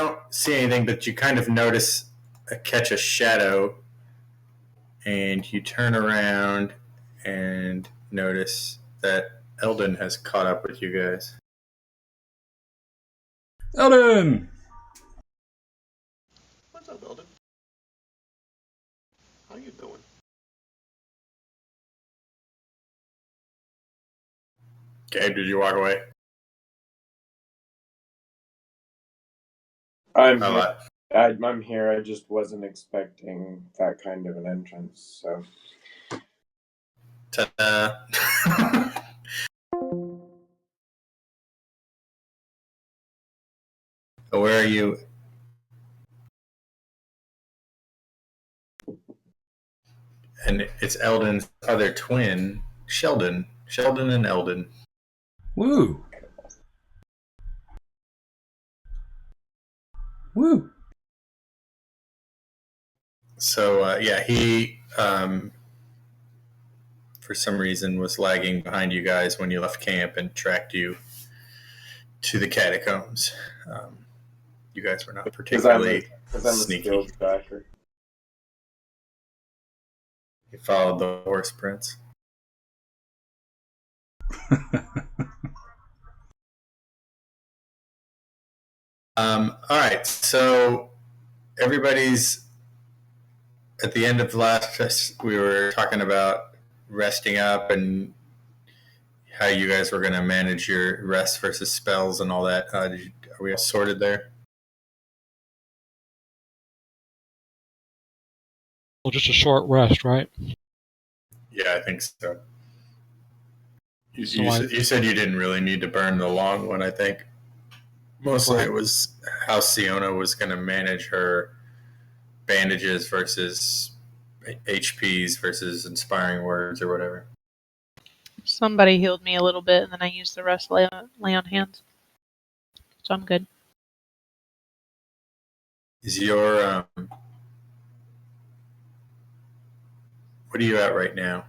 don't see anything, but you kind of catch a shadow, and you turn around and notice that Eldon has caught up with you guys. Eldon! What's up, Eldon? How you doing? Gabe, did you walk away? I'm here. I just wasn't expecting that kind of an entrance, so. Ta-da. Where are you? And it's Eldon's other twin, Sheldon. Sheldon and Eldon. Woo! Woo! So, he, for some reason, was lagging behind you guys when you left camp and tracked you to the catacombs. You guys were not particularly sneaky. I'm a skilled tracker. You followed the horse prints. All right, so everybody's at the end of last. We were talking about resting up and how you guys were going to manage your rest versus spells and all that. Are we all sorted there? Well, just a short rest, right? Yeah, I think so. You said you didn't really need to burn the long one, I think. Mostly it was how Siona was going to manage her bandages versus HPs versus inspiring words or whatever. Somebody healed me a little bit, and then I used the rest lay on hands. So I'm good. Is your... what are you at right now?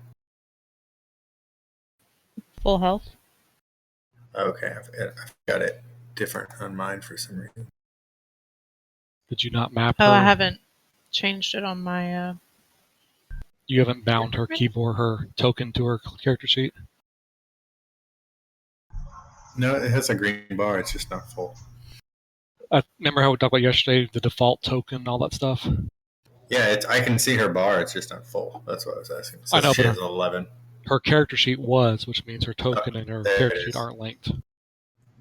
Full health. Okay, I've got it different on mine for some reason. Did you not map her? Oh, I haven't changed it on my... You haven't bound her keyboard, her token to her character sheet? No, it has a green bar. It's just not full. Remember how we talked about yesterday, the default token, all that stuff? Yeah, I can see her bar. It's just not full. That's what I was asking. So I know, she has an 11. Her character sheet was, which means her token and her character sheet aren't linked.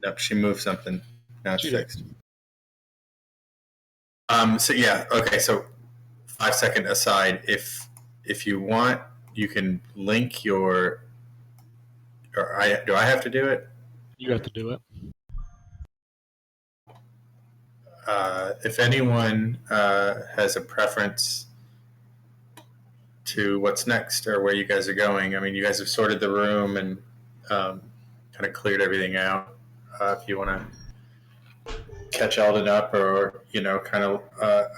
Nope, she moved something. Now it's fixed. So 5 second aside. If you want, you can link your... do I have to do it? You have to do it. If anyone has a preference to what's next or where you guys are going, I mean, you guys have sorted the room and kind of cleared everything out. If you want to catch Alden up or, kind of,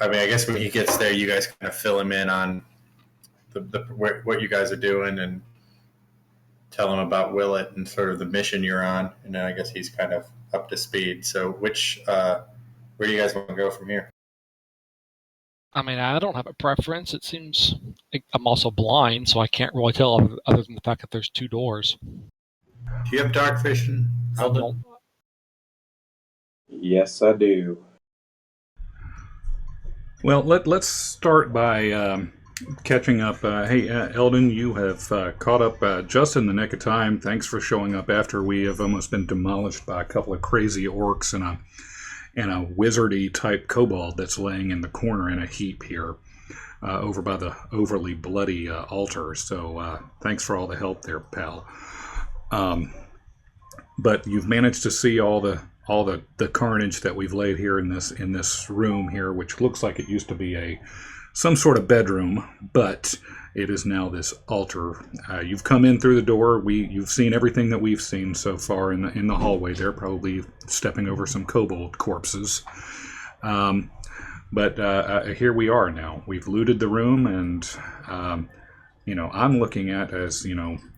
I guess when he gets there, you guys kind of fill him in on what you guys are doing and tell him about Willett and sort of the mission you're on. And then I guess he's kind of up to speed. So where do you guys want to go from here? I mean, I don't have a preference. It seems like I'm also blind, so I can't really tell other than the fact that there's 2 doors. Do you have dark vision, Eldon? Yes, I do. Well, let's start by catching up. Hey, Eldon, you have caught up just in the nick of time. Thanks for showing up after we have almost been demolished by a couple of crazy orcs and a wizardy type kobold that's laying in the corner in a heap here over by the overly bloody altar. So thanks for all the help there, pal. But you've managed to see all the carnage that we've laid here in this room here, which looks like it used to be some sort of bedroom, but it is now this altar. You've come in through the door. You've seen everything that we've seen so far in the hallway there, probably stepping over some kobold corpses. But here we are now. We've looted the room, and I'm looking at, as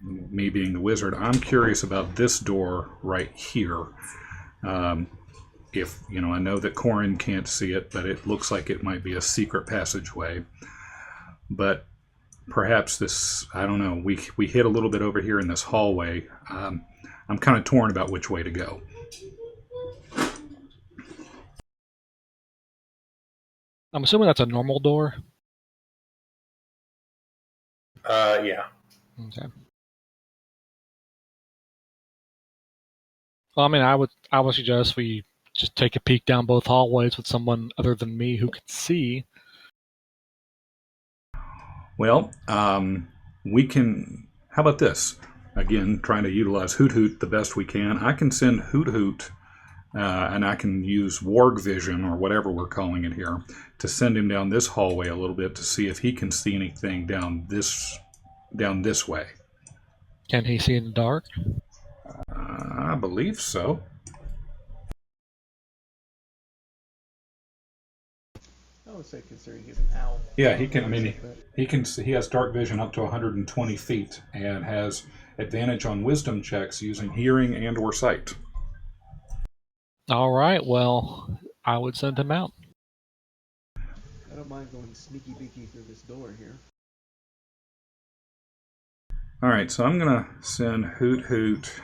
me being the wizard, I'm curious about this door right here. if, I know that Corin can't see it, but it looks like it might be a secret passageway. But perhaps this, I don't know, we hit a little bit over here in this hallway. I'm kind of torn about which way to go. I'm assuming that's a normal door. Yeah. Okay. Well, I mean, I would suggest we just take a peek down both hallways with someone other than me who can see. Well, we can. How about this? Again, trying to utilize Hoot Hoot the best we can. I can send Hoot Hoot, and I can use Warg Vision or whatever we're calling it here to send him down this hallway a little bit to see if he can see anything down this way. Can he see in the dark? I believe so. I would say considering he's an owl. Yeah, he can. I mean, he can. He has dark vision up to 120 feet and has advantage on wisdom checks using hearing and/or sight. All right. Well, I would send him out. I don't mind going sneaky beaky through this door here. All right, so I'm gonna send Hoot Hoot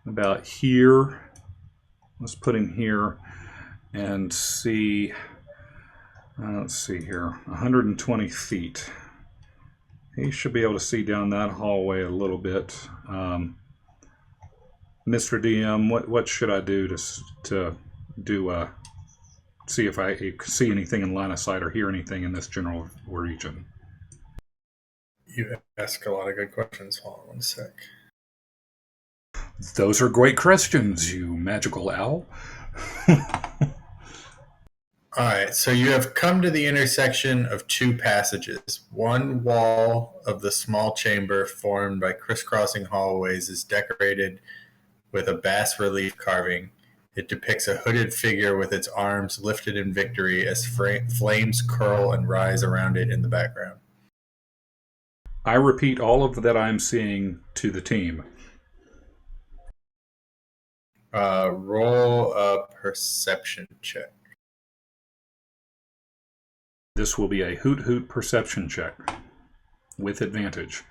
about here. Let's put him here and see. Let's see here, 120 feet. He should be able to see down that hallway a little bit. Mr. DM, what should I do to do see if I see anything in line of sight or hear anything in this general region? You ask a lot of good questions. Hold on one sec. Those are great questions, you magical owl. All right, so you have come to the intersection of two passages. One wall of the small chamber formed by crisscrossing hallways is decorated with a bas-relief carving. It depicts a hooded figure with its arms lifted in victory as flames curl and rise around it in the background. I repeat all of that I'm seeing to the team. Roll a perception check. This will be a Hoot Hoot perception check with advantage.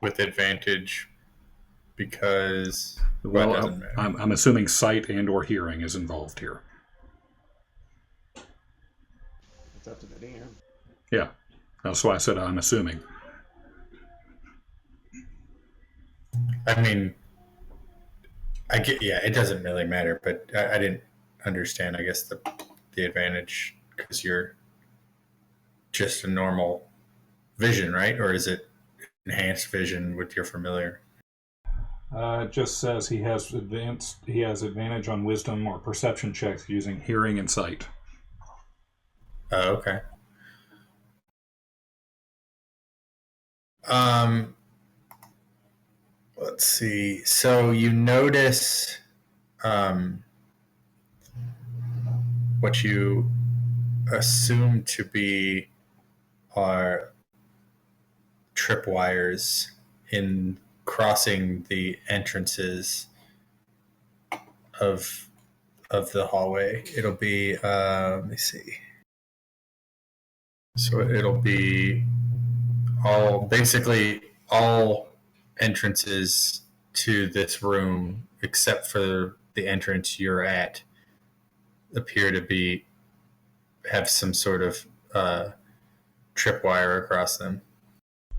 With advantage because Well, doesn't matter. I'm assuming sight and or hearing is involved here. It's up to the DM. Yeah, that's why I said I'm assuming. I mean, I get, yeah, it doesn't really matter, but I didn't understand, I guess, the advantage because you're just a normal vision, right? Or is it enhanced vision with your familiar? It just says he has advantage on wisdom or perception checks using hearing and sight. Oh, okay. Let's see. So you notice what you assume to be are tripwires in crossing the entrances of the hallway. It'll be let me see. So it'll be basically all entrances to this room except for the entrance you're at appear to have some sort of tripwire across them.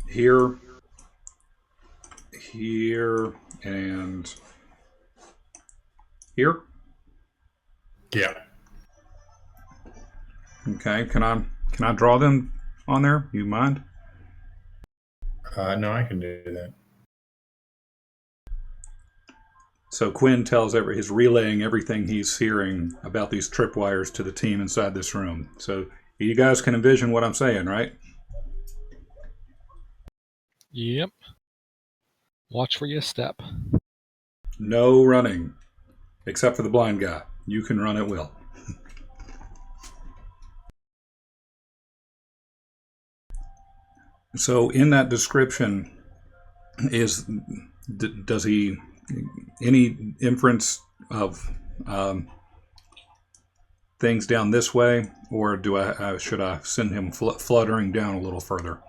Here, and here. Yeah. Okay. Can I draw them on there? You mind? No, I can do that. So Quinn he's relaying everything he's hearing about these tripwires to the team inside this room. So you guys can envision what I'm saying, right? Yep. Watch where you step. No running, except for the blind guy. You can run at will. So in that description, does he any inference of things down this way, or should I send him fluttering down a little further?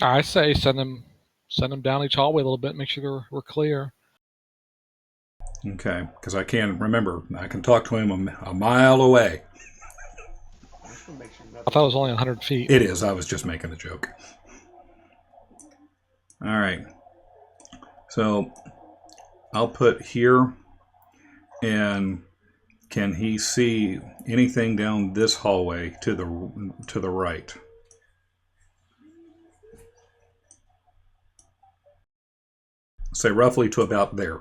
I say send them down each hallway a little bit, make sure we're clear. Okay, because I can remember. I can talk to him a mile away. I thought it was only 100 feet. It is. I was just making a joke. All right. So I'll put here, and can he see anything down this hallway to the right? Say roughly to about there.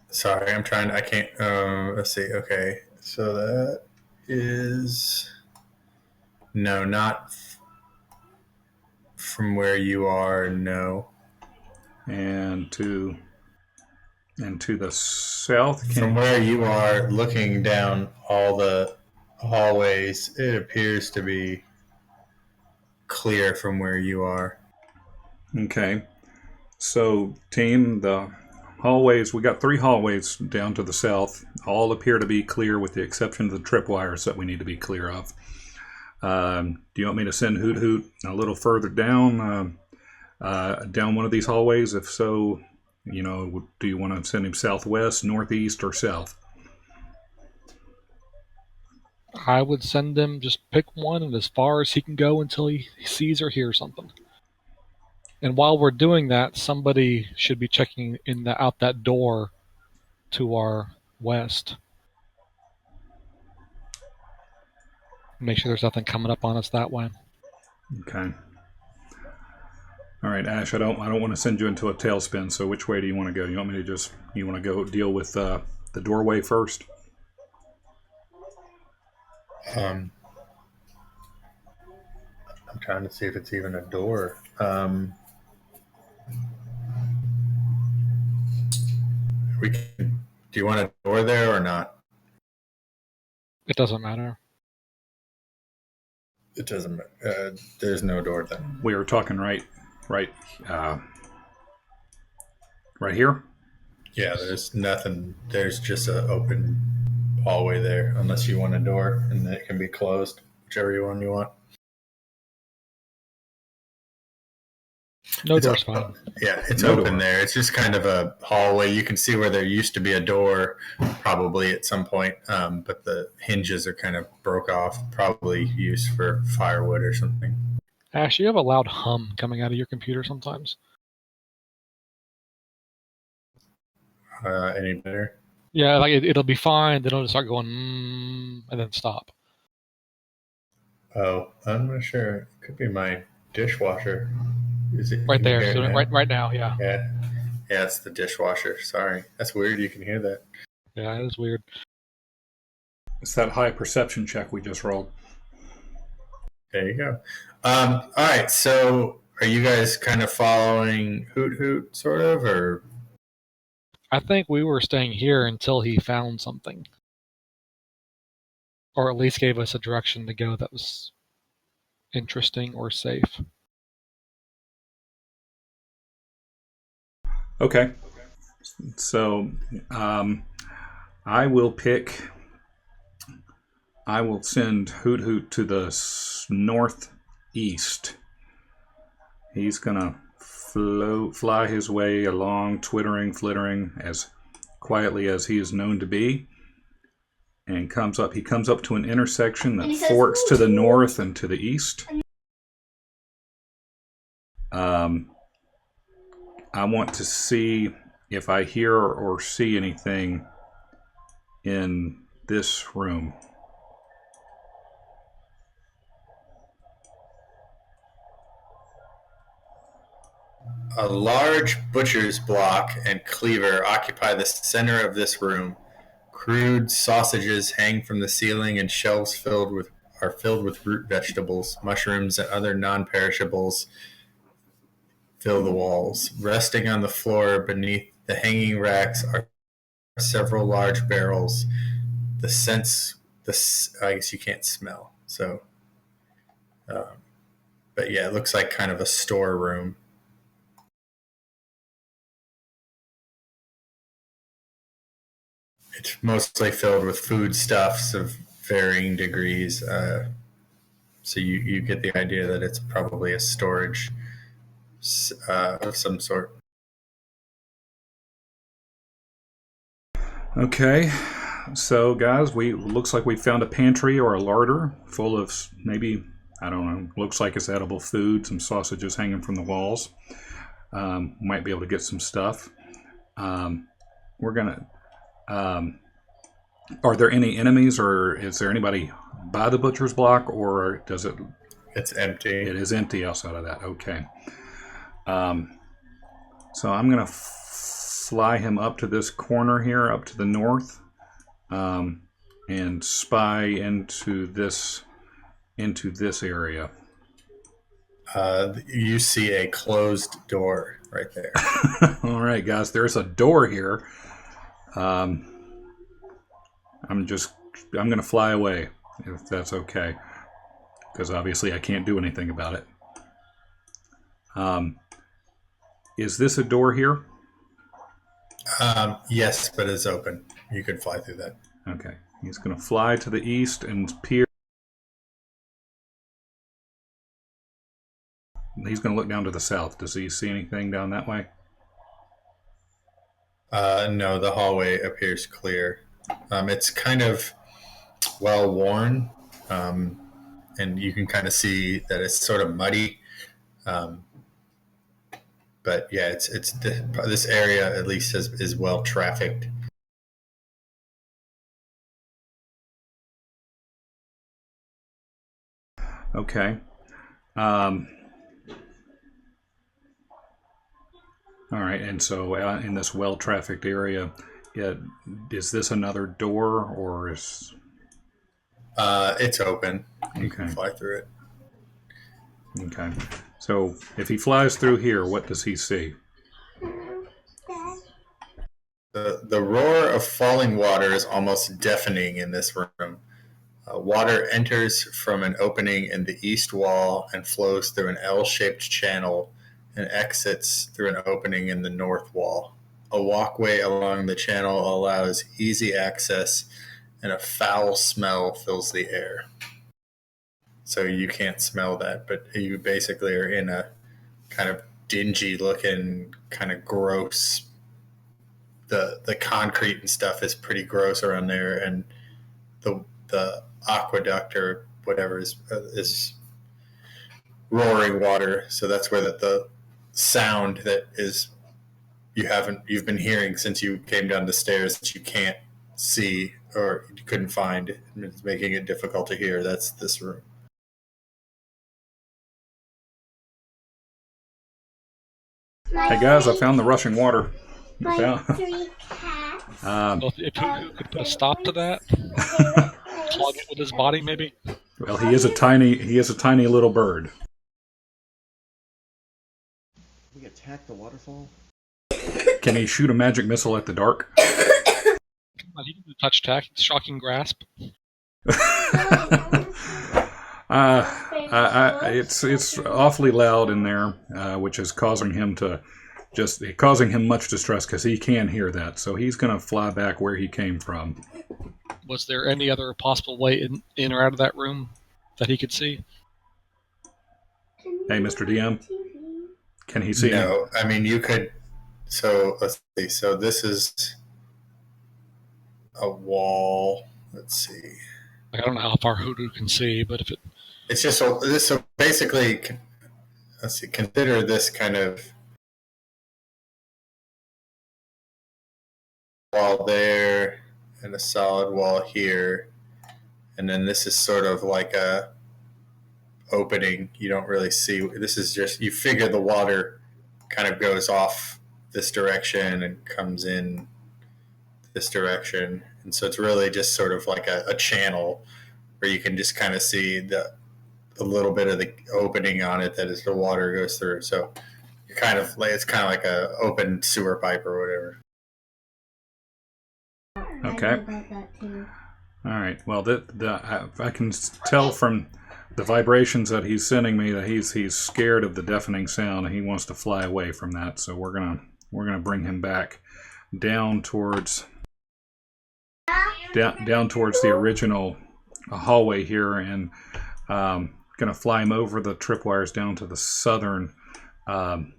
Sorry, I can't. Let's see. Okay, so that is no, not from where you are. No, And to the south. From where you are, looking down all the hallways, it appears to be clear from where you are. Okay. So, team, the hallways, we got 3 hallways down to the south. All appear to be clear with the exception of the tripwires that we need to be clear of. Do you want me to send Hoot Hoot a little further down one of these hallways? If so, do you want to send him southwest, northeast, or south? I would send him, just pick one and as far as he can go until he sees or hears something. And while we're doing that, somebody should be checking out that door to our west. Make sure there's nothing coming up on us that way. Okay. All right, Ash. I don't want to send you into a tailspin. So which way do you want to go? You want me to you want to go deal with the doorway first? I'm trying to see if it's even a door. Do you want a door there or not? It doesn't matter. It doesn't. There's no door then. We were talking right here. Yeah, there's nothing. There's just an open hallway there, unless you want a door, and it can be closed, whichever one you want. No door's fine. Yeah, it's No open door. there. It's just kind of a hallway. You can see where there used to be a door, probably at some point, but the hinges are kind of broke off, probably used for firewood or something. Ash, you have a loud hum coming out of your computer sometimes. Any better? Yeah, like it'll be fine. Then it'll just start going, and then stop. Oh, I'm not sure. It could be my dishwasher. Is it right there? So right now, yeah. Yeah, it's the dishwasher. Sorry, that's weird. You can hear that. Yeah, it is weird. It's that high perception check we just rolled. There you go. All right. So, are you guys kind of following Hoot Hoot, sort of, or? I think we were staying here until he found something, or at least gave us a direction to go that was interesting or safe. Okay. So, I will send Hoot Hoot to the northeast. He's gonna fly his way along, twittering, flittering, as quietly as he is known to be, and he comes up to an intersection that forks to the north and to the east. I want to see if I hear or see anything in this room. A large butcher's block and cleaver occupy the center of this room. Crude sausages hang from the ceiling, and shelves are filled with root vegetables, mushrooms, and other non-perishables fill the walls. Resting on the floor beneath the hanging racks are several large barrels. I guess you can't smell. So, but yeah, it looks like kind of a storeroom. It's mostly filled with foodstuffs of varying degrees. So you get the idea that it's probably a storage of some sort. Okay, so guys, looks like we found a pantry or a larder full of maybe, I don't know, looks like it's edible food, some sausages hanging from the walls. Might be able to get some stuff. We're gonna. Are there any enemies, or is there anybody by the butcher's block, or does it? It's empty. It is empty outside of that. Okay. So I'm gonna fly him up to this corner here, up to the north, and spy into this area. You see a closed door right there. All right, guys, there's a door here. I'm gonna fly away if that's okay, because obviously I can't do anything about it. Is this a door here? Yes, but it's open. You could fly through that. Okay, he's gonna fly to the east and peer. He's gonna look down to the south. Does he see anything down that way? No, the hallway appears clear. It's kind of well worn, and you can kind of see that it's sort of muddy. But yeah, this area at least is well trafficked. Okay. All right, and so in this well-trafficked area, is this another door, or is? It's open. You Okay. can fly through it. Okay. So if he flies through here, what does he see? The roar of falling water is almost deafening in this room. Water enters from an opening in the east wall and flows through an L-shaped channel and exits through an opening in the north wall. A walkway along the channel allows easy access, and a foul smell fills the air. So you can't smell that, but you basically are in a kind of dingy looking, kind of gross. The concrete and stuff is pretty gross around there, and the aqueduct or whatever is roaring water. So that's where the sound that is you've been hearing since you came down the stairs that you can't see or you couldn't find, and it's making it difficult to hear. That's this room. Hey guys, I found the rushing water. Well, if who could put a stop to that? Clog it with his body, maybe? Well, he is a tiny little bird. We attack the waterfall? Can he shoot a magic missile at the dark? He can do touch attack, shocking grasp. It's awfully loud in there, which is causing him much distress because he can hear that. So he's going to fly back where he came from. Was there any other possible way in or out of that room that he could see? Hey, Mr. DM, can he see? No, I mean you could. So let's see. So this is a wall. Let's see. I don't know how far Hoodoo can see, but if it's just so basically, let's see. Consider this kind of wall there and a solid wall here, and then this is sort of like a opening. You don't really see. This is just you figure the water kind of goes off this direction and comes in this direction, and so it's really just sort of like a channel where you can just kind of see the little bit of the opening on it that is the water goes through. So you're kind of like it's kind of like a open sewer pipe or whatever. Okay. All right. Well, I can tell from the vibrations that he's sending me that he's scared of the deafening sound and he wants to fly away from that. So we're gonna bring him back down towards down towards the original hallway here, and going to fly him over the tripwires down to the southern, down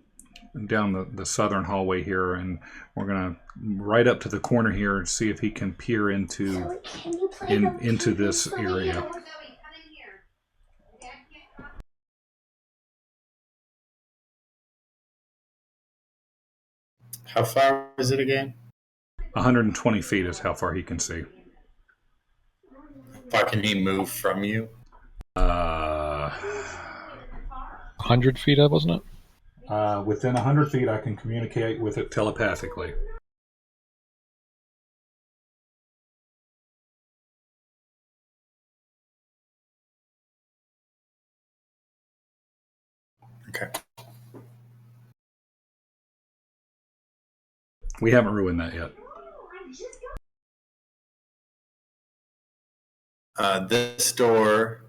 the southern hallway here, and we're going to right up to the corner here and see if he can peer into this area. How far is it again? 120 feet is how far he can see. How far can he move from you? 100 feet up, wasn't it? Within 100 feet, I can communicate with it telepathically. Okay. We haven't ruined that yet. This door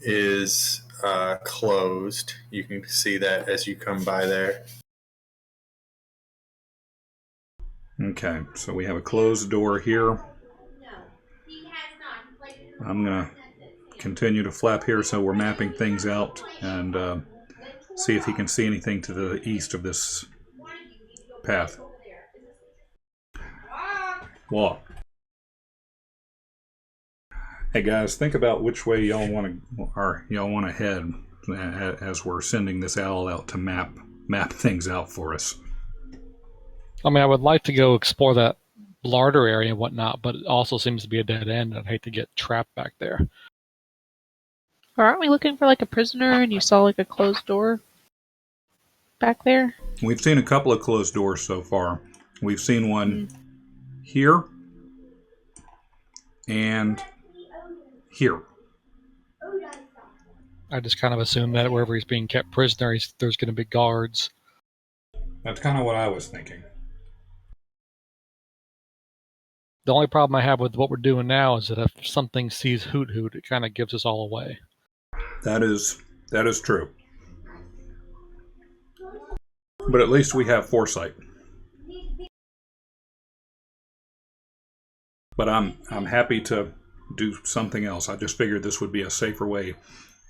is closed. You can see that as you come by there. Okay, so we have a closed door here. I'm going to continue to flap here, so we're mapping things out and see if he can see anything to the east of this path. Walk. Hey guys, think about which way y'all want to head as we're sending this owl out to map things out for us. I mean, I would like to go explore that larder area and whatnot, but it also seems to be a dead end. I'd hate to get trapped back there. Or aren't we looking for like a prisoner and you saw like a closed door back there? We've seen a couple of closed doors so far. We've seen one here and here. I just kind of assume that wherever he's being kept prisoner, there's going to be guards. That's kind of what I was thinking. The only problem I have with what we're doing now is that if something sees Hoot Hoot, it kind of gives us all away. That is true. But at least we have foresight. But I'm happy to do something else. I just figured this would be a safer way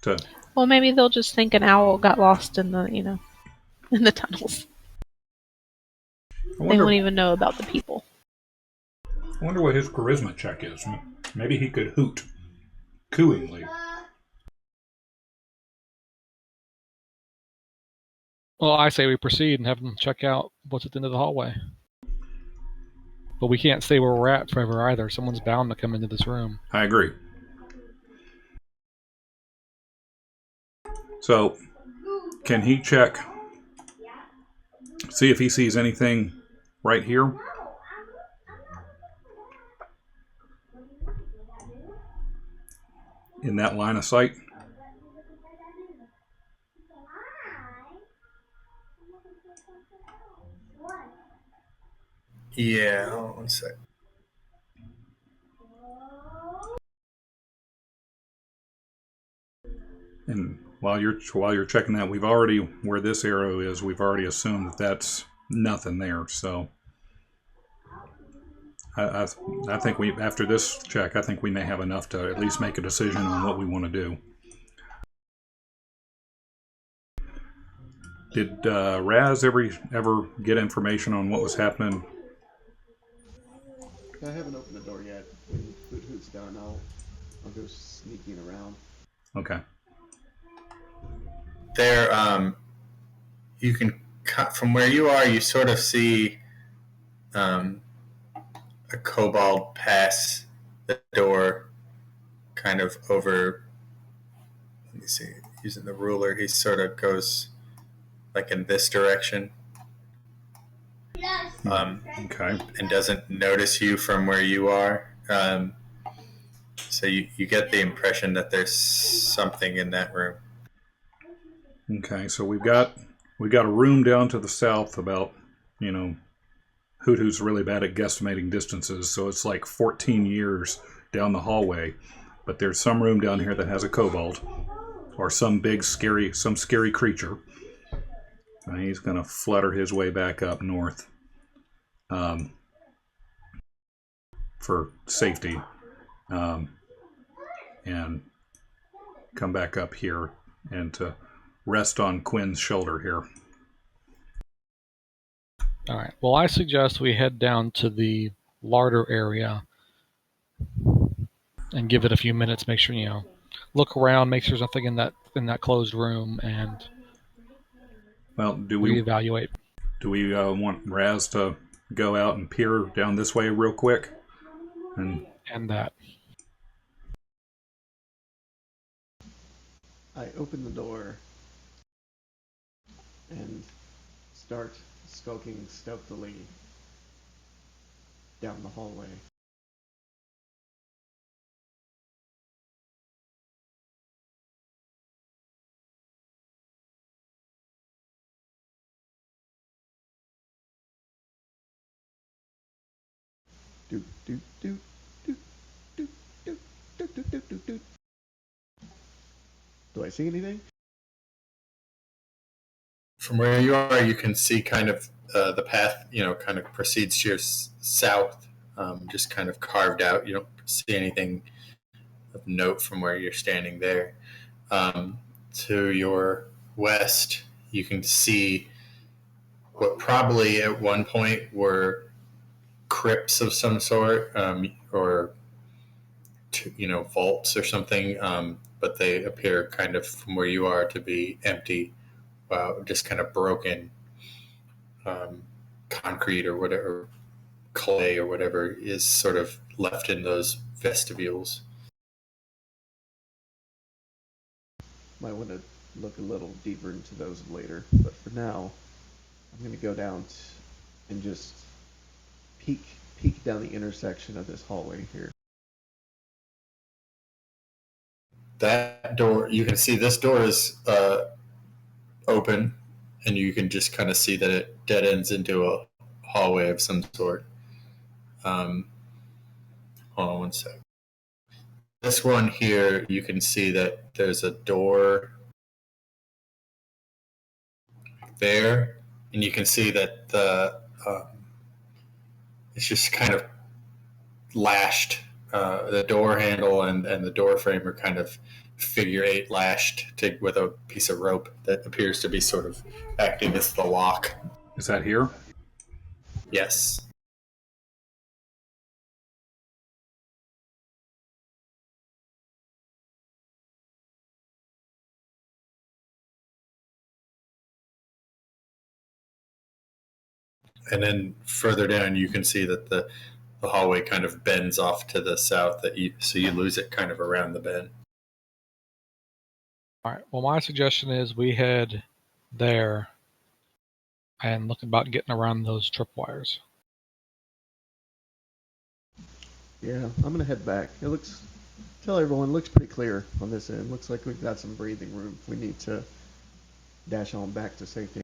to... Well, maybe they'll just think an owl got lost in the, in the tunnels. They won't even know about the people. I wonder what his charisma check is. Maybe he could hoot cooingly. Well, I say we proceed and have them check out what's at the end of the hallway. But we can't stay where we're at forever either. Someone's bound to come into this room. I agree. So, can he check, see if he sees anything right here? In that line of sight? Yeah, hold on one sec. And while you're checking that, we've already, where this arrow is, we've already assumed that that's nothing there. So I think after this check, I think we may have enough to at least make a decision on what we want to do. Did Raz ever get information on what was happening? I haven't opened the door yet. When Hoot Hoot's done, I'll go sneaking around. Okay. There, you can cut from where you are. You sort of see a kobold pass the door, kind of over. Let me see. Using the ruler, he sort of goes like in this direction. Okay. And doesn't notice you from where you are. So you get the impression that there's something in that room. Okay, so we've got a room down to the south about, Hoot Hoot's really bad at guesstimating distances, so it's like 14 years down the hallway. But there's some room down here that has a kobold, or some scary creature. And he's going to flutter his way back up north. for safety, and come back up here and to rest on Quinn's shoulder here. All right. Well, I suggest we head down to the larder area and give it a few minutes. Make sure look around, make sure there's nothing in that closed room, and Well, do we reevaluate. Want Raz to go out and peer down this way real quick? And that. I open the door and start skulking stealthily down the hallway. Do do do do do do do do do do do. Do I see anything? From where you are, you can see kind of the path, kind of proceeds to your south, just kind of carved out. You don't see anything of note from where you're standing there. To your west, you can see what probably at one point were crypts of some sort, or vaults or something, but they appear kind of from where you are to be empty, just kind of broken concrete or whatever, clay or whatever is sort of left in those vestibules. Might want to look a little deeper into those later, but for now, I'm going to go down and just peek down the intersection of this hallway here. That door, you can see this door is open, and you can just kind of see that it dead ends into a hallway of some sort. Hold on one sec. This one here, you can see that there's a door there, and you can see that it's just kind of lashed. The door handle and the door frame are kind of figure eight lashed with a piece of rope that appears to be sort of acting as the lock. Is that here? Yes. And then further down, you can see that the hallway kind of bends off to the south. So you lose it kind of around the bend. All right. Well, my suggestion is we head there and look about getting around those tripwires. Yeah, I'm going to head back. Tell everyone, it looks pretty clear on this end. Looks like we've got some breathing room. We need to dash on back to safety.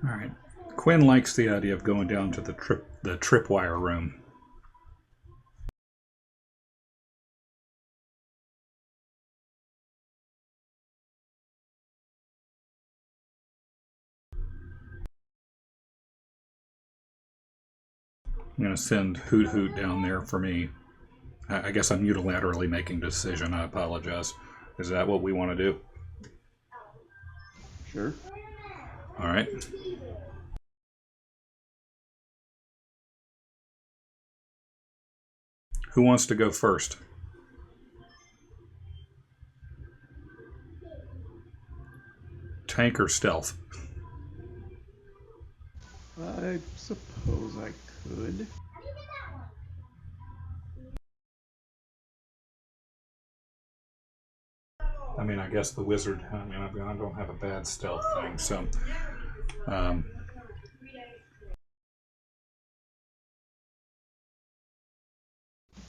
All right. Quinn likes the idea of going down to the tripwire room. I'm going to send Hoot Hoot down there for me. I guess I'm unilaterally making a decision. I apologize. Is that what we want to do? Sure. All right. Who wants to go first? Tank or stealth? I suppose I could. I mean, I guess the wizard. I mean, I don't have a bad stealth thing, so.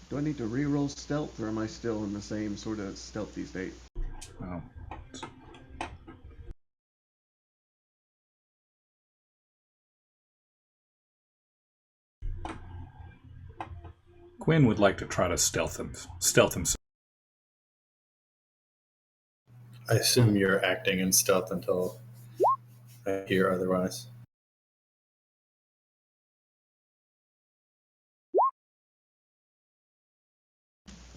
Do I need to re-roll stealth, or am I still in the same sort of stealthy state? Oh. Quinn would like to try to stealth himself. I assume you're acting in stealth until I hear otherwise.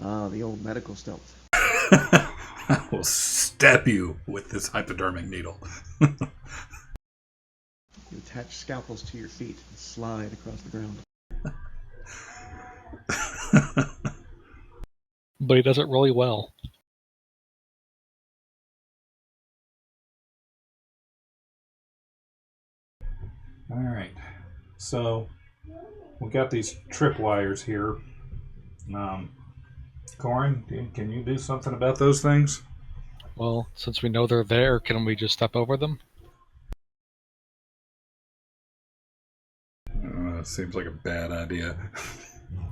Ah, the old medical stealth. I will stab you with this hypodermic needle. You attach scalpels to your feet and slide across the ground. But he does it really well. All right. So we got these tripwires here. Corin, can you do something about those things? Well, since we know they're there, can we just step over them? Seems like a bad idea.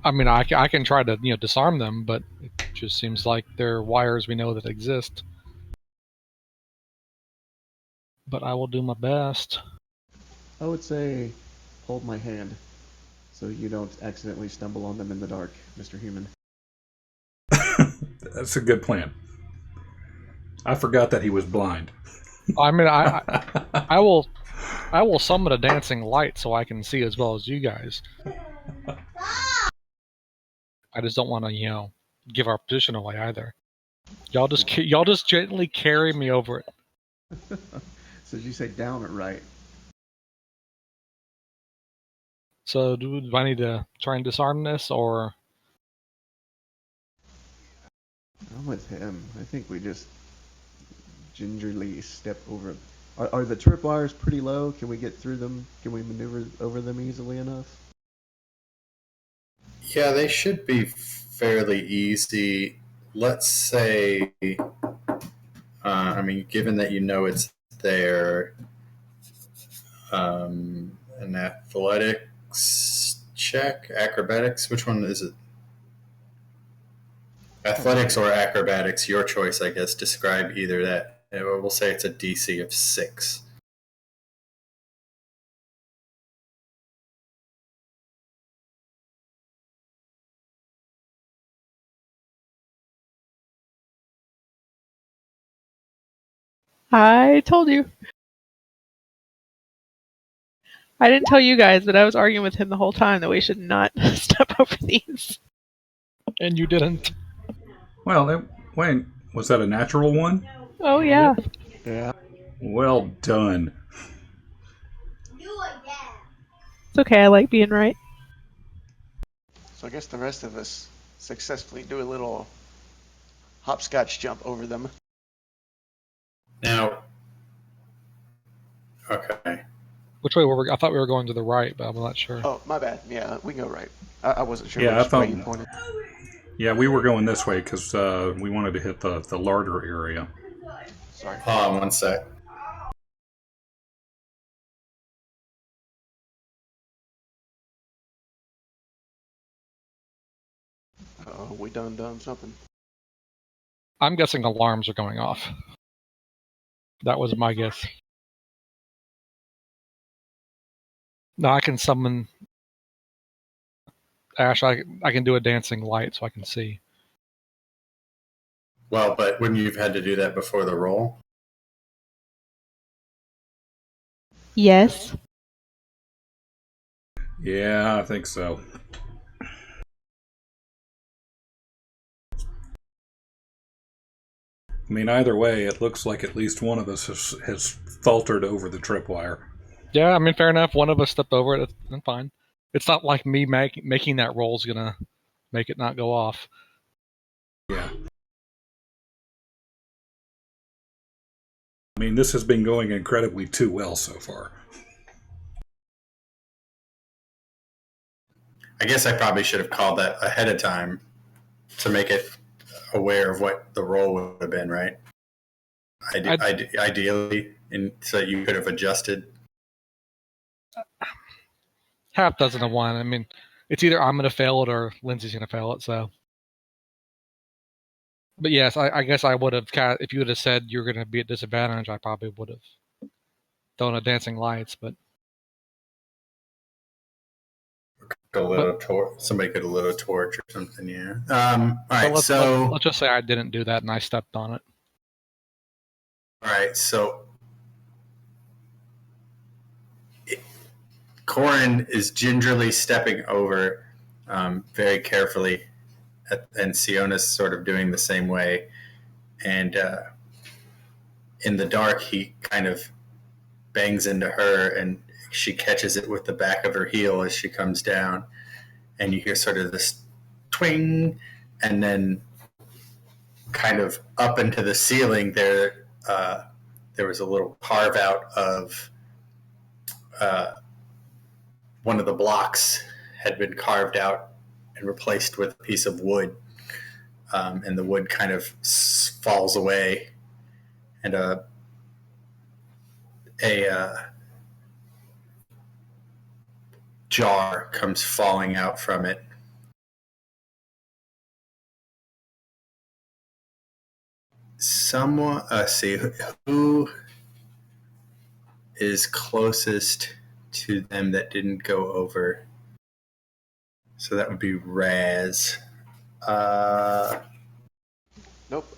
I mean, I can try to disarm them, but it just seems like they're wires we know that exist. But I will do my best. I would say hold my hand so you don't accidentally stumble on them in the dark, Mr. Human. That's a good plan. I forgot that he was blind. I mean, I will summon a dancing light so I can see as well as you guys. I just don't want to, give our position away either. Y'all just gently carry me over it. So did you say down or right? So do I need to try and disarm this, or? I'm with him. I think we just gingerly step over them. Are the tripwires pretty low? Can we get through them? Can we maneuver over them easily enough? Yeah, they should be fairly easy. Let's say, I mean, given that you know it's there, an athletics check, acrobatics. Which one is it? Athletics or acrobatics, your choice, I guess. Describe either that. We'll say it's a DC of 6. I told you. I didn't tell you guys, but I was arguing with him the whole time that we should not step over these. And you didn't. Well, wait, was that a natural one? Oh, yeah. Yeah. Well done. It's okay, I like being right. So I guess the rest of us successfully do a little hopscotch jump over them. Now, okay. Which way were we? I thought we were going to the right, but I'm not sure. Oh, my bad. Yeah, we can go right. I wasn't sure Yeah, which I thought- way you pointed. Yeah, we were going this way because we wanted to hit the larder area. Sorry. Hold on one sec. We done something. I'm guessing alarms are going off. That was my guess. Now I can summon Ash. I can do a dancing light so I can see. Well, but wouldn't you have had to do that before the roll? Yes. Yeah, I think so. I mean, either way, it looks like at least one of us has faltered over the tripwire. Yeah, I mean, fair enough. One of us stepped over it. That's fine. It's not like me making that roll is gonna make it not go off. Yeah. I mean, this has been going incredibly too well so far. I guess I probably should have called that ahead of time to make it aware of what the roll would have been, right? Ideally, so you could have adjusted. Half dozen of one. I mean, it's either I'm gonna fail it or Lindsay's gonna fail it. So, but yes, I guess I would have. If you would have said you're gonna be at disadvantage, I probably would have thrown a dancing lights. But Somebody could have lit a torch or something. Yeah. All right. Let's just say I didn't do that and I stepped on it. All right. So Corin is gingerly stepping over, very carefully, and Siona's sort of doing the same way. And in the dark, he kind of bangs into her, and she catches it with the back of her heel as she comes down. And you hear sort of this twing, and then kind of up into the ceiling there was a little carve out of one of the blocks had been carved out and replaced with a piece of wood, and the wood kind of falls away, and a jar comes falling out from it. Someone, see who is closest to them that didn't go over. So that would be Raz. Nope,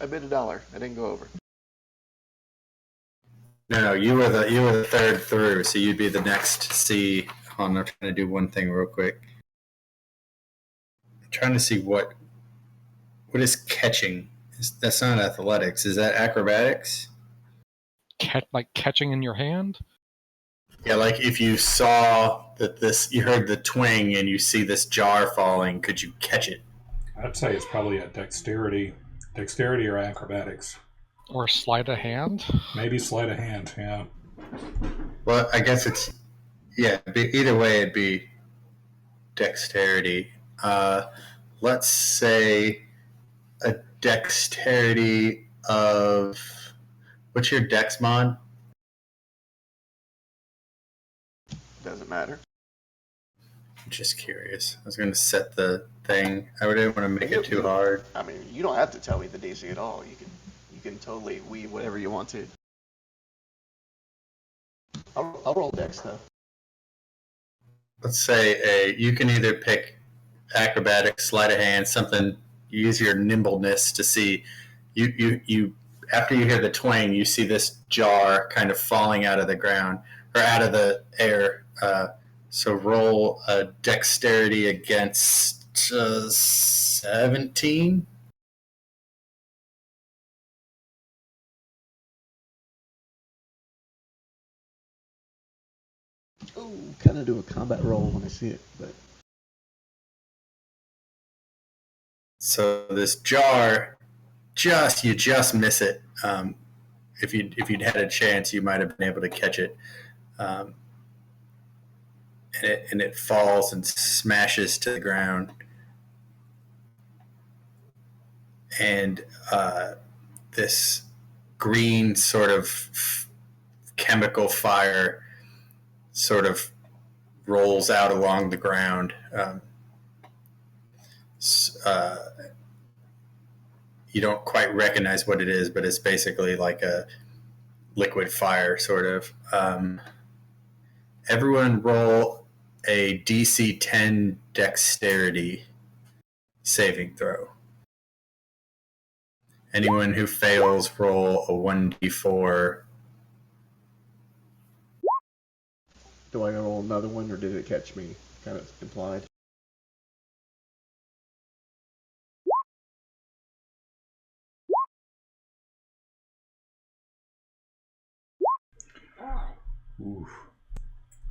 I bid $1. I didn't go over. No, you were the third through, so you'd be the next C. Hold on, I'm trying to do one thing real quick. I'm trying to see what is catching. That's not athletics. Is that acrobatics? Like catching in your hand? Yeah, like if you saw that you heard the twang and you see this jar falling, could you catch it? I'd say it's probably a dexterity or acrobatics. Or sleight of hand? Maybe sleight of hand, yeah. Well, I guess it's, either way it'd be dexterity. Let's say a dexterity of, what's your dex mod? Doesn't matter. I'm just curious. I was going to set the thing. I didn't want to make it too hard. I mean, you don't have to tell me the DC at all. You can totally weave whatever you want to. I'll roll dex though. Let's say you can either pick acrobatics, sleight of hand, something. Use your nimbleness to see. You after you hear the twang, you see this jar kind of falling out of the ground or out of the air. So roll a dexterity against 17. Ooh, kind of do a combat roll when I see it, but. So this jar, you just miss it. If you'd had a chance, you might have been able to catch it. And it falls and smashes to the ground. And this green sort of chemical fire sort of rolls out along the ground. You don't quite recognize what it is, but it's basically like a liquid fire, sort of. Everyone roll a DC 10 dexterity saving throw. Anyone who fails, roll a 1d4. Do I roll another one, or did it catch me? Kind of implied. Oof.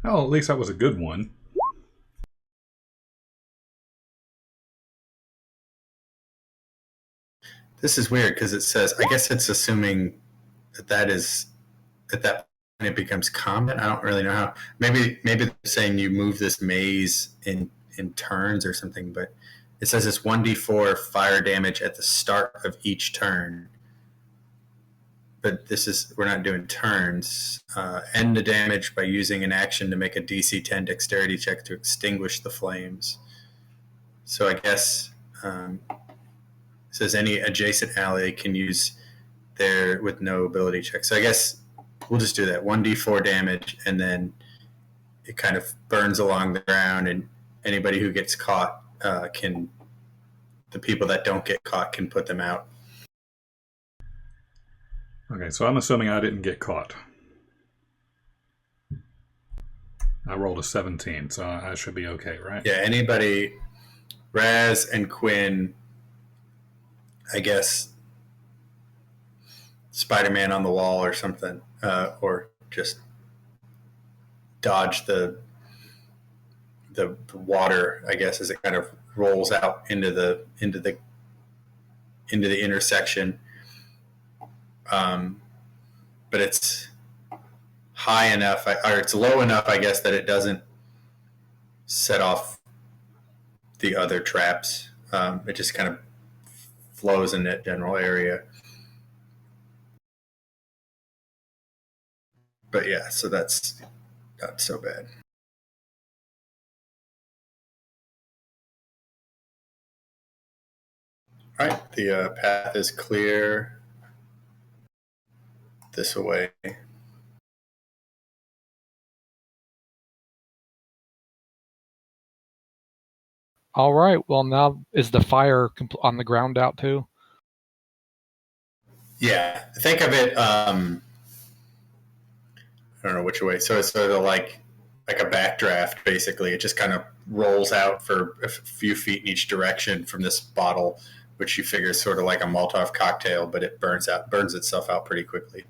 Well, at least that was a good one. This is weird because it says, I guess it's assuming that is, at that point it becomes combat. I don't really know how. Maybe they're saying you move this maze in turns or something, but it says it's 1d4 fire damage at the start of each turn. But we're not doing turns. End the damage by using an action to make a DC 10 dexterity check to extinguish the flames. So I guess it says any adjacent ally can use there with no ability check. So I guess we'll just do that. 1d4 damage, and then it kind of burns along the ground, anybody who gets caught can. The people that don't get caught can put them out. Okay, so I'm assuming I didn't get caught. I rolled a 17, so I should be okay, right? Yeah, anybody, Raz and Quinn, I guess, Spider-Man on the wall or something, or just dodge the water, I guess, as it kind of rolls out into the intersection. But it's high enough, or it's low enough, I guess, that it doesn't set off the other traps. It just kind of flows in that general area. But yeah, so that's not so bad. All right, the path is clear this way. All right. Well, now is the fire on the ground out too? Yeah, think of it. I don't know which way. So it's sort of like a backdraft, basically. It just kind of rolls out for a few feet in each direction from this bottle, which you figure is sort of like a Molotov cocktail, but it burns itself out pretty quickly.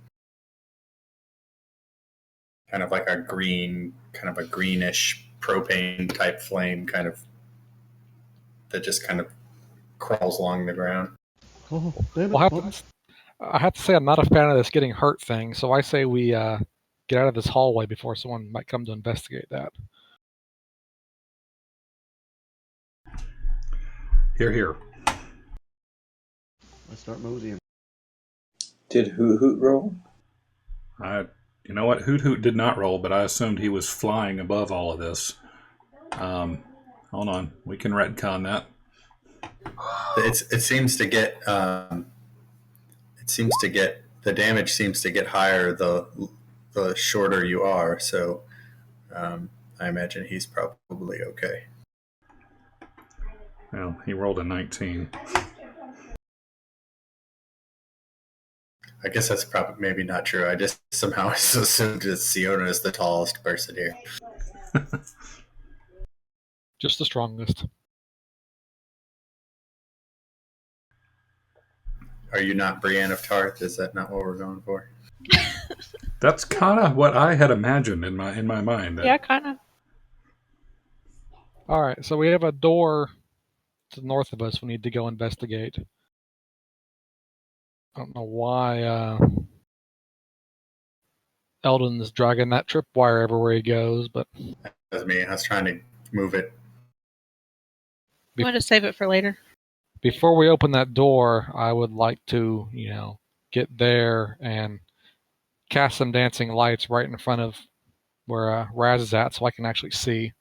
Kind of like a greenish propane type flame, kind of that just kind of crawls along the ground. Oh, damn it. Well, I have to say I'm not a fan of this getting hurt thing, so I say we get out of this hallway before someone might come to investigate that. Here, here. Let's start moseying. Did Hoot Hoot roll? You know what? Hoot Hoot did not roll, but I assumed he was flying above all of this. Hold on. We can retcon that. It seems to get the damage seems to get higher the shorter you are. So I imagine he's probably okay. Well, he rolled a 19. I guess that's probably maybe not true. I just somehow assumed that Siona is the tallest person here. Just the strongest. Are you not Brienne of Tarth? Is that not what we're going for? That's kind of what I had imagined in my mind. Yeah, kind of. All right, so we have a door to the north of us we need to go investigate. I don't know why Eldon is dragging that tripwire everywhere he goes, but That was me. I was trying to move it. You want to save it for later? before we open that door, I would like to, get there and cast some dancing lights right in front of where Raz is at so I can actually see.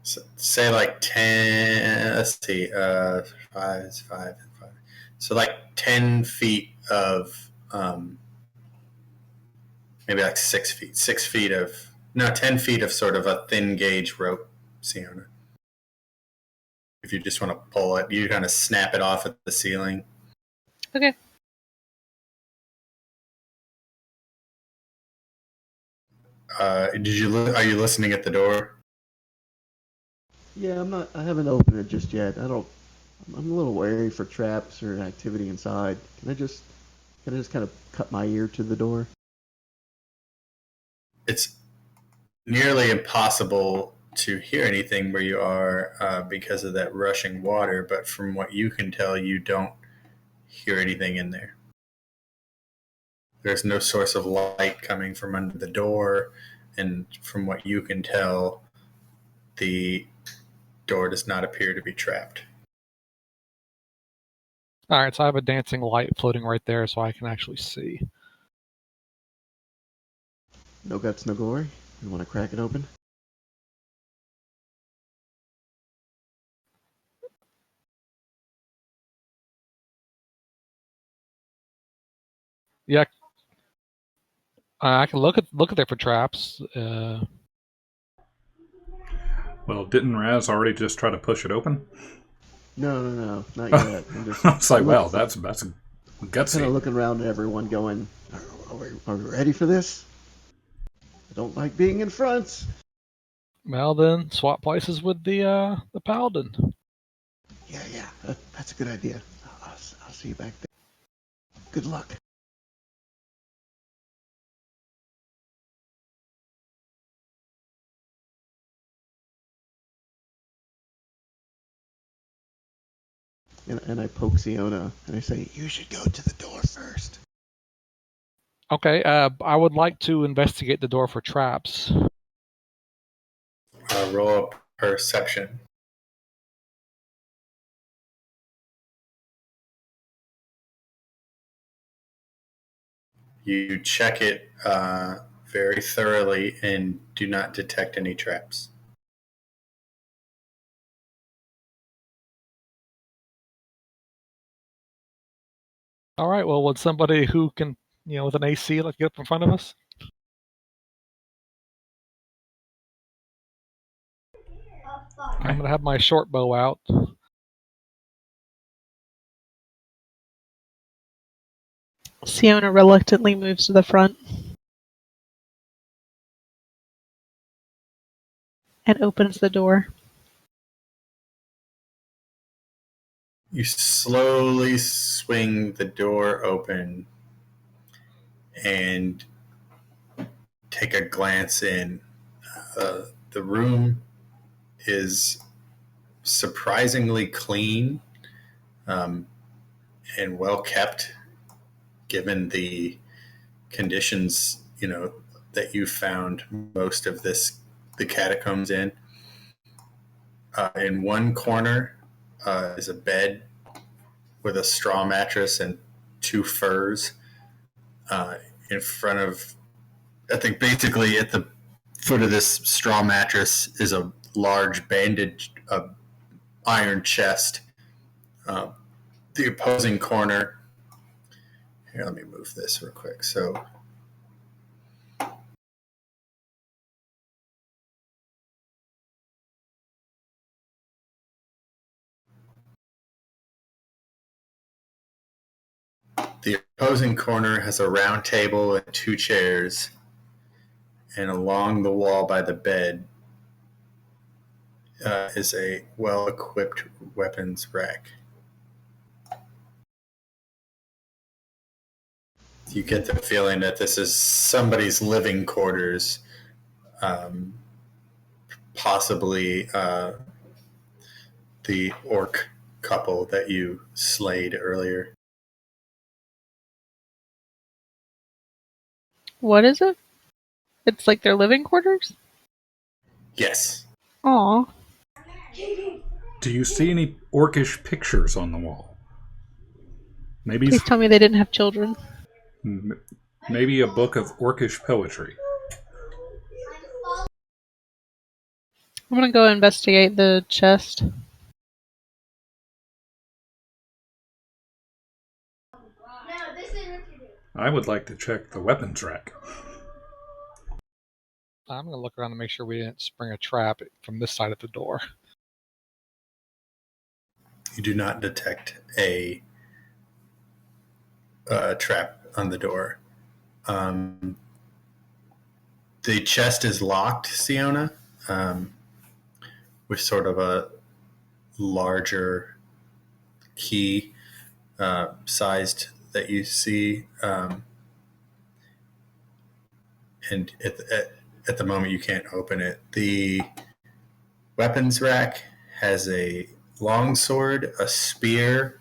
So, say like 10, let's see, 5 is 5 and 5. So like 10 feet of, maybe like 6 feet. 6 feet of, no, 10 feet of sort of a thin gauge rope, Siona. If you just want to pull it, you kind of snap it off at the ceiling. Okay. Are you listening at the door? Yeah, I haven't opened it just yet. I'm a little wary for traps or activity inside. Can I just kind of cut my ear to the door? It's nearly impossible to hear anything where you are because of that rushing water, but from what you can tell, you don't hear anything in there. There's no source of light coming from under the door, and from what you can tell, the door does not appear to be trapped. All right, so I have a dancing light floating right there so I can actually see. No guts, no glory. You want to crack it open? Yeah, I can look at there for traps. Well, didn't Raz already just try to push it open? No, not yet. I'm just. It's like, look, wow, that's kind gutsy. of looking around at everyone, going, "Are we ready for this? I don't like being in front." Well, then swap places with the paladin. Yeah, that's a good idea. I'll see you back there. Good luck. And I poke Siona and I say, "You should go to the door first." Okay, I would like to investigate the door for traps. Roll up perception. You check it very thoroughly and do not detect any traps. All right. Well, would somebody who can, with an AC, like get up in front of us? I'm gonna have my short bow out. Siona reluctantly moves to the front and opens the door. You slowly swing the door open and take a glance in. The room is surprisingly clean and well kept, given the conditions that you found most of the catacombs in. In one corner is a bed with a straw mattress and two furs. In front of, I think basically at the foot of this straw mattress is a large bandaged iron chest. Uh, the opposing corner, here, let me move this real quick. So the opposing corner has a round table and two chairs, and along the wall by the bed is a well-equipped weapons rack. You get the feeling that this is somebody's living quarters, possibly the orc couple that you slayed earlier. What is it? It's like their living quarters? Yes. Aw. Do you see any orcish pictures on the wall? Please tell me they didn't have children. Maybe a book of orcish poetry. I'm gonna go investigate the chest. I would like to check the weapons rack. I'm gonna look around to make sure we didn't spring a trap from this side of the door. You do not detect a trap on the door. The chest is locked, Siona, with sort of a larger key sized that you see. And at the moment, you can't open it. The weapons rack has a long sword, a spear,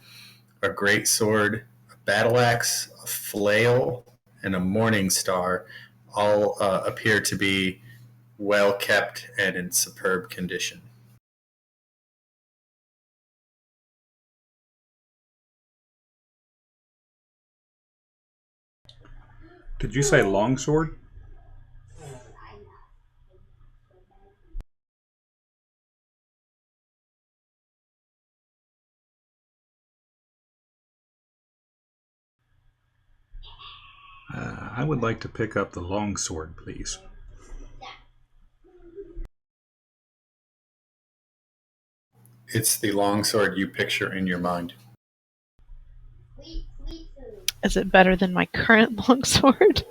a great sword, a battle axe, a flail, and a morning star. All appear to be well kept and in superb condition. Did you say longsword? I would like to pick up the longsword, please. It's the longsword you picture in your mind. Is it better than my current longsword?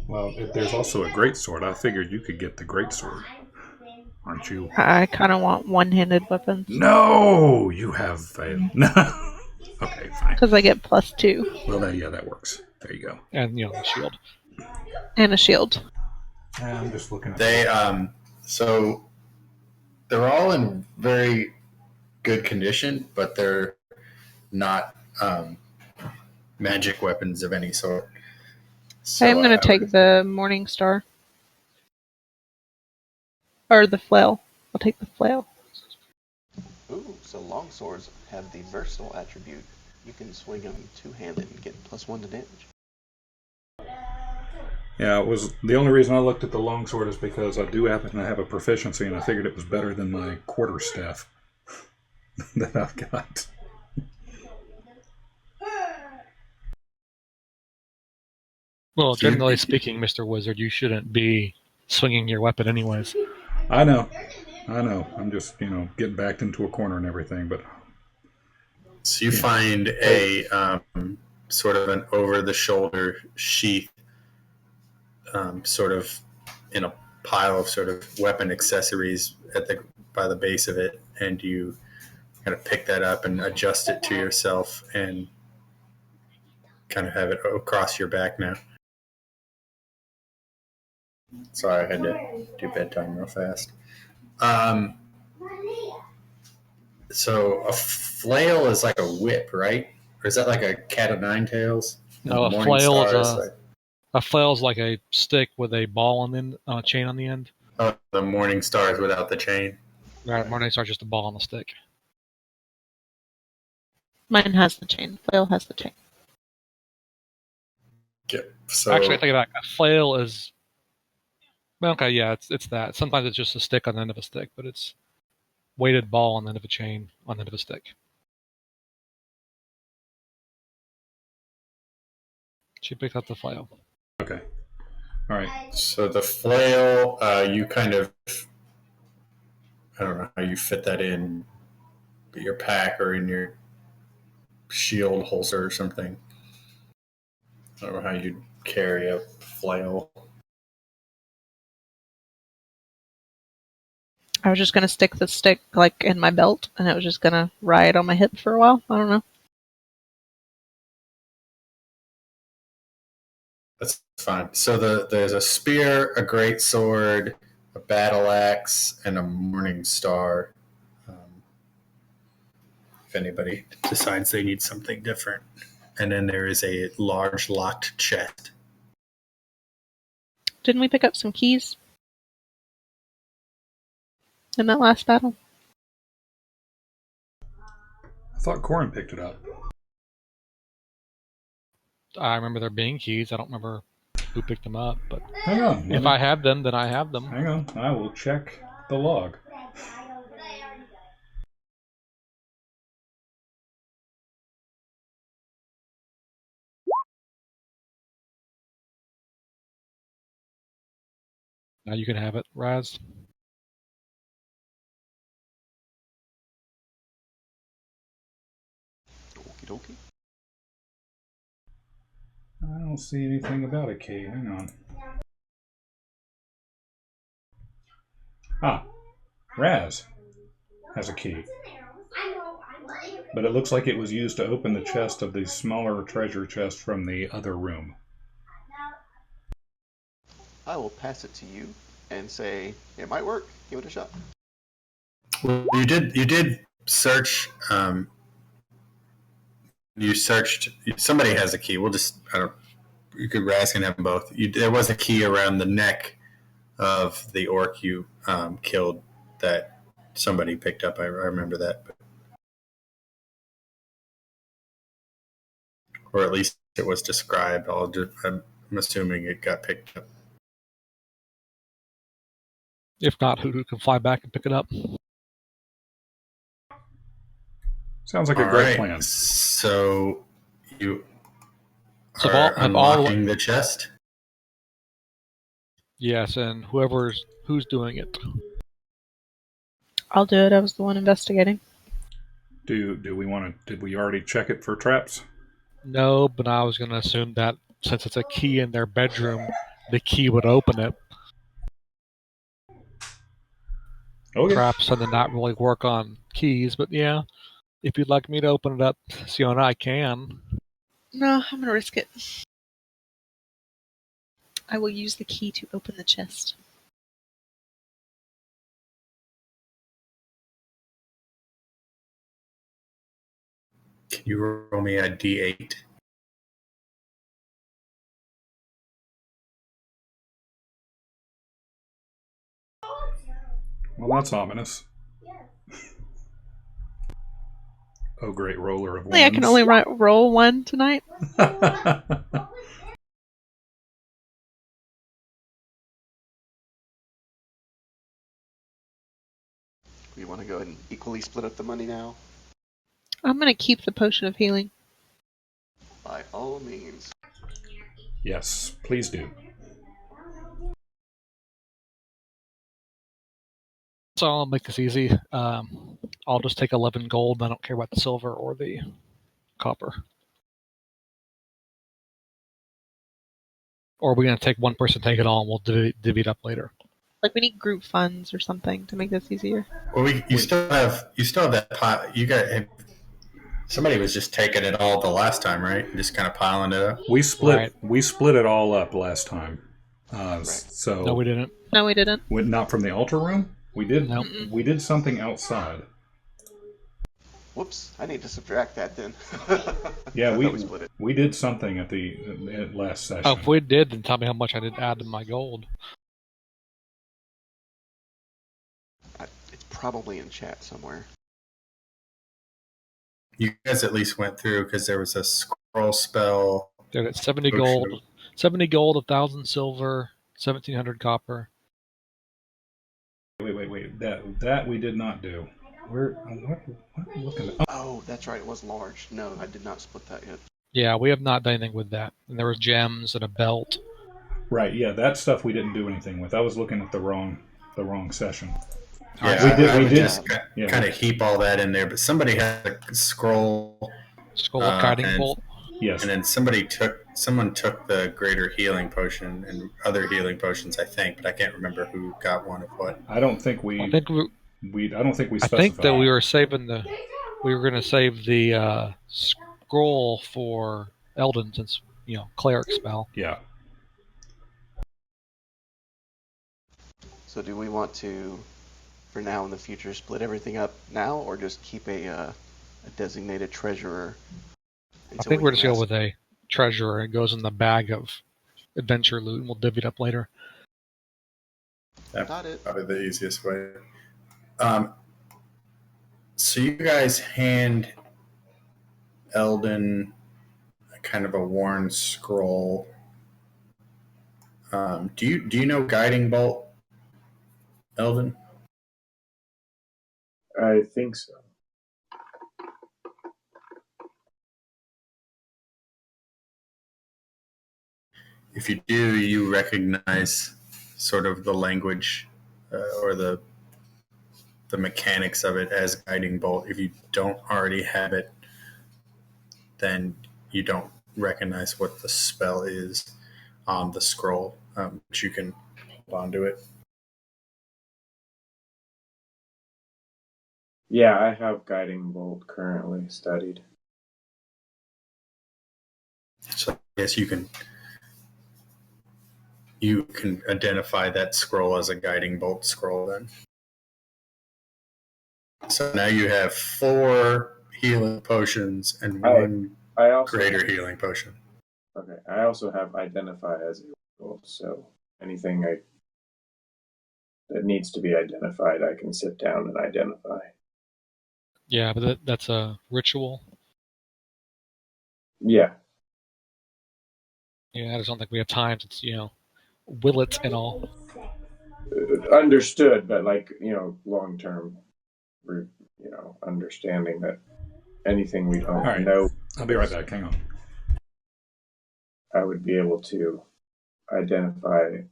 Well, if there's also a great sword. I figured you could get the great sword, aren't you? I kind of want one-handed weapons. No, you have no. Okay, fine. Because I get +2. Well, that works. There you go. And, the shield. And a shield. I'm just looking at They so they're all in very good condition, but they're not magic weapons of any sort. So I'm going to take the Morning Star. Or the flail. I'll take the flail. Ooh, so longswords have the versatile attribute. You can swing them two-handed and get +1 to damage. Yeah, it was the only reason I looked at the longsword is because I do happen to have a proficiency, and I figured it was better than my quarterstaff that I've got. Well, generally speaking, Mr. Wizard, you shouldn't be swinging your weapon anyways. I know. I'm just, getting backed into a corner and everything, but... So you find a sort of an over-the-shoulder sheath sort of in a pile of sort of weapon accessories by the base of it, and you kind of pick that up and adjust it to yourself and kind of have it across your back now. Sorry, I had to do bedtime real fast. So a flail is like a whip, right? Or is that like a cat of nine tails? No, a flail is like a stick with a ball on the end, chain on the end. Oh, the morning stars without the chain. Right, Morning Star is just a ball on the stick. Mine has the chain. Flail has the chain. Yeah, so Actually, I think about a flail is... Well, okay, yeah, it's that. Sometimes it's just a stick on the end of a stick, but it's weighted ball on the end of a chain on the end of a stick. She picked up the flail. Okay. All right. So the flail, you kind of, I don't know how you fit that in your pack or in your shield holster or something. I don't know how you'd carry a flail. I was just going to stick the stick like in my belt, and it was just going to ride on my hip for a while. I don't know. That's fine. So there's a spear, a great sword, a battle axe, and a morning star. If anybody decides they need something different. And then there is a large locked chest. Didn't we pick up some keys in that last battle? I thought Corin picked it up. I remember there being keys. I don't remember who picked them up, but Hang on. if I have them, then I have them. Hang on. I will check the log. Now you can have it, Raz. Okie dokie. I don't see anything about a key. Hang on. Ah, Raz has a key. But it looks like it was used to open the chest of the smaller treasure chest from the other room. I will pass it to you and say, it might work. Give it a shot. Well, you did search. You searched. Somebody has a key. We'll just. I don't. You could Raz can have them both. There was a key around the neck of the orc you killed that somebody picked up. I remember that. Or at least it was described. I'm assuming it got picked up. If not, who can fly back and pick it up? Sounds like a great plan. So you So are unlocking the chest? Yes, and who's doing it. I'll do it. I was the one investigating. Do we want to? Did we already check it for traps? No, but I was going to assume that since it's a key in their bedroom, the key would open it. Okay. Traps tend to not really work on keys, but yeah, if you'd like me to open it up, Siona, I can. No, I'm gonna risk it. I will use the key to open the chest. Can you roll me a d8? Well, that's ominous. Oh, great roller of I can only roll one tonight. We want to go ahead and equally split up the money now? I'm gonna keep the potion of healing. By all means. Yes, please do. So I'll make this easy. I'll just take 11 gold. I don't care about the silver or the copper. Or are we going to take one person, take it all, and we'll divvy it up later? Like we need group funds or something to make this easier. Well, you still have that pot. You got somebody was just taking it all the last time, right? Just kind of piling it up. We split Right. it all up last time. Right. So No, we didn't. No, we didn't. Not from the altar room. We did. No. We did something outside. Whoops, I need to subtract that then. Yeah, we split it. We did something at the last session. Oh, if we did, then tell me how much I did add to my gold. It's probably in chat somewhere. You guys at least went through because there was a scroll spell. Did it 70 gold, 70 gold, 1,000 silver, 1,700 copper. Wait. That we did not do. What are we looking at? Oh, that's right. It was large. No, I did not split that yet. Yeah, we have not done anything with that. And there were gems and a belt. Right. Yeah, that stuff we didn't do anything with. I was looking at the wrong session. Yeah, we did just yeah. kind of heap all that in there, but somebody had a scroll of guiding bolt. Yes. And then someone took the greater healing potion and other healing potions, I think, but I can't remember who got one of what. I don't think we. I think specified. I think that we were saving we were going to save the scroll for Eldon, since cleric spell. Yeah. So do we want to, for now in the future, split everything up now, or just keep a designated treasurer? I think we're just going with a treasurer. It goes in the bag of adventure loot, and we'll divvy it up later. That's probably the easiest way. So you guys hand Eldon kind of a worn scroll. Do you know guiding bolt, Eldon? I think so. If you do, you recognize sort of the language or the mechanics of it as guiding bolt. If you don't already have it, then you don't recognize what the spell is on the scroll, but you can hold on to it. Yeah, I have guiding bolt currently studied. So I guess you can identify that scroll as a guiding bolt scroll then. So now you have 4 healing potions and one greater healing potion. Okay, I also have identify as a ritual, so anything that needs to be identified, I can sit down and identify. Yeah, but that's a ritual. Yeah. Yeah, I just don't think we have time to, will it and all. Understood, but long term, understanding that anything we don't know. I'll be right back. Hang on. I would be able to identify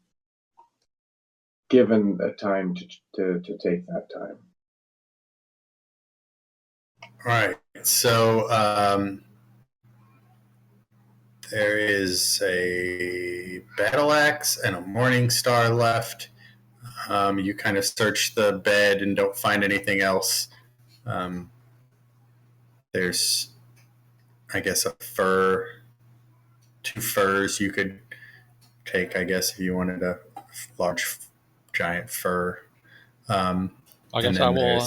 given a time to take that time. All right. So there is a battle axe and a morning star left. You kind of search the bed and don't find anything else. There's, I guess, a fur, 2 furs you could take, I guess, if you wanted a large, giant fur. I And guess I then will.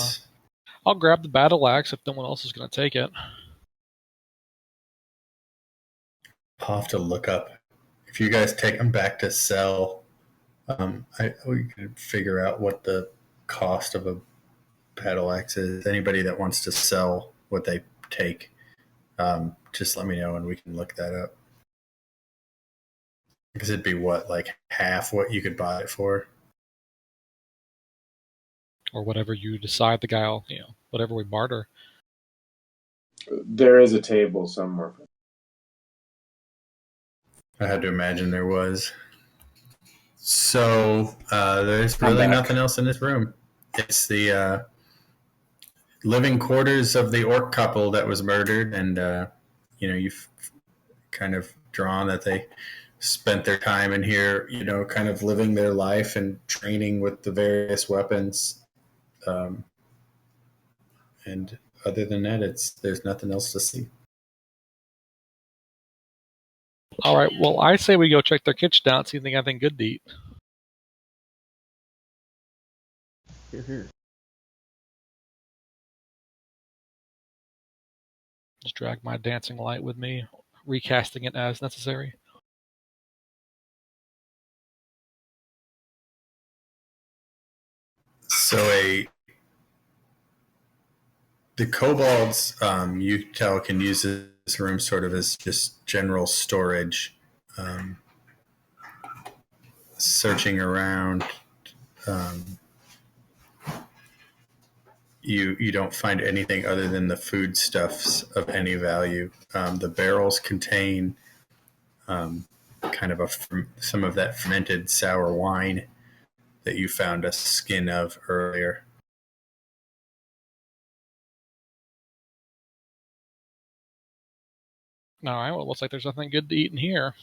I'll grab the battle axe if no one else is going to take it. I'll have to look up. If you guys take them back to sell, we could figure out what the cost of a battle axe is. Anybody that wants to sell what they take, just let me know and we can look that up. Because it'd be what, like half what you could buy it for? Or whatever you decide the guy will, whatever we barter. There is a table somewhere. I had to imagine there was. So there's really nothing else in this room. It's the living quarters of the orc couple that was murdered, and you've kind of drawn that they spent their time in here, kind of living their life and training with the various weapons. And other than that, there's nothing else to see. All right. Well, I say we go check their kitchen out, see if they got anything good to eat. Here. Just drag my dancing light with me, recasting it as necessary. So the kobolds, you tell, can use this room sort of as just general storage. Searching around, you don't find anything other than the foodstuffs of any value. The barrels contain kind of some of that fermented sour wine that you found a skin of earlier. All right. Well, it looks like there's nothing good to eat in here.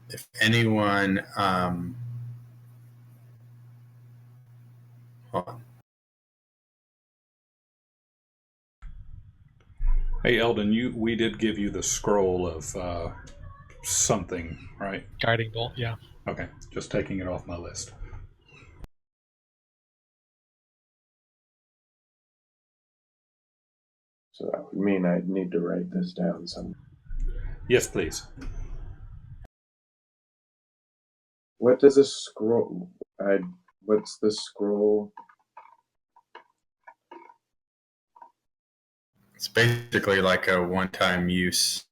If anyone, hold on. Hey, Eldon, we did give you the scroll of something, right? Guiding bolt, yeah. Okay, just taking it off my list. So that would mean I'd need to write this down somewhere. Yes, please. What does a scroll? What's the scroll? It's basically like a one-time use.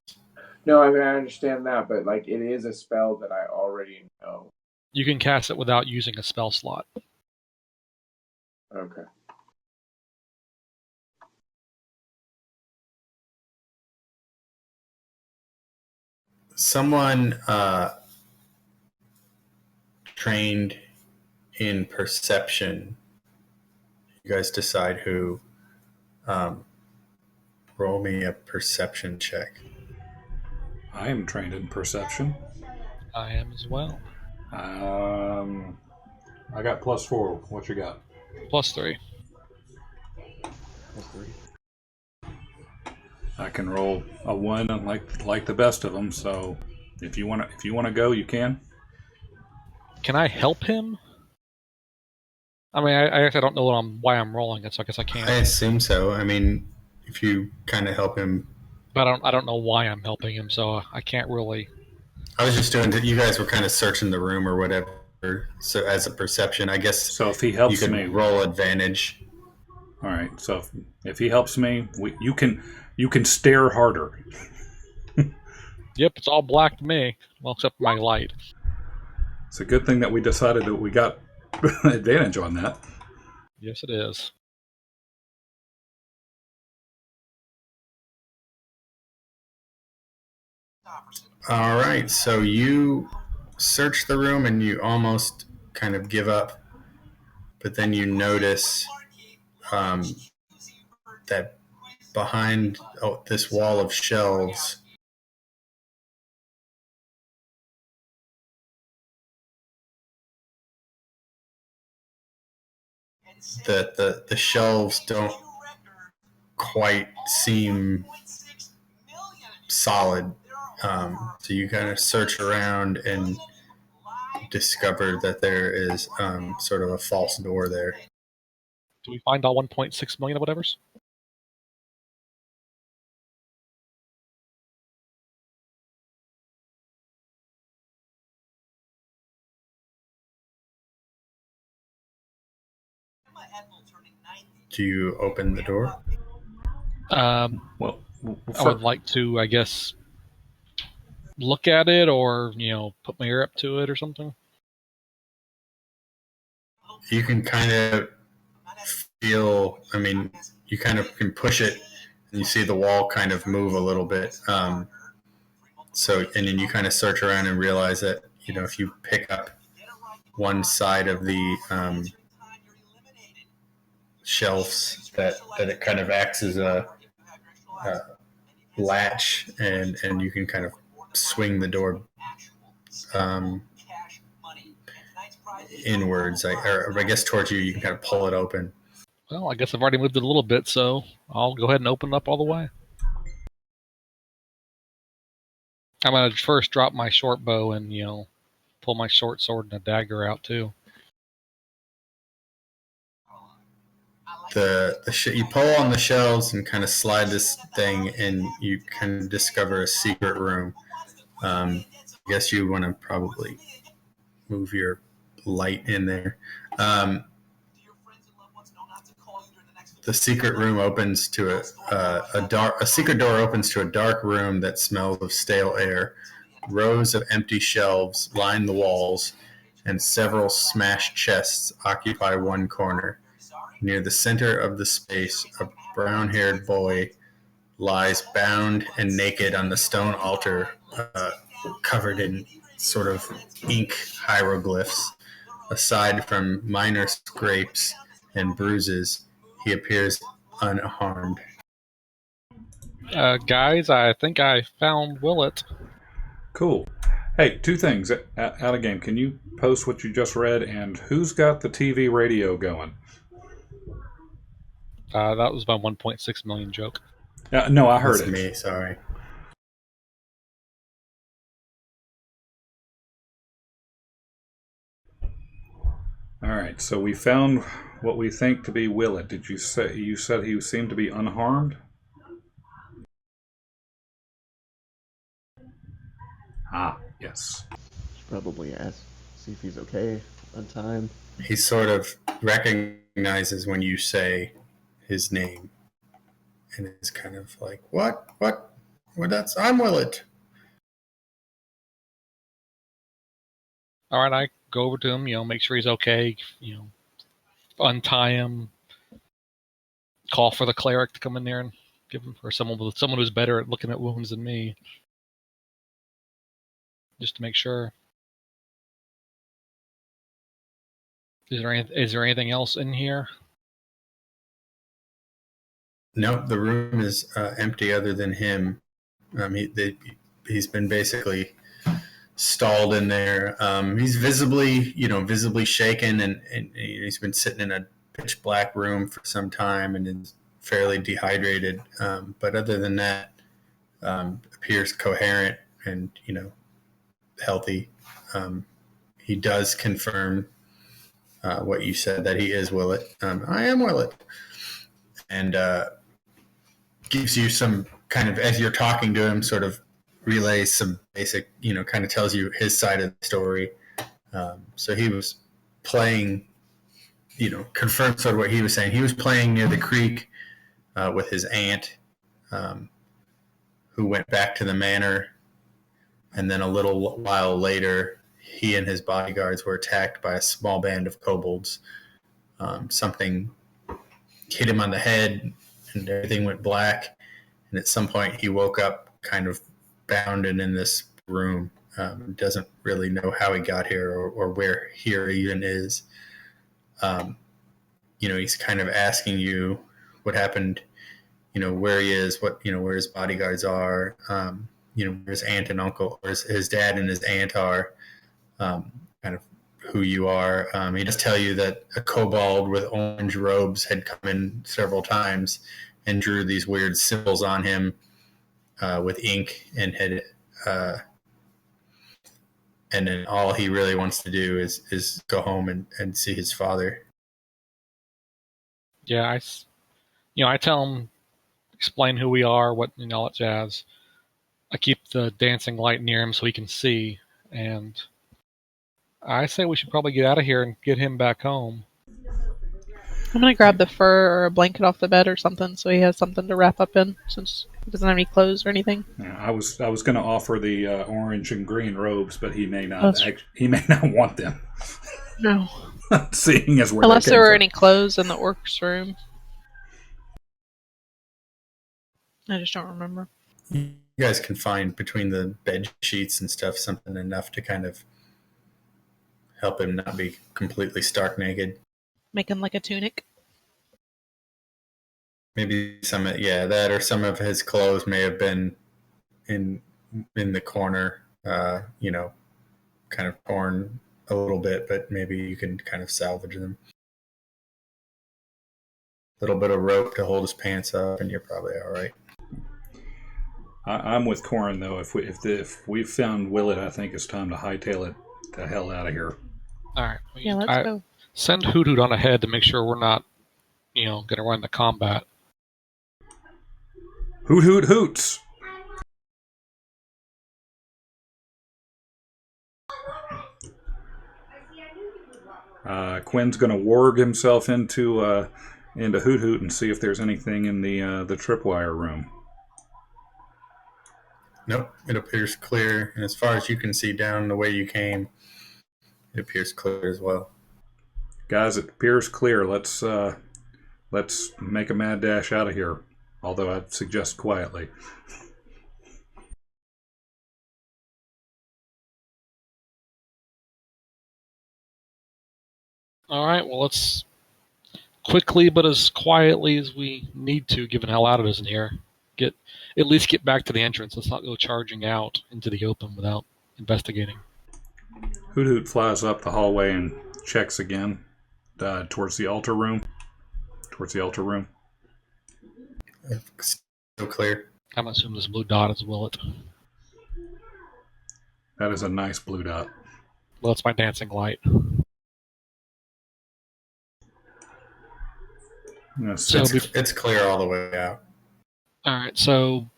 No, I mean I understand that, but like it is a spell that I already know. You can cast it without using a spell slot. Okay. Someone trained in perception. You guys decide who. Roll me a perception check. I am trained in perception. I am as well. I got +4. What you got? +3. +3. I can roll a 1 like the best of them. So if you want to go, you can. Can I help him? I mean, I actually don't know why I'm rolling it, so I guess I can't. I assume so. I mean, if you kind of help him. But I don't know why I'm helping him, so I can't really. I was just doing that. You guys were kind of searching the room or whatever. So as a perception, I guess. So if he helps you can me, roll advantage. All right. So if he helps me, you can stare harder. Yep, it's all black to me. Well, except for my light. It's a good thing that we decided that we got advantage on that. Yes, it is. All right. So you search the room and you almost kind of give up, but then you notice that behind this wall of shelves, that the shelves don't quite seem solid. So you kind of search around and discover that there is sort of a false door there. Do we find all 1.6 million or whatever's? Do you open the door? Well, I would like to, I guess, look at it or, put my ear up to it or something. You can kind of feel, you kind of can push it and you see the wall kind of move a little bit. And then you kind of search around and realize that, if you pick up one side of the shelves, that it kind of acts as a latch, and you can kind of swing the door inwards, or I guess towards you. You can kind of pull it open. Well, I guess I've already moved it a little bit, so I'll go ahead and open it up all the way. I'm going to first drop my short bow and, pull my short sword and a dagger out, too. You pull on the shelves and kind of slide this thing, and you kind of discover a secret room. I guess you want to probably move your light in there. The secret room opens to a secret door opens to a dark room that smells of stale air. Rows of empty shelves line the walls, and several smashed chests occupy one corner. Near the center of the space, a brown-haired boy lies bound and naked on the stone altar, covered in sort of ink hieroglyphs. Aside from minor scrapes and bruises, he appears unharmed. Guys, I think I found Willet. Cool. Hey, two things out of game. Can you post what you just read, and who's got the TV radio going? That was my 1.6 million joke. No, I heard That's it. me, sorry. All right, so we found what we think to be Willet. Did you said he seemed to be unharmed? Ah, yes. Should probably ask, see if he's okay on time. He sort of recognizes when you say his name, and is kind of like, what? Well, I'm Willet. All right, I go over to him, make sure he's okay, untie him, call for the cleric to come in there and give him, or someone who's better at looking at wounds than me, just to make sure. Is there anything else in here? No, the room is empty other than him. He's been basically stalled in there. He's visibly shaken, and he's been sitting in a pitch black room for some time and is fairly dehydrated. But other than that, appears coherent and healthy. He does confirm what you said, that he is Willet. I am Willet, and gives you some kind of, as you're talking to him, sort of relays some basic, kind of tells you his side of the story. So he was playing, confirmed sort of what he was saying. He was playing near the creek with his aunt, who went back to the manor, and then a little while later, he and his bodyguards were attacked by a small band of kobolds. Something hit him on the head, and everything went black. And at some point, he woke up kind of bound and in this room. Doesn't really know how he got here or where here even is. he's kind of asking you what happened, where he is, where his bodyguards are, where his aunt and uncle, or his dad and his aunt are, kind of who you are. He does tell you that a kobold with orange robes had come in several times and drew these weird symbols on him with ink, and had and then all he really wants to do is go home and see his father. Yeah, I tell him, explain who we are, what, all that jazz. I keep the dancing light near him so he can see, and I say we should probably get out of here and get him back home. I'm gonna grab the fur or a blanket off the bed or something so he has something to wrap up in since he doesn't have any clothes or anything. Yeah, I was going to offer the orange and green robes, but he may not want them. No. Seeing as where unless they there came were from. any clothes in the orc's room. I just don't remember. You guys can find between the bed sheets and stuff something enough to kind of help him not be completely stark naked. Make him like a tunic. Maybe that, or some of his clothes may have been in the corner, kind of torn a little bit, but maybe you can kind of salvage them. A little bit of rope to hold his pants up, and you're probably all right. I'm with Corin though. If we've found Willet, I think it's time to hightail it the hell out of here. All right. Yeah, let's go. Send Hoot Hoot on ahead to make sure we're not, going to run the combat. Hoot hoot hoots! Quinn's going to warg himself into Hoot Hoot and see if there's anything in the tripwire room. Nope, it appears clear, and as far as you can see down the way you came, it appears clear as well. Guys, it appears clear. Let's make a mad dash out of here. Although I'd suggest quietly. All right. Well, let's quickly but as quietly as we need to, given how loud it is in here, at least get back to the entrance. Let's not go charging out into the open without investigating. Hoot Hoot flies up the hallway and checks again towards the altar room. It's so clear. I'm going to assume this blue dot is Willet. That is a nice blue dot. Well, it's my dancing light. Yes. So it's clear all the way out. All right, so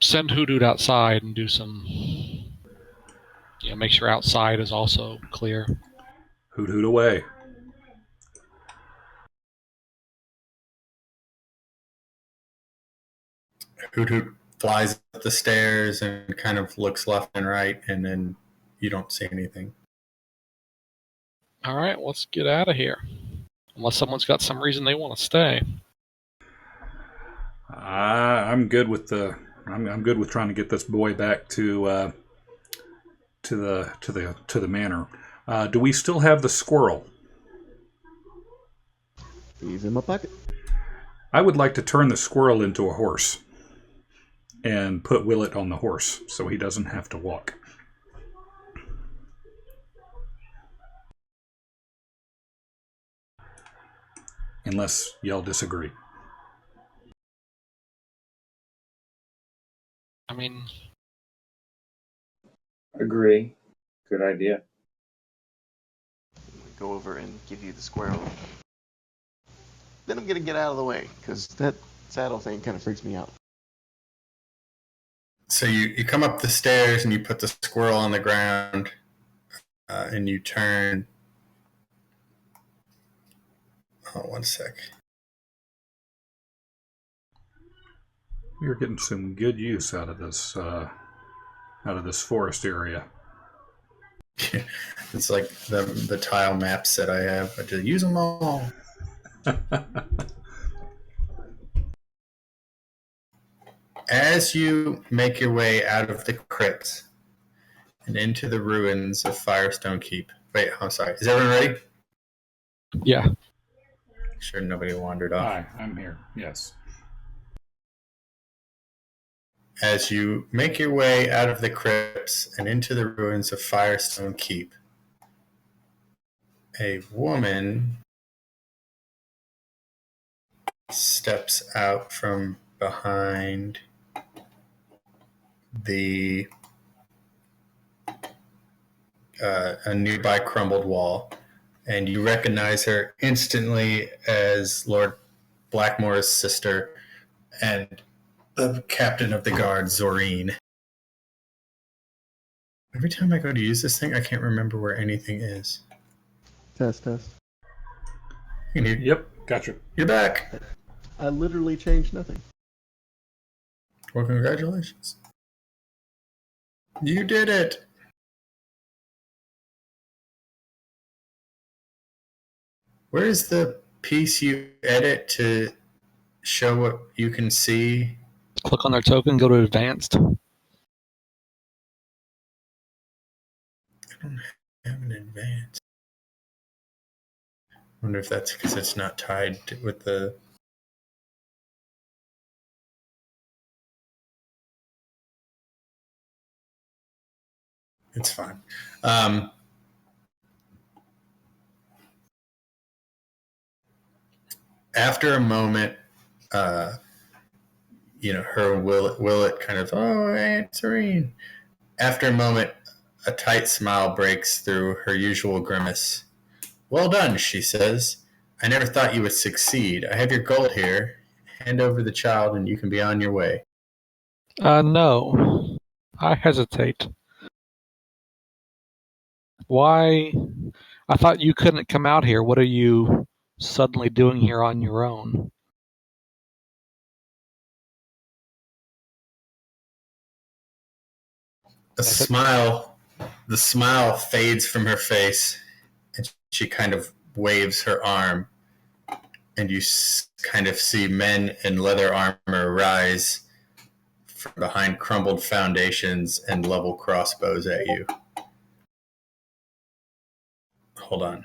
send Hoot Hoot outside and do some, make sure outside is also clear. Hoot Hoot away. Hoot Hoot flies up the stairs and kind of looks left and right, and then you don't see anything. All right, let's get out of here. Unless someone's got some reason they want to stay. I'm good with I'm good with trying to get this boy back to the manor. Do we still have the squirrel? He's in my pocket. I would like to turn the squirrel into a horse and put Willet on the horse so he doesn't have to walk. Unless y'all disagree. I mean, Agree. Good idea. Go over and give you the squirrel. Then I'm gonna get out of the way, because that saddle thing kind of freaks me out. So you come up the stairs and you put the squirrel on the ground, and you turn. Oh, one sec. We're getting some good use out of this forest area. It's like the tile maps that I have. I just use them all. As you make your way out of the crypt and into the ruins of Firestone Keep. Wait, I'm sorry. Is everyone ready? yeah. sure nobody wandered off. Hi, I'm here. Yes. As you make your way out of the crypts and into the ruins of Firestone Keep, a woman steps out from behind the a nearby crumbled wall, and you recognize her instantly as Lord Blackmore's sister and the captain of the guard, Zorine. Every time I go to use this thing, I can't remember where anything is. Test. Yep, gotcha. You're back. I literally changed nothing. Well, congratulations. You did it. Where is the piece you edit to show what you can see? Click on their token, go to advanced. I don't have an advance. I wonder if that's because it's not tied with the... It's fine. After a moment, her will it kind of, oh, Aunt Serene. After a moment, a tight smile breaks through her usual grimace. Well done, she says. I never thought you would succeed. I have your gold here. Hand over the child and you can be on your way. No. I hesitate. Why? I thought you couldn't come out here. What are you suddenly doing here on your own? The smile fades from her face, and she kind of waves her arm, and you kind of see men in leather armor rise from behind crumbled foundations and level crossbows at you. Hold on.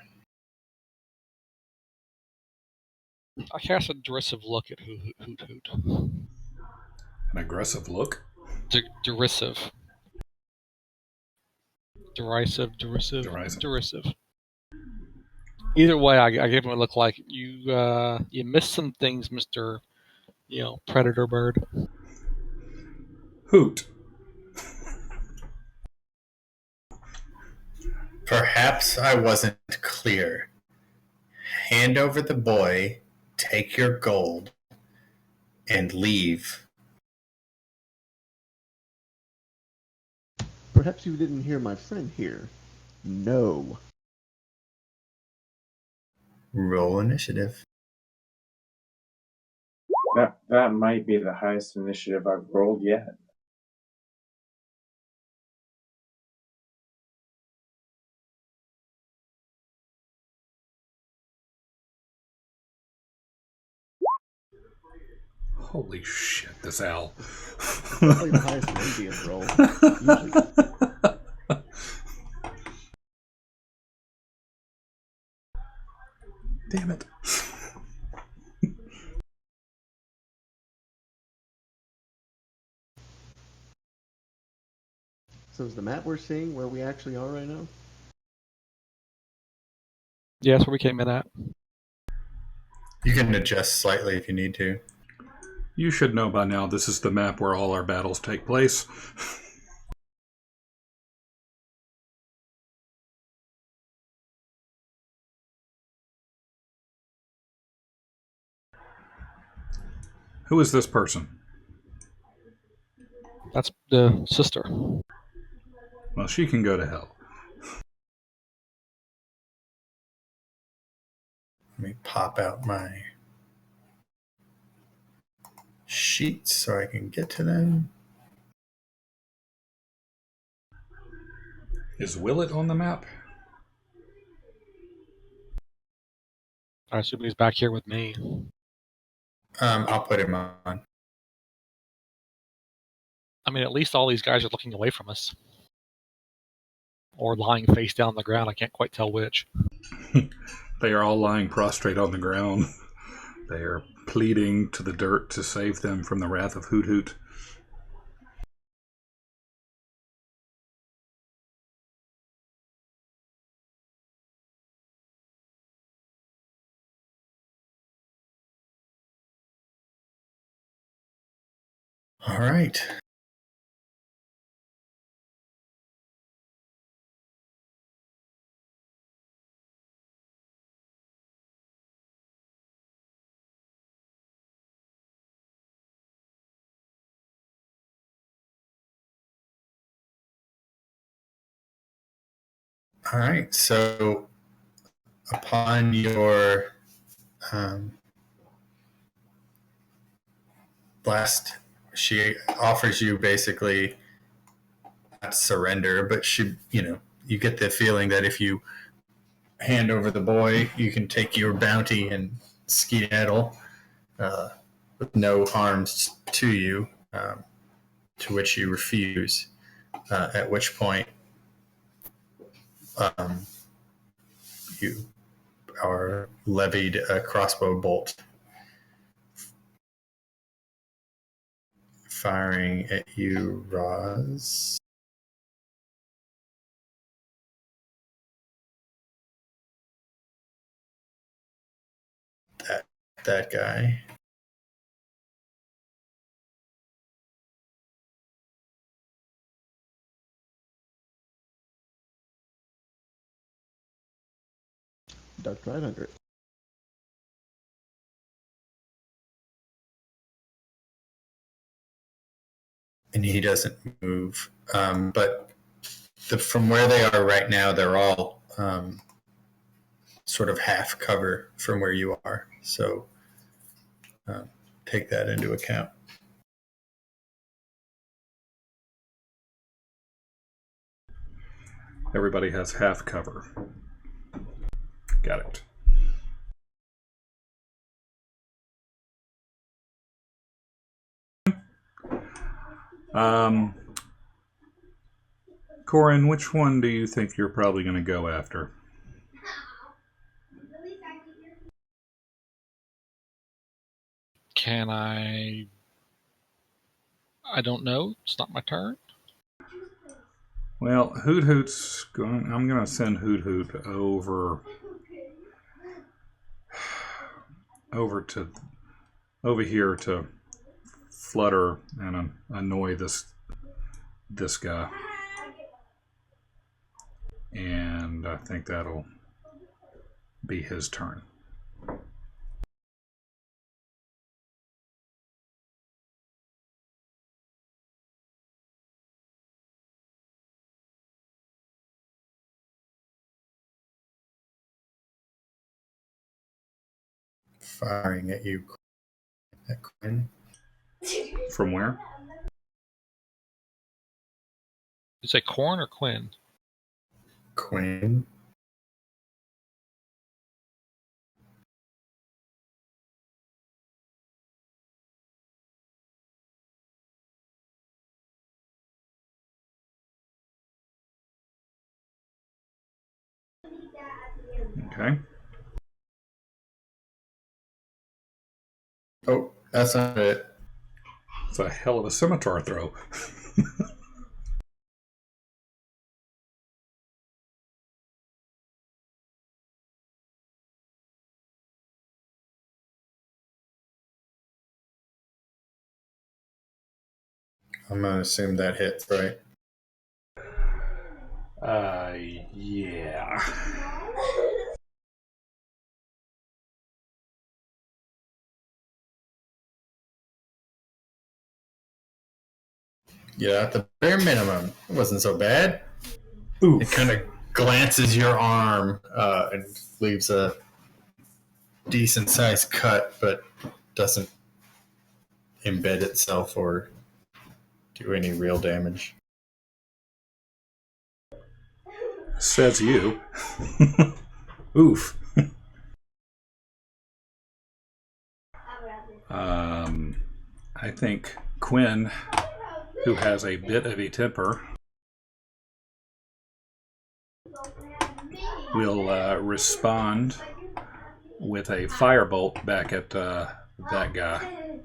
I cast a derisive look at Hoot. An aggressive look? Derisive. Derisive. Either way, I gave him a look like you missed some things, Mr. Predator Bird. Hoot. Perhaps I wasn't clear. Hand over the boy, take your gold, and leave. Perhaps you didn't hear my friend here. No. Roll initiative. That might be the highest initiative I've rolled yet. Holy shit, this owl. Probably the highest radiant roll. Usually. Damn it. So is the map we're seeing where we actually are right now? Yeah, that's where we came in at. You can adjust slightly if you need to. You should know by now this is the map where all our battles take place. Who is this person? That's the sister. Well, she can go to hell. Let me pop out my sheets so I can get to them. Is Willet on the map? I assume he's back here with me. I'll put him on. I mean, at least all these guys are looking away from us. Or lying face down on the ground. I can't quite tell which. They are all lying prostrate on the ground. They are pleading to the dirt to save them from the wrath of Hoot Hoot. All right. All right. So upon your blast, she offers you basically not surrender, but you get the feeling that if you hand over the boy, you can take your bounty and skedaddle with no harms to you, to which you refuse, at which point um, you are levied a crossbow bolt firing at you, Roz. That guy. Ducked right under it. And he doesn't move. But from where they are right now, they're all sort of half cover from where you are. So take that into account. Everybody has half cover. Got it. Corin, which one do you think you're probably going to go after? Can I don't know. It's not my turn. Well, Hoot Hoot's going. I'm going to send Hoot Hoot over here to flutter and annoy this guy, and I think that'll be his turn. Firing at you, at Quinn. From where? Is it Corn or Quinn? Quinn. Okay. Oh, that's not it. It's a hell of a scimitar throw. I'm going to assume that hits, right? Yeah. Yeah, at the bare minimum, it wasn't so bad. Oof. It kind of glances your arm and leaves a decent sized cut, but doesn't embed itself or do any real damage. Says you. Oof. I think Quinn, who has a bit of a temper, will respond with a firebolt back at that guy.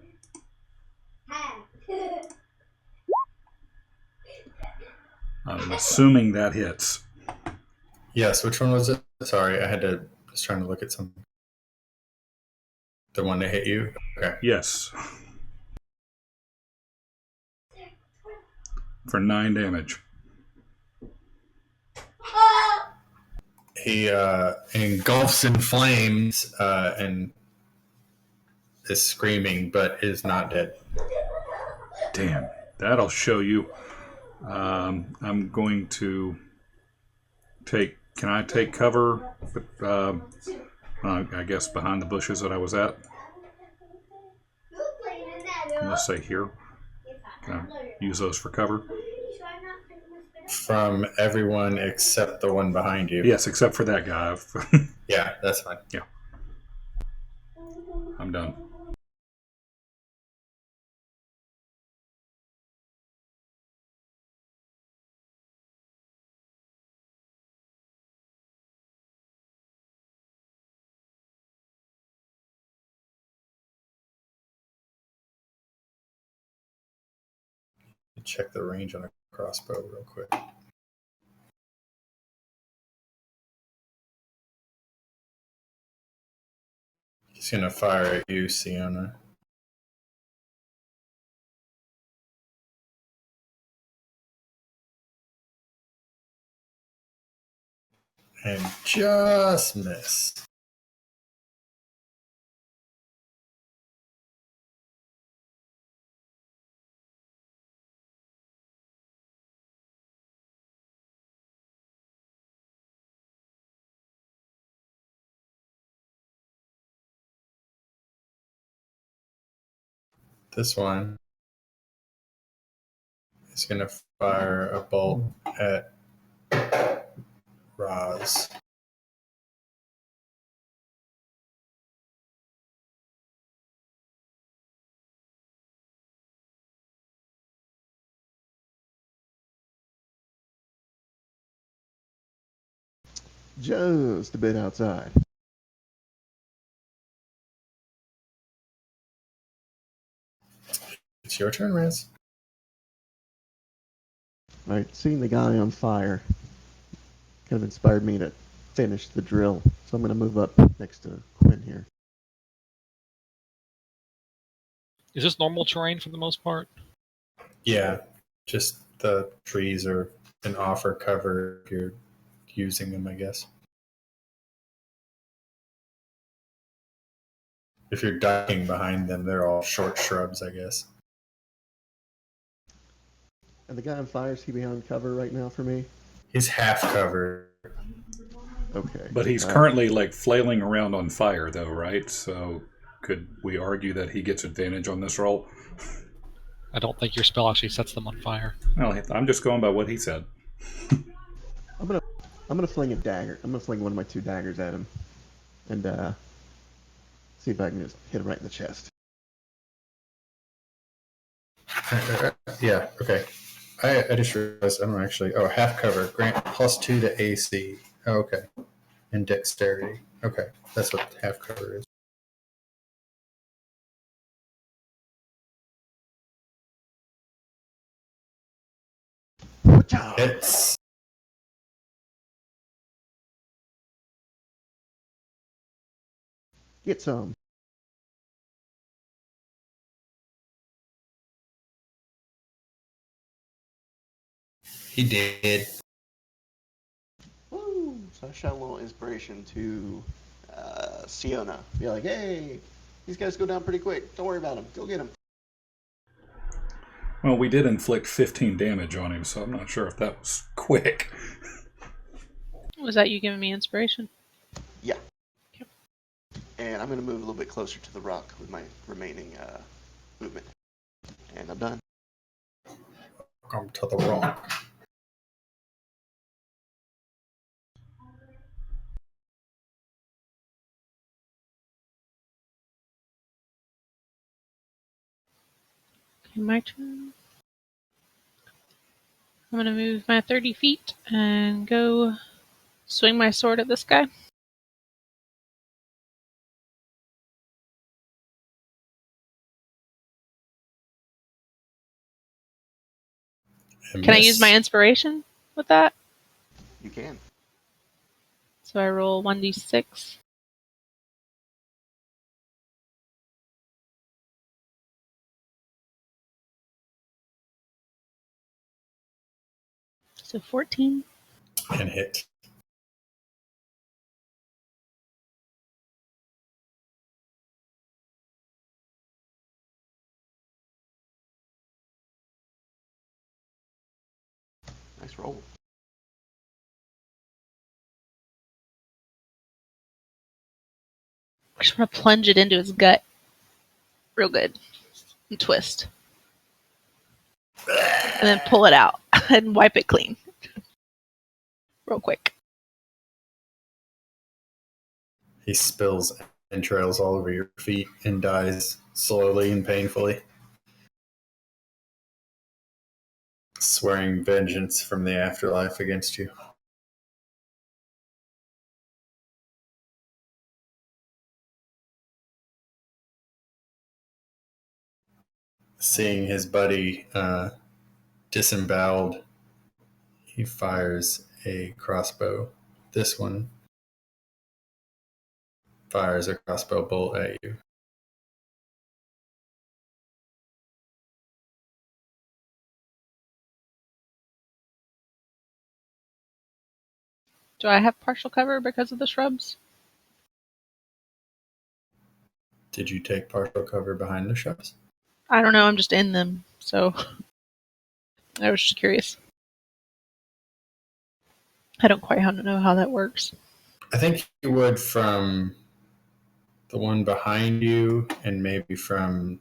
I'm assuming that hits. Yes, which one was it? Sorry, I was trying to look at something. The one that hit you? Okay. Yes. For 9 damage. He engulfs in flames and is screaming, but is not dead. Damn, that'll show you. I'm going to take. Can I take cover? I guess behind the bushes that I was at. Let's say here. Can I use those for cover? From everyone except the one behind you. Yes, except for that guy. Yeah, that's fine. Yeah. I'm done. Check the range on a crossbow real quick. He's gonna fire at you, Sienna. And just miss. This one is gonna fire a bolt at Roz. Just a bit outside. It's your turn, Riz. Right, seeing the guy on fire kind of inspired me to finish the drill. So I'm going to move up next to Quinn here. Is this normal terrain for the most part? Yeah, just the trees are an offer cover if you're using them, I guess. If you're ducking behind them, they're all short shrubs, I guess. And the guy on fire, is he behind cover right now for me? He's half covered. Okay. But he's currently like flailing around on fire, though, right? So could we argue that he gets advantage on this roll? I don't think your spell actually sets them on fire. Well, I'm just going by what he said. I'm gonna fling a dagger. I'm gonna fling one of my 2 daggers at him, and see if I can just hit him right in the chest. Yeah, okay. I just realized I don't actually. Oh, half cover. Grant +2 to AC. Oh, okay. And dexterity. Okay, that's what half cover is. Hits. Get some. He did. Woo! So I shot a little inspiration to Siona. Be like, hey, these guys go down pretty quick. Don't worry about them. Go get them. Well, we did inflict 15 damage on him, so I'm not sure if that was quick. Was that you giving me inspiration? Yeah. And I'm going to move a little bit closer to the rock with my remaining movement. And I'm done. Come to the rock. Okay, my turn. I'm gonna move my 30 feet and go swing my sword at this guy. And Can I use miss. my inspiration with that? You can. So I roll 1d6. So 14. And hit. Nice roll. I just want to plunge it into his gut. Real good. And twist. And then pull it out and wipe it clean. Real quick. He spills entrails all over your feet and dies slowly and painfully, swearing vengeance from the afterlife against you. Seeing his buddy disemboweled, he fires a crossbow. This one fires a crossbow bolt at you. Do I have partial cover because of the shrubs? Did you take partial cover behind the shrubs? I don't know. I'm just in them. So I was just curious. I don't quite know how that works. I think you would from the one behind you and maybe from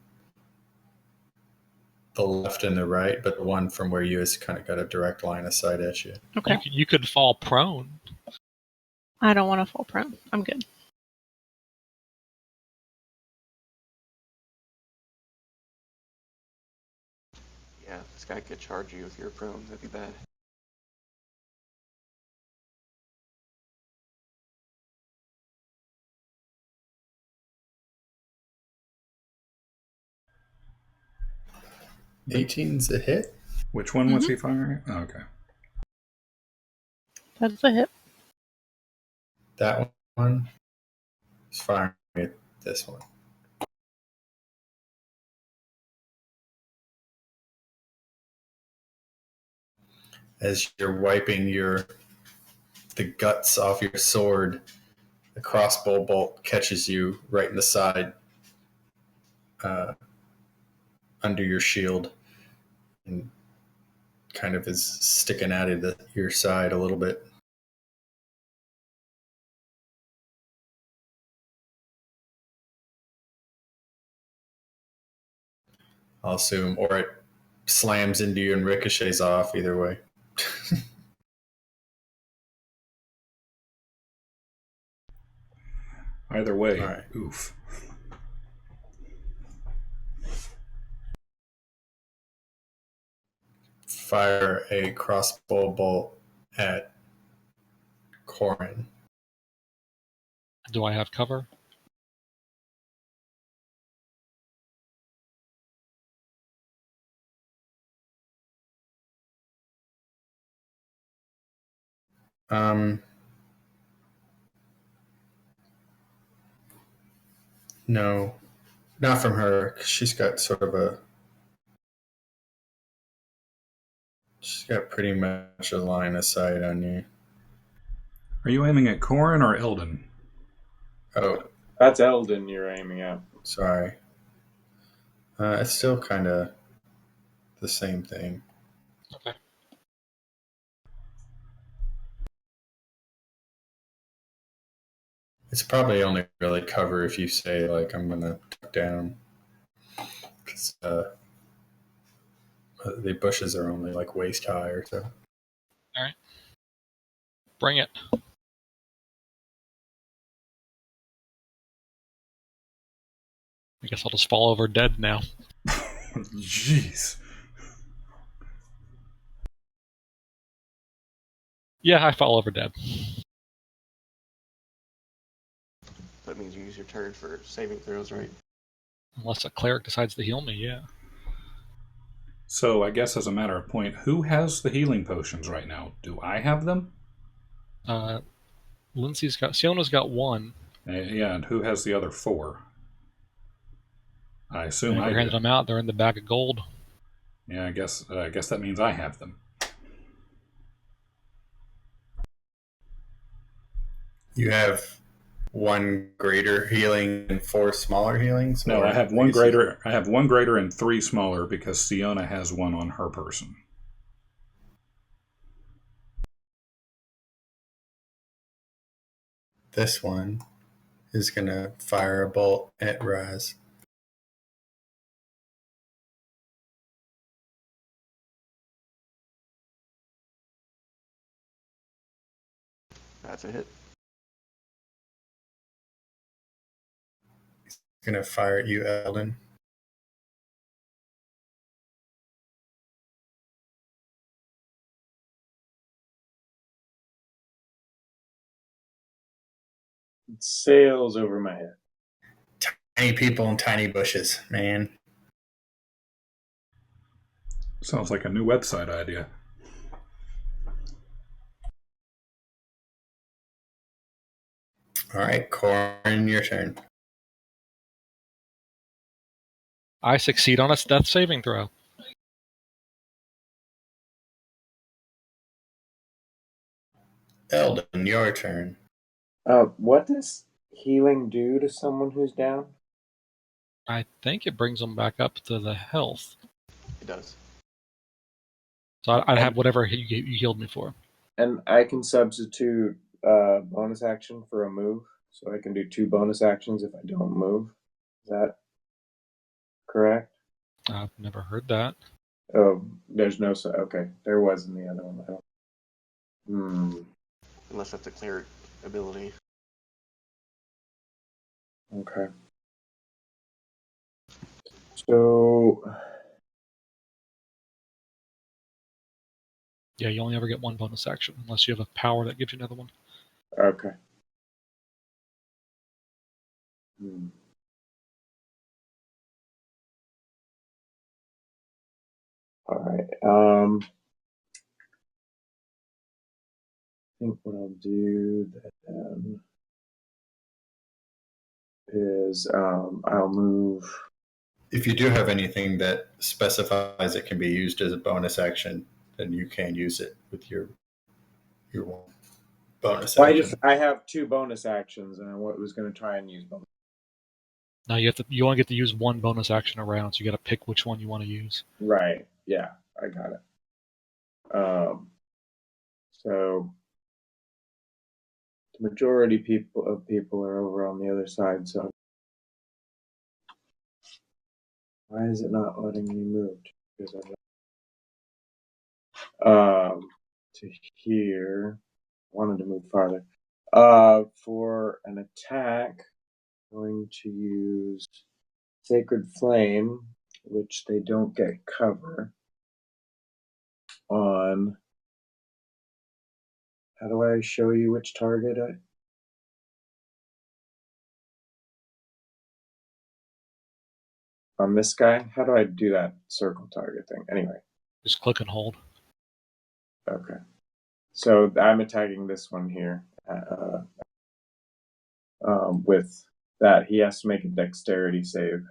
the left and the right, but the one from where you has kind of got a direct line of sight at you. Okay. You could fall prone. I don't want to fall prone. I'm good. Yeah, if this guy could charge you if you're prone, that'd be bad. But 18's a hit. which one was he firing? Oh, okay. That's a hit. That one is firing at this one. As you're wiping the guts off your sword, the crossbow bolt catches you right in the side, under your shield, and kind of is sticking out of your side a little bit. I'll assume, or it slams into you and ricochets off. Either way. Either way, All right. oof. Fire a crossbow bolt at Corin. Do I have cover? No, not from her. She's got she's got pretty much a line of sight on you. Are you aiming at Corin or Eldon? Oh, That's Eldon you're aiming at. sorry. It's still kind of the same thing. Okay. It's probably only really cover if you say, like, I'm going to tuck down. Because the bushes are only like waist high or so. All right. Bring it. I guess I'll just fall over dead now. Jeez. Yeah, I fall over dead. That means you use your turn for saving throws, right? Unless a cleric decides to heal me, yeah. So I guess as a matter of point, who has the healing potions right now? Do I have them? Siona's got one. Yeah, and who has the other 4? I assume I Never do. handed them out. They're in the bag of gold. Yeah, I guess that means I have them. You have 1 greater healing and 4 smaller healings? No, Or I have I one guess you- greater. I have 1 greater and 3 smaller because Siona has 1 on her person. This one is going to fire a bolt at Raz. That's a hit. Going to fire at you, Eldon. It sails over my head. Tiny people and tiny bushes, man. Sounds like a new website idea. All right, Corin, your turn. I succeed on its death saving throw. Eldon, your turn. What does healing do to someone who's down? I think it brings them back up to the health. It does. So I'd have whatever you healed me for. And I can substitute bonus action for a move, so I can do 2 bonus actions if I don't move. Is that correct? I've never heard that. Oh, there's no. Okay, there was in the other one. I don't. Unless that's a cleric ability. Okay. So Yeah, you only ever get 1 bonus action unless you have a power that gives you another one. okay. All right. I think what I'll do then is I'll move. If you do have anything that specifies it can be used as a bonus action, then you can use it with your one bonus Well, action. I have 2 bonus actions, and I was going to try and use bonus. Now you only get to use 1 bonus action around, so you got to pick which one you want to use. Right. Yeah, I got it. So the majority of people are over on the other side. So why is it not letting me move? Because to here, I wanted to move farther. For an attack, I'm going to use Sacred Flame, which they don't get cover on. How do I show you which target on this guy? How do I do that circle target thing? Anyway. Just click and hold. Okay. So I'm attacking this one here. With that, he has to make a dexterity save.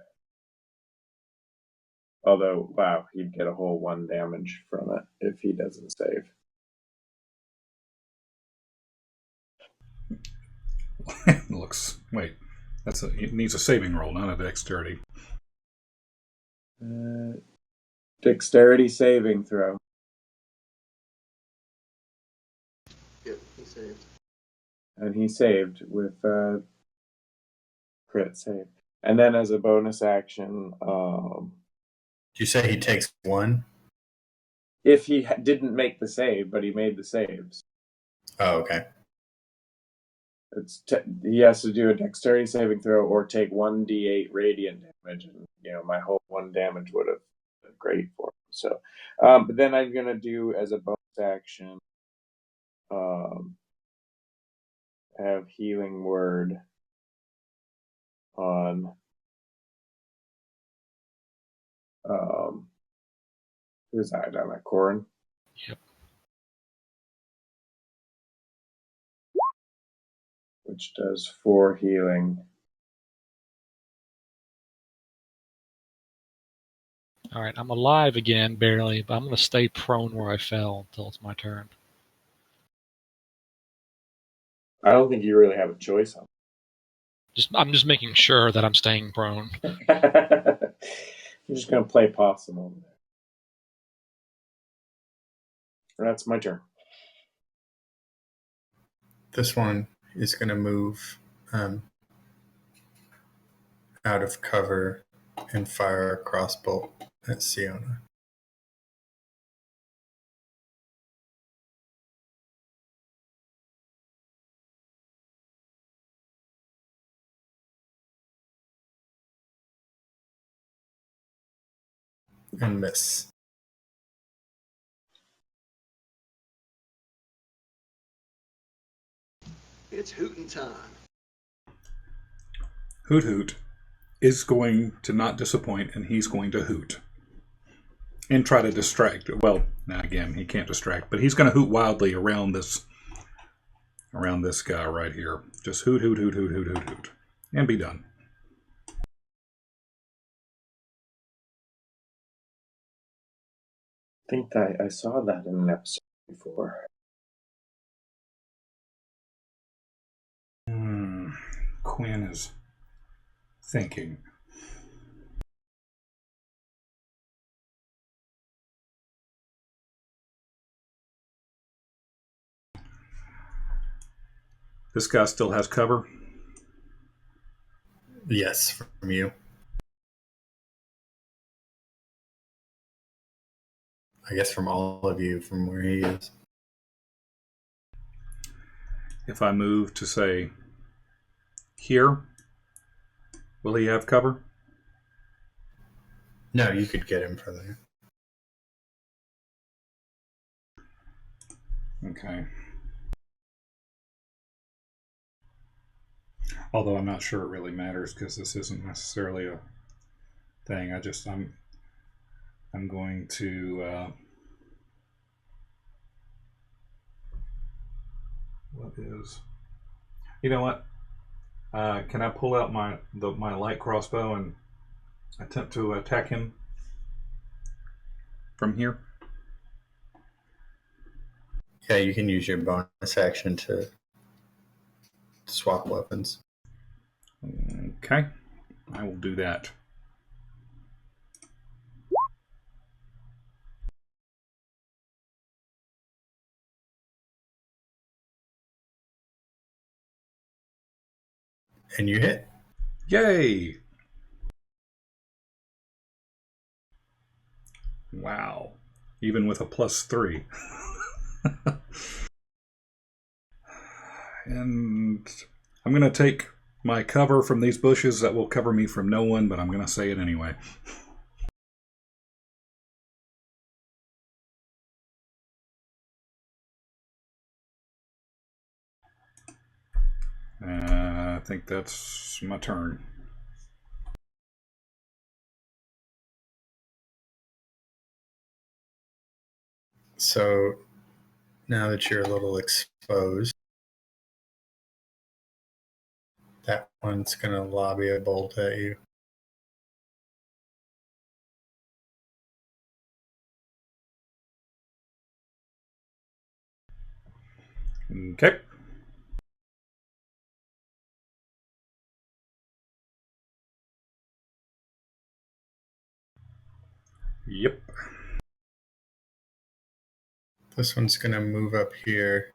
Although, wow, he'd get a whole 1 damage from it if he doesn't save. Wait. It needs a saving roll, not a dexterity. Dexterity saving throw. Yep, he saved. And he saved with crit save. And then as a bonus action, Did you say he takes 1? if he didn't make the save, but he made the saves, Oh, okay. he has to do a dexterity saving throw or take 1d8 radiant damage. And, my whole 1 damage would have been great for him. So, but then I'm going to do as a bonus action, have Healing Word on Who's that down at Corin? Yep. Which does 4 healing. All right, I'm alive again, barely, but I'm going to stay prone where I fell until it's my turn. I don't think you really have a choice on I'm just making sure that I'm staying prone. that. You're just going to play possum over there. That's my turn. This one is going to move out of cover and fire a crossbow at Siona. And miss. It's hootin' time. Hoot Hoot is going to not disappoint, and he's going to hoot. And try to distract. Well, now again, he can't distract, but he's going to hoot wildly around this guy right here. Just hoot, hoot, hoot, hoot, hoot, hoot, hoot. And be done. I think I saw that in an episode before. Quinn is thinking. This guy still has cover? Yes, from you. I guess from all of you, from where he is. If I move to, say, here, will he have cover? No, you could get him from there. Okay. Although I'm not sure it really matters because this isn't necessarily a thing. I'm going to what is? You know what? Can I pull out my light crossbow and attempt to attack him from here? Yeah, you can use your bonus action to swap weapons. Okay, I will do that. And you hit. Yay! Wow. Even with a +3. And I'm going to take my cover from these bushes that will cover me from no one, but I'm going to say it anyway. I think that's my turn. So now that you're a little exposed, that one's going to lobby a bolt at you. Okay. Yep. This one's going to move up here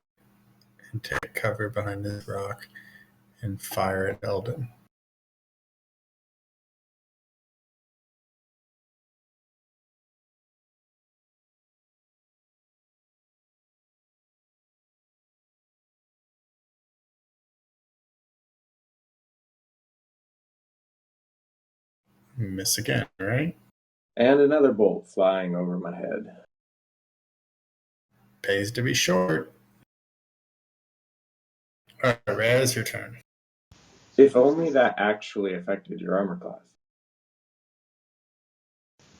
and take cover behind this rock and fire at Eldon. Miss again, right? And another bolt flying over my head. Pays to be short. All right, Raz, your turn. If only that actually affected your armor class.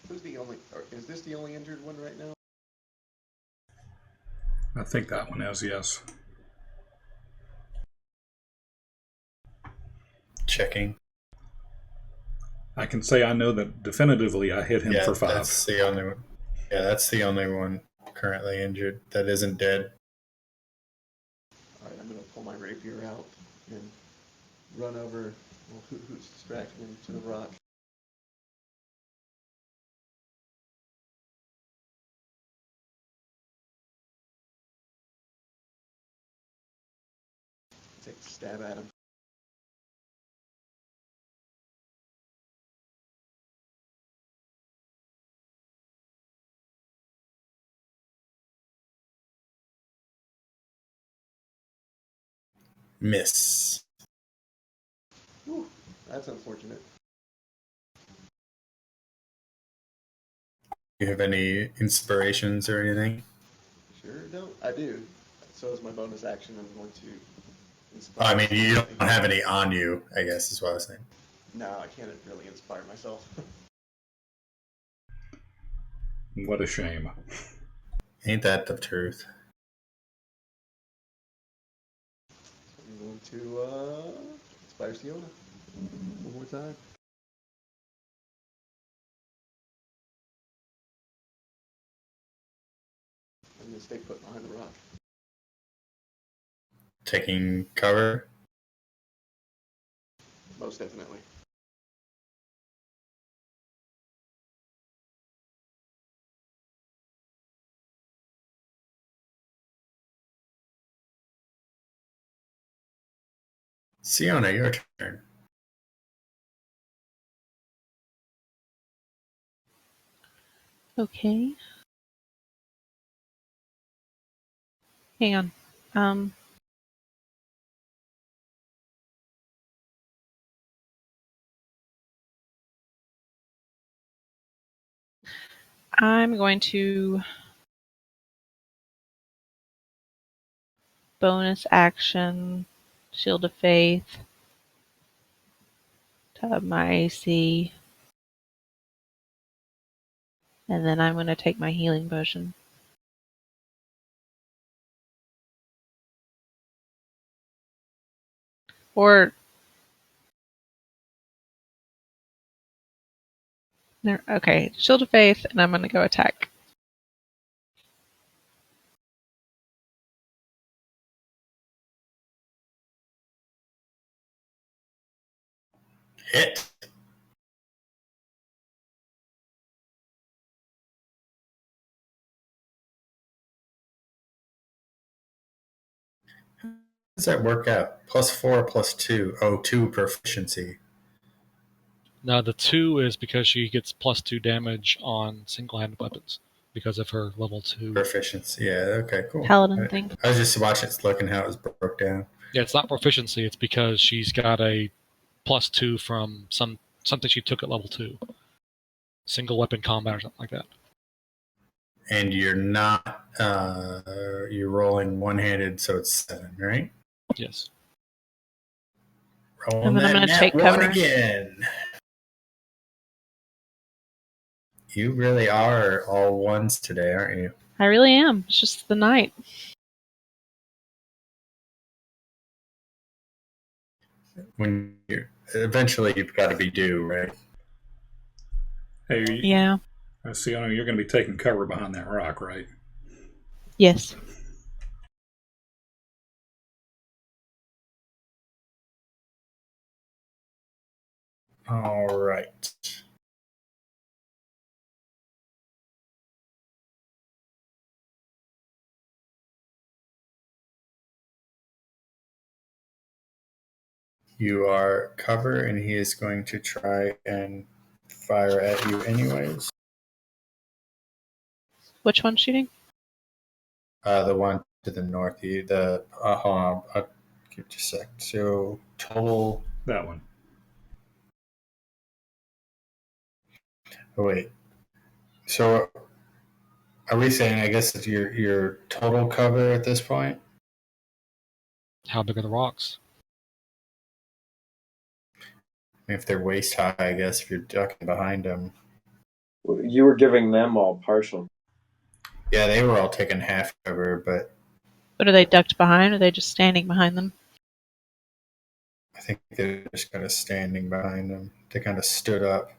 Who's the only? Or is this the only injured one right now? I think that one is, yes. Checking. I can say I know that definitively I hit him Yeah, for 5. that's the only one. Yeah, that's the only one currently injured that isn't dead. All right, I'm gonna pull my rapier out and run over. Well, who's distracting him to the rock? Take a stab at him. Miss. Whew, that's unfortunate. You have any inspirations or anything? Sure don't. I do. So is my bonus action. I'm going to Oh, inspire. I mean, you don't have any on you, I guess is what I was saying. No, I can't really inspire myself. What a shame. Ain't that the truth? I'm going to inspire Siona one more time. I'm going to stay put behind the rock. Taking cover? Most definitely. Siona, your turn. Okay. Hang on. I'm going to bonus action Shield of Faith to up my AC. And then I'm going to take my healing potion. Or okay, Shield of Faith, and I'm going to go attack. Hit. How does that work out? +4, +2. Oh, 2 proficiency. Now the 2 is because she gets +2 damage on single-handed weapons because of her level 2. Proficiency. Yeah, okay, cool. Paladin thing. I was just watching, looking how it was broke down. Yeah, it's not proficiency. It's because she's got a +2 from something she took at level 2, single weapon combat or something like that. And you're not, you're rolling one-handed, so it's 7, right? Yes. Rolling And then I'm that going to nat take 1 cover. again. You really are all ones today, aren't you? I really am. It's just the night. When you eventually you've got to be due, right? Hey, Yeah. Siona, you're going to be taking cover behind that rock, right? Yes. All right. You are cover, and he is going to try and fire at you anyways. Which one's shooting? The one to the north. Hold on. I'll give you a sec. So total. That one. Oh wait. So are we saying? I guess it's your total cover at this point. How big are the rocks? If they're waist high, I guess if you're ducking behind them. You were giving them all partial. Yeah, they were all taking half cover, but But are they ducked behind, or are they just standing behind them? I think they're just kind of standing behind them. They kind of stood up.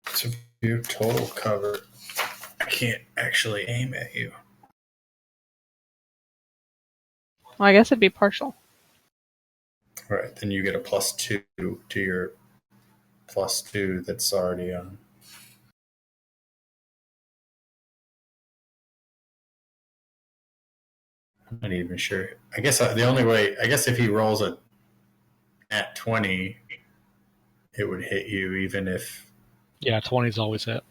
So if you have total cover, I can't actually aim at you. Well, I guess it'd be partial. All right, then you get a +2 to your +2 that's already on. I'm not even sure. I guess the only way, I guess if he rolls a at 20, it would hit you even if, Yeah, 20's always hit.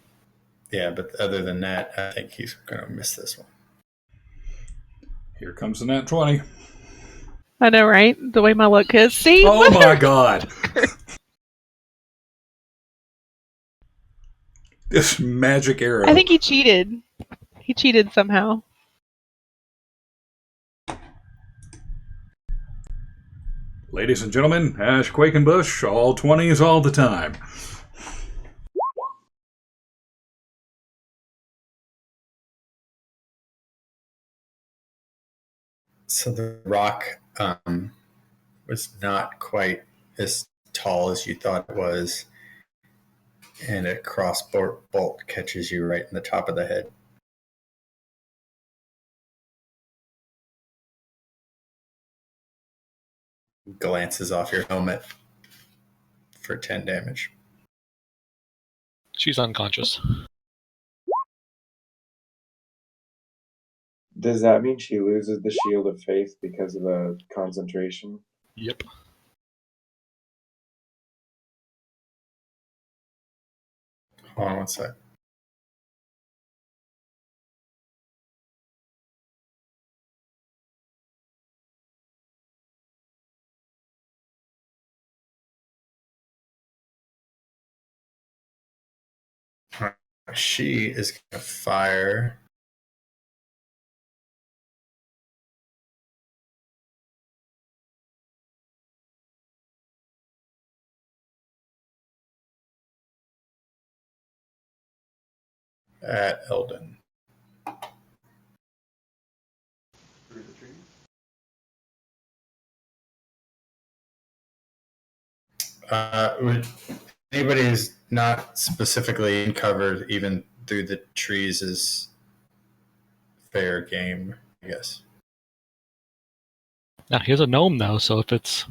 yeah, but other than that, I think he's going to miss this one. Here comes the nat 20. I know, right? The way my luck is. See? Oh my god! This magic arrow. I think he cheated. He cheated somehow. Ladies and gentlemen, Ash Quakenbush, all 20s all the time. So the rock was not quite as tall as you thought it was, and a crossbow bolt catches you right in the top of the head. Glances off your helmet for 10 damage. She's unconscious. Does that mean she loses the shield of faith because of the concentration? Yep. Hold on one sec. She is going to fire. At Eldon. Through the tree. Anybody who's not specifically in cover, even through the trees, is fair game, I guess. Now, he has a gnome, though, so if it's...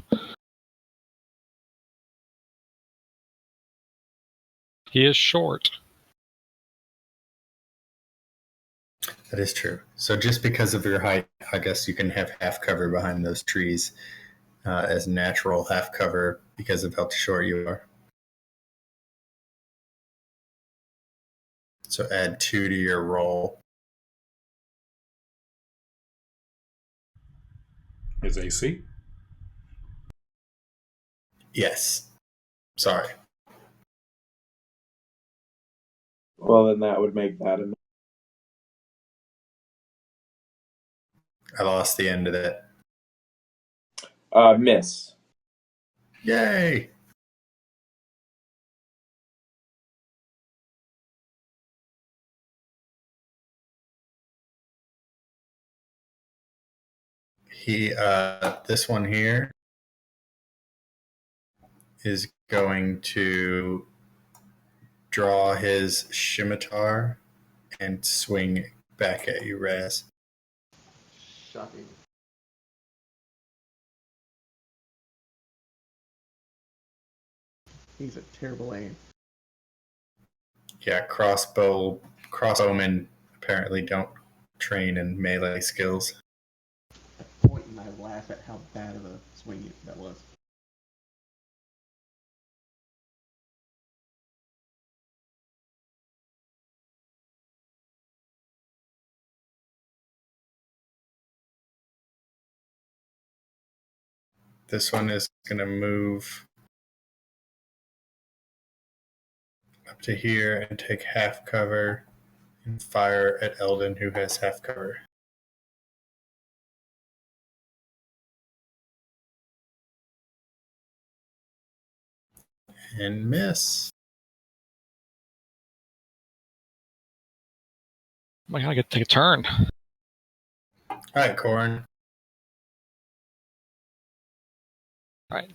He is short. That is true. So just because of your height, I guess you can have half cover behind those trees as natural half cover because of how short you are. So add 2 to your roll. His AC? Yes. Sorry. Well, then that would make that a I lost the end of that. miss. Yay! This one here is going to draw his scimitar and swing back at you, Raz. Shocking. He's a terrible aim. Yeah, crossbowmen apparently don't train in melee skills. I point and I laugh at how bad of a swing that was. This one is going to move up to here and take half cover and fire at Eldon, who has half cover. And miss. Oh my god, I get to take a turn. All right, Corin. Alright,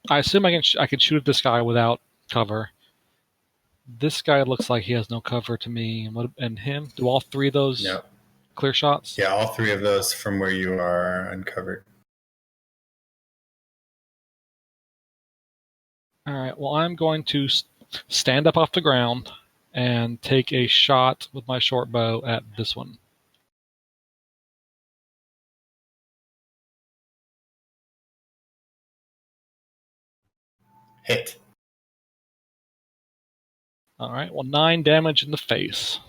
I assume I can shoot at this guy without cover. This guy looks like he has no cover to me. And him? Do all three of those No. clear shots? Yeah, all three of those from where you are uncovered. Alright, well, I'm going to stand up off the ground and take a shot with my short bow at this one. Hit. Alright, well, 9 damage in the face.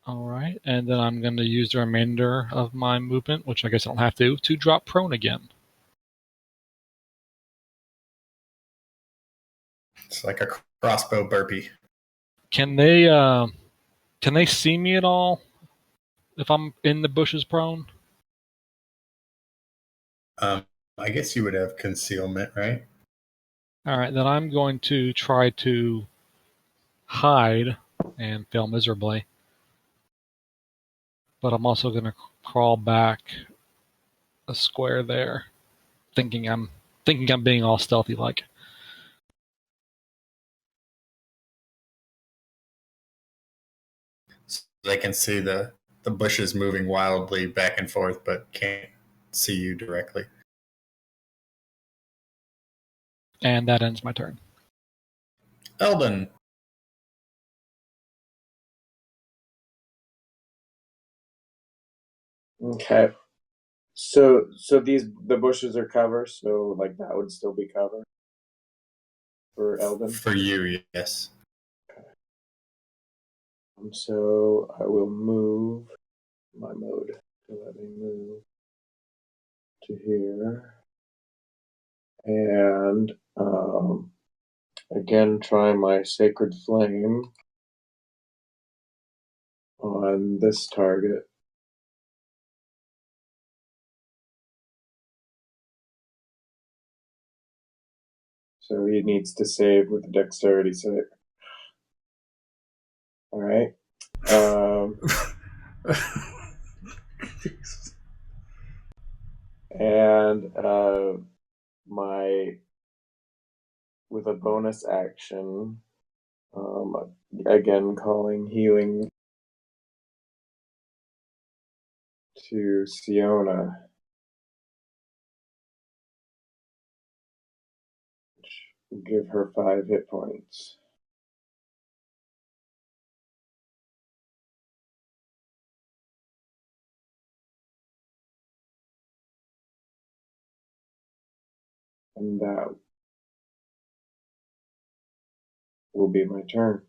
Alright, and then I'm going to use the remainder of my movement, which I guess I don't have to drop prone again. It's like a crossbow burpee. Can they see me at all if I'm in the bushes prone? I guess you would have concealment, right? Alright, then I'm going to try to hide and fail miserably. But I'm also going to crawl back a square there, thinking I'm being all stealthy like. So they can see the bushes moving wildly back and forth, but can't see you directly. And that ends my turn. Eldon. Okay. So the bushes are cover, so like that would still be cover for Eldon. For you, yes. So I will move my mode to let me move to here, and again try my sacred flame on this target. So he needs to save with the dexterity save. All right. And with a bonus action, again calling healing to Siona. Give her 5 hit points. And that will be my turn.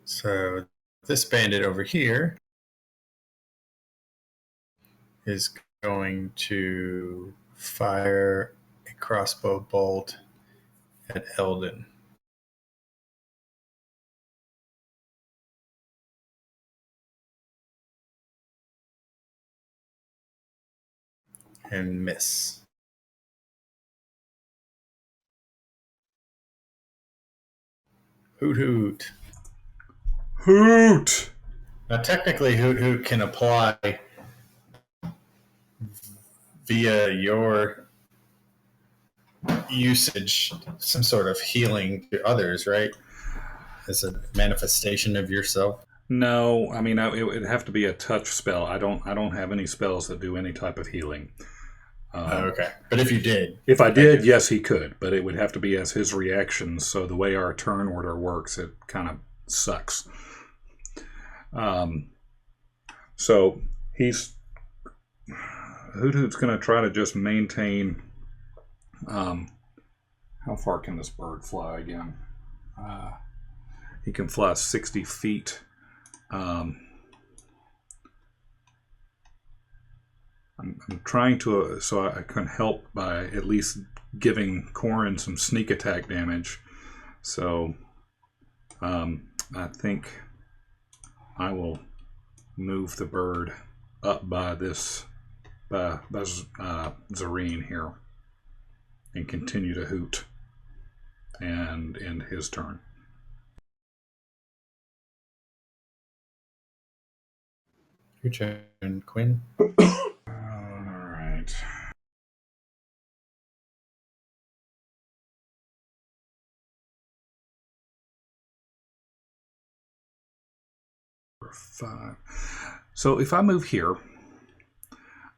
So this bandit over here is going to fire a crossbow bolt at Eldon. And miss. Hoot hoot. Hoot! Now technically Hoot Hoot can apply via your usage some sort of healing to others, right? As a manifestation of yourself. No, I mean it would have to be a touch spell. I don't have any spells that do any type of healing. Okay, but if you did, if I did, yes, he could, but it would have to be as his reaction. So the way our turn order works, it kind of sucks. So he's Hoot Hoot's going to try to just maintain. How far can this bird fly again? He can fly 60 feet. I'm trying to so I can help by at least giving Corin some sneak attack damage. So I think I will move the bird up by this by Zareen here and continue to hoot and end his turn. Your turn, Quinn. All right. Five. So if I move here,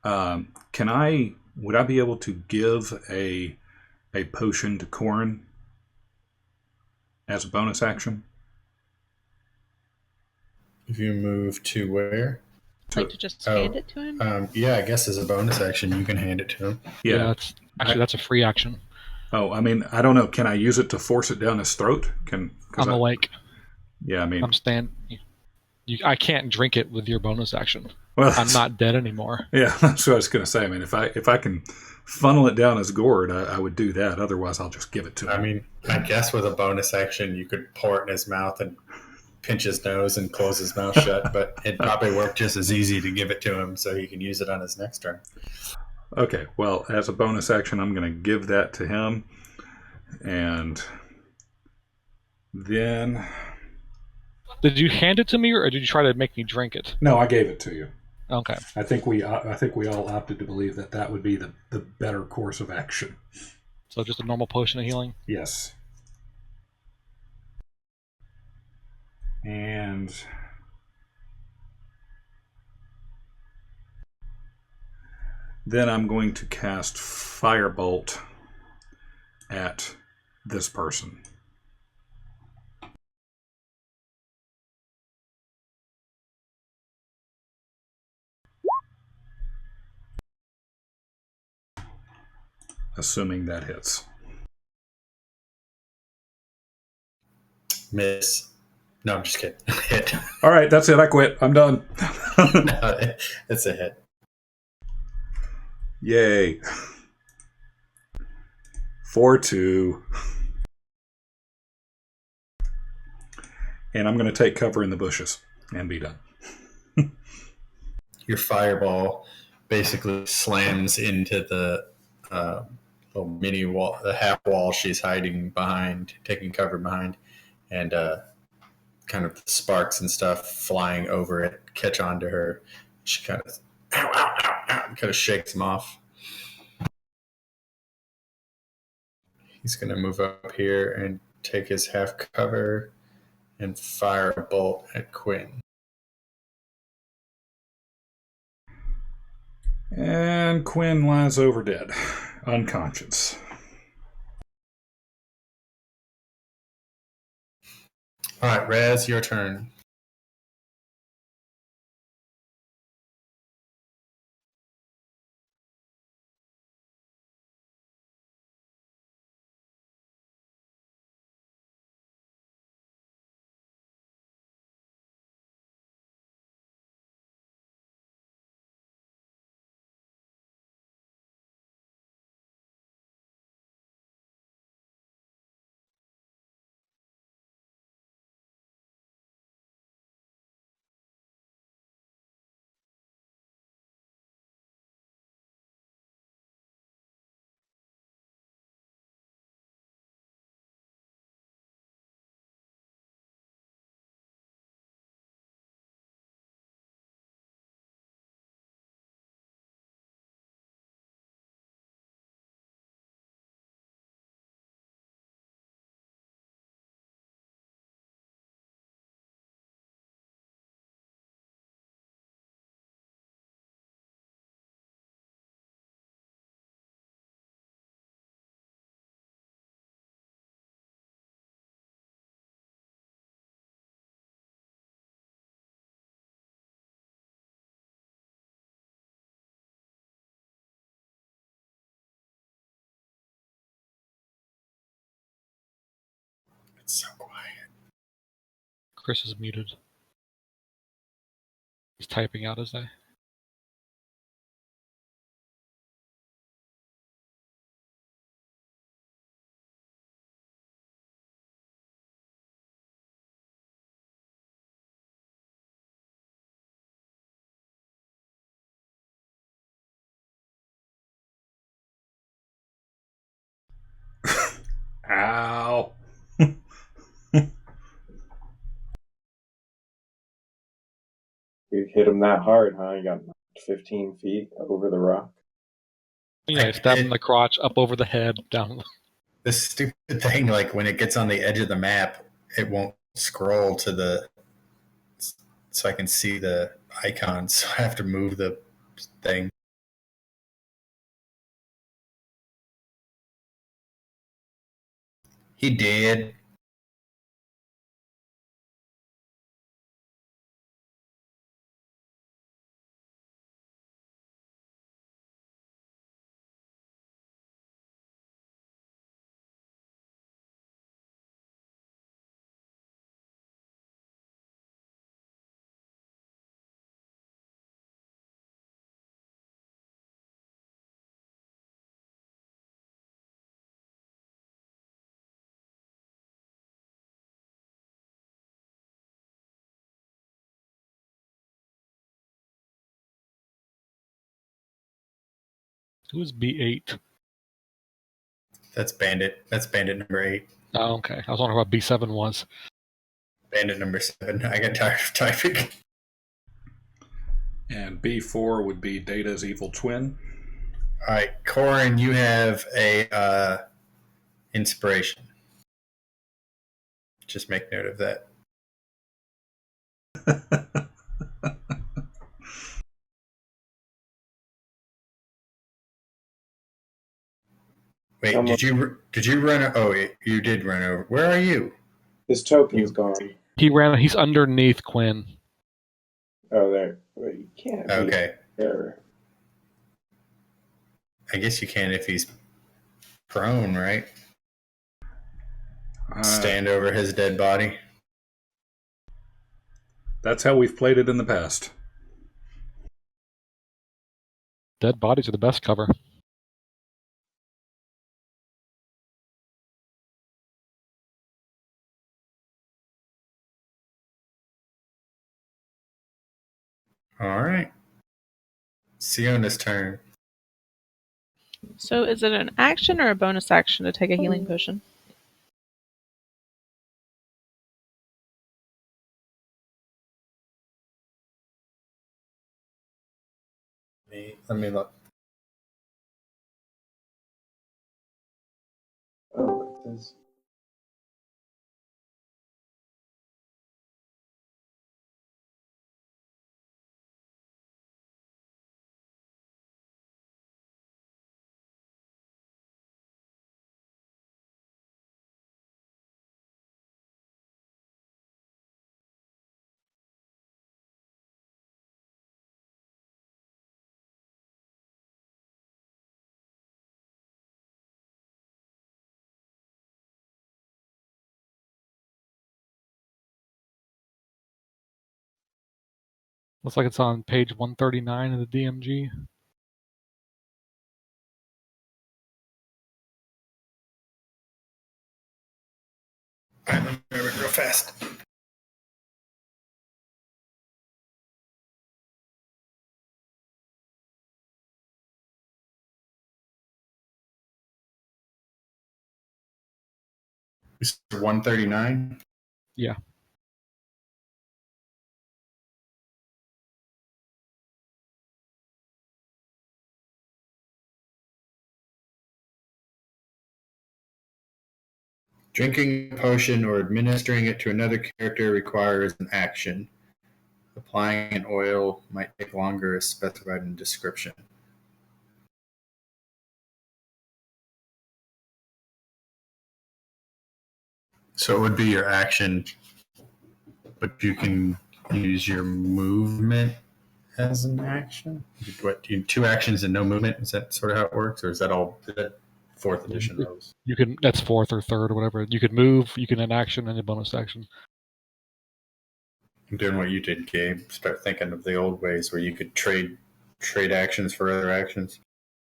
would I be able to give a potion to Corin as a bonus action? If you move to where? Like to just hand it to him? Yeah, I guess as a bonus action, you can hand it to him. Yeah. That's a free action. Oh, I mean, I don't know. Can I use it to force it down his throat? I'm awake. Yeah, I mean, I can't drink it with your bonus action. well, I'm not dead anymore. Yeah, that's what I was going to say. I mean, if I can funnel it down his gourd, I would do that. Otherwise, I'll just give it to him. I mean, I guess with a bonus action, you could pour it in his mouth and pinch his nose and close his mouth shut, but it'd probably work just as easy to give it to him so he can use it on his next turn. Okay, well, as a bonus action, I'm going to give that to him. And then... Did you hand it to me, or did you try to make me drink it? No, I gave it to you. Okay. I think we all opted to believe that would be the better course of action. So just a normal potion of healing? Yes. And then I'm going to cast Firebolt at this person. Assuming that hits. Miss. No, I'm just kidding. Hit. All right, that's it. I quit. I'm done. No, it's a hit. Yay. 4-2. And I'm going to take cover in the bushes and be done. Your fireball basically slams into the little mini wall, the half wall she's hiding behind, taking cover behind, and kind of sparks and stuff flying over it catch onto her. She kind of ow, ow, ow, ow, kind of shakes him off. He's going to move up here and take his half cover and fire a bolt at Quinn. And Quinn lies over dead, unconscious. All right, Raz, your turn. It's so quiet. Chris is muted. He's typing out his day. Ow. You hit him that hard, huh? You got 15 feet over the rock. Yeah, stab him in the crotch, up over the head, down. This stupid thing, like when it gets on the edge of the map, it won't scroll to the so I can see the icons. So I have to move the thing. He did. Who's B8? That's Bandit. That's Bandit number 8. Oh, okay. I was wondering what B7 was. Bandit number 7. I got tired of typing. And B4 would be Data's evil twin. All right, Corin, you have a inspiration. Just make note of that. Wait, did you run? Oh, you did run over. Where are you? His token's gone. He's underneath Quinn. Oh, there. Wait, you can't be Okay. there. I guess you can if he's prone, right? Stand over his dead body. That's how we've played it in the past. Dead bodies are the best cover. All right. Siona's turn. So is it an action or a bonus action to take a healing potion? Let me look. Oh, it is. Looks like it's on page 139 of the DMG. All right, let me remember it real fast. It's 139. Yeah. Drinking a potion or administering it to another character requires an action. Applying an oil might take longer as specified in the description. So it would be your action, but you can use your movement as an action. What? You 2 actions and no movement? Is that sort of how it works, or is that all? Is that 4th edition rules? You can. That's 4th or 3rd or whatever. You could move. You can an action and a bonus action. I'm doing what you did, Gabe. Start thinking of the old ways where you could trade actions for other actions.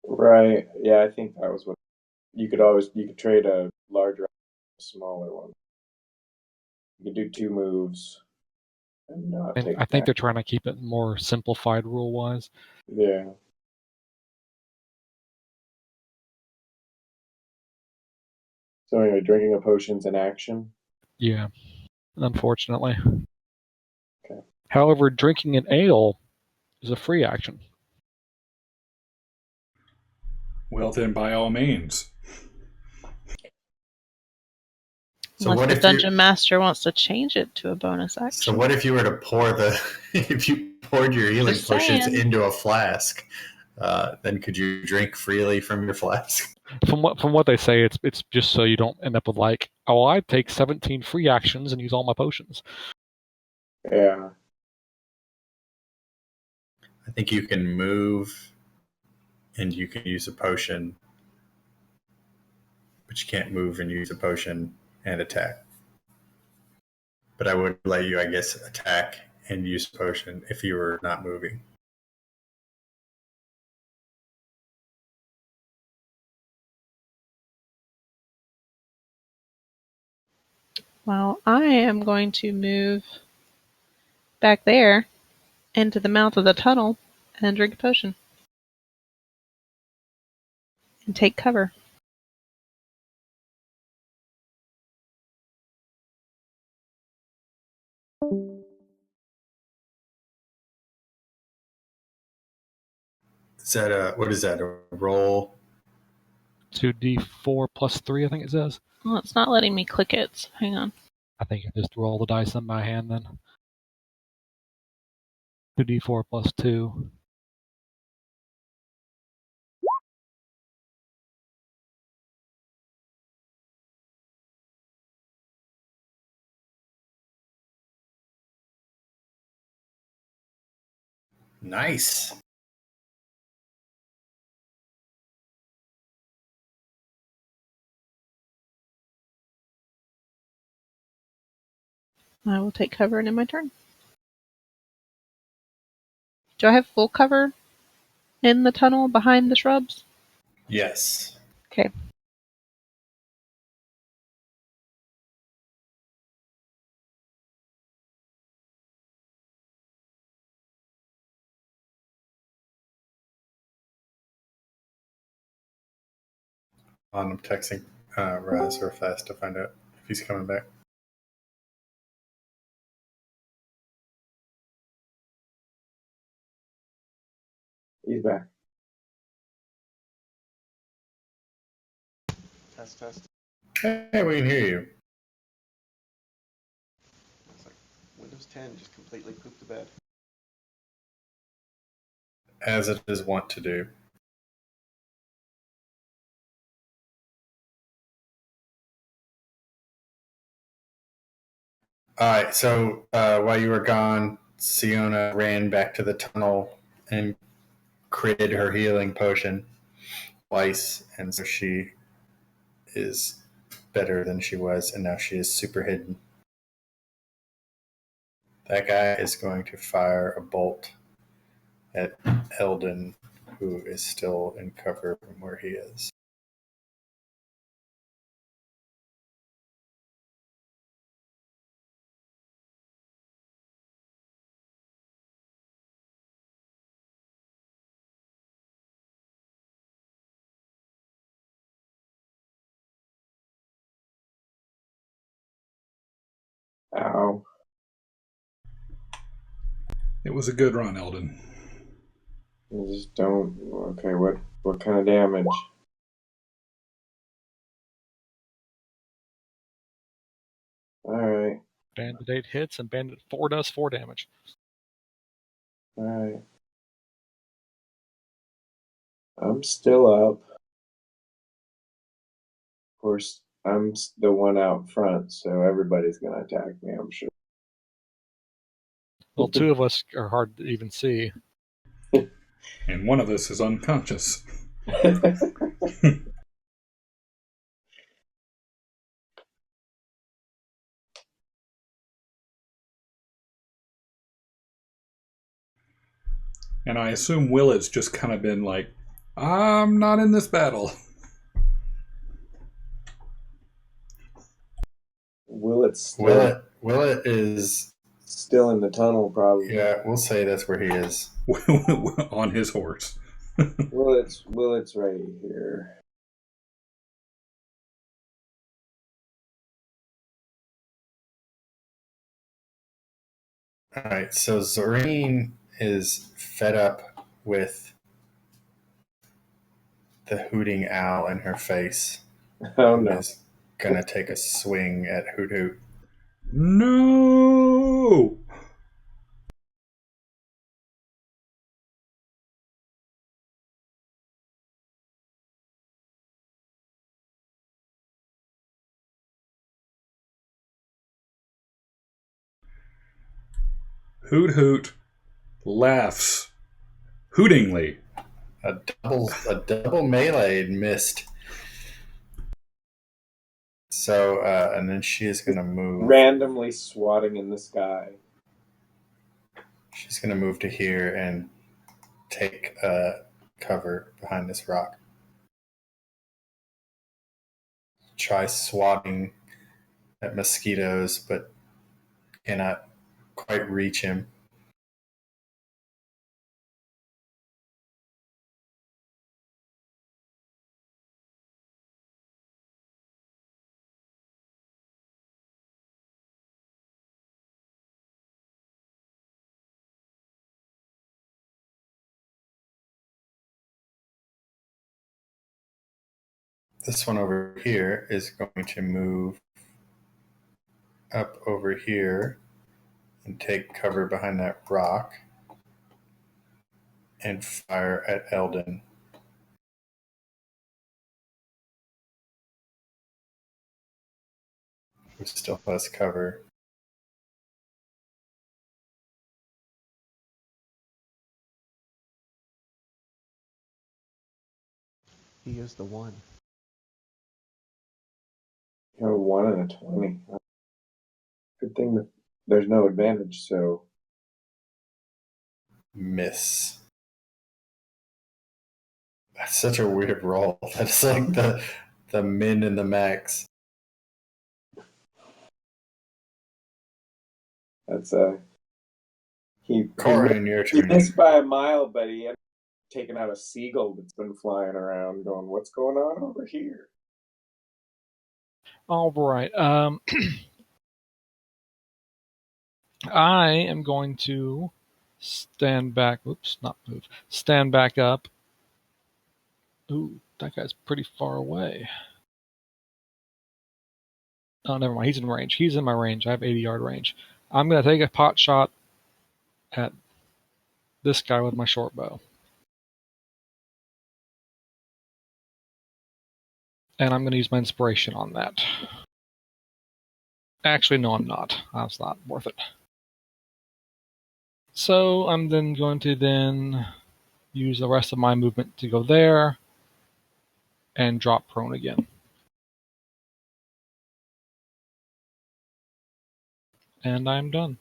Right. Yeah, I think that was what you could trade a larger, a smaller one. You could do 2 moves and not And take. I think they're trying to keep it more simplified rule wise. Yeah. So anyway, drinking a potion's an action. Yeah, unfortunately. Okay. However, drinking an ale is a free action. Well, then, by all means. So Unless what the if you? dungeon master wants to change it to a bonus action. So what if you were to pour if you poured your healing Just potions saying. into a flask? Then could you drink freely from your flask? From what they say, it's just so you don't end up with like, oh, I take 17 free actions and use all my potions. Yeah. I think you can move, and you can use a potion, but you can't move and use a potion and attack. But I would let you, I guess, attack and use a potion if you were not moving. Well, I am going to move back there into the mouth of the tunnel and drink a potion. And take cover. Is that what is that, a roll? 2d4 plus 3, I think it says. Well, it's not letting me click it. So hang on. I think I just roll the dice in my hand then. 2d4 plus 2. Nice. I will take cover and end my turn. Do I have full cover in the tunnel behind the shrubs? Yes. Okay. I'm texting Raz real fast to find out if he's coming back. He's back. Test, test. Hey, we can hear you. It's like Windows 10 just completely pooped the bed. As it is wont to do. All right, so while you were gone, Siona ran back to the tunnel and created her healing potion twice, and so she is better than she was, and now she is super hidden. That guy is going to fire a bolt at Eldon, who is still in cover from where he is. Ow. It was a good run, Eldon. I just don't. Okay, what kind of damage? Alright. Bandit 8 hits and Bandit 4 does 4 damage. Alright. I'm still up. Of course, I'm the one out front, so everybody's gonna attack me, I'm sure. Well, 2 of us are hard to even see. And one of us is unconscious. And I assume Willett's just kind of been like, I'm not in this battle. Willett is still in the tunnel, probably. Yeah, we'll say that's where he is. On his horse. Willett's right here. All right, so Zorine is fed up with the hooting owl in her face Oh and no. is going to take a swing at Hoot Hoot. No! Hoot Hoot laughs hootingly. A double melee missed. So, and then she is going to move. Randomly swatting in the sky. She's going to move to here and take cover behind this rock. Try swatting at mosquitoes, but cannot quite reach him. This one over here is going to move up over here and take cover behind that rock and fire at Eldon. Who still has cover. He is the one. You have a 1 and a 20. Good thing that there's no advantage, so Miss. That's such a weird roll. That's like the min and the max. that's he Corin, your he turn. missed by a mile, but he had taken out a seagull that's been flying around going, what's going on over here? All right. I am going to stand back. Oops, not move. Stand back up. Ooh, that guy's pretty far away. Oh, never mind. He's in range. He's in my range. I have 80-yard range. I'm going to take a pot shot at this guy with my short bow. And I'm going to use my inspiration on that. Actually, no, I'm not. That's not worth it. So I'm then going to use the rest of my movement to go there and drop prone again. And I'm done.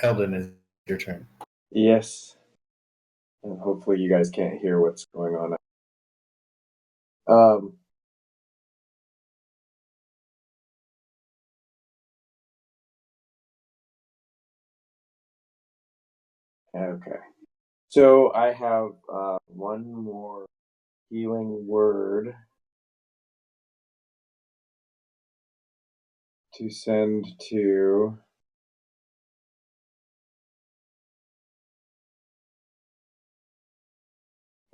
Eldon, is your turn. Yes. And hopefully you guys can't hear what's going on. Um, okay. So I have one more healing word to send to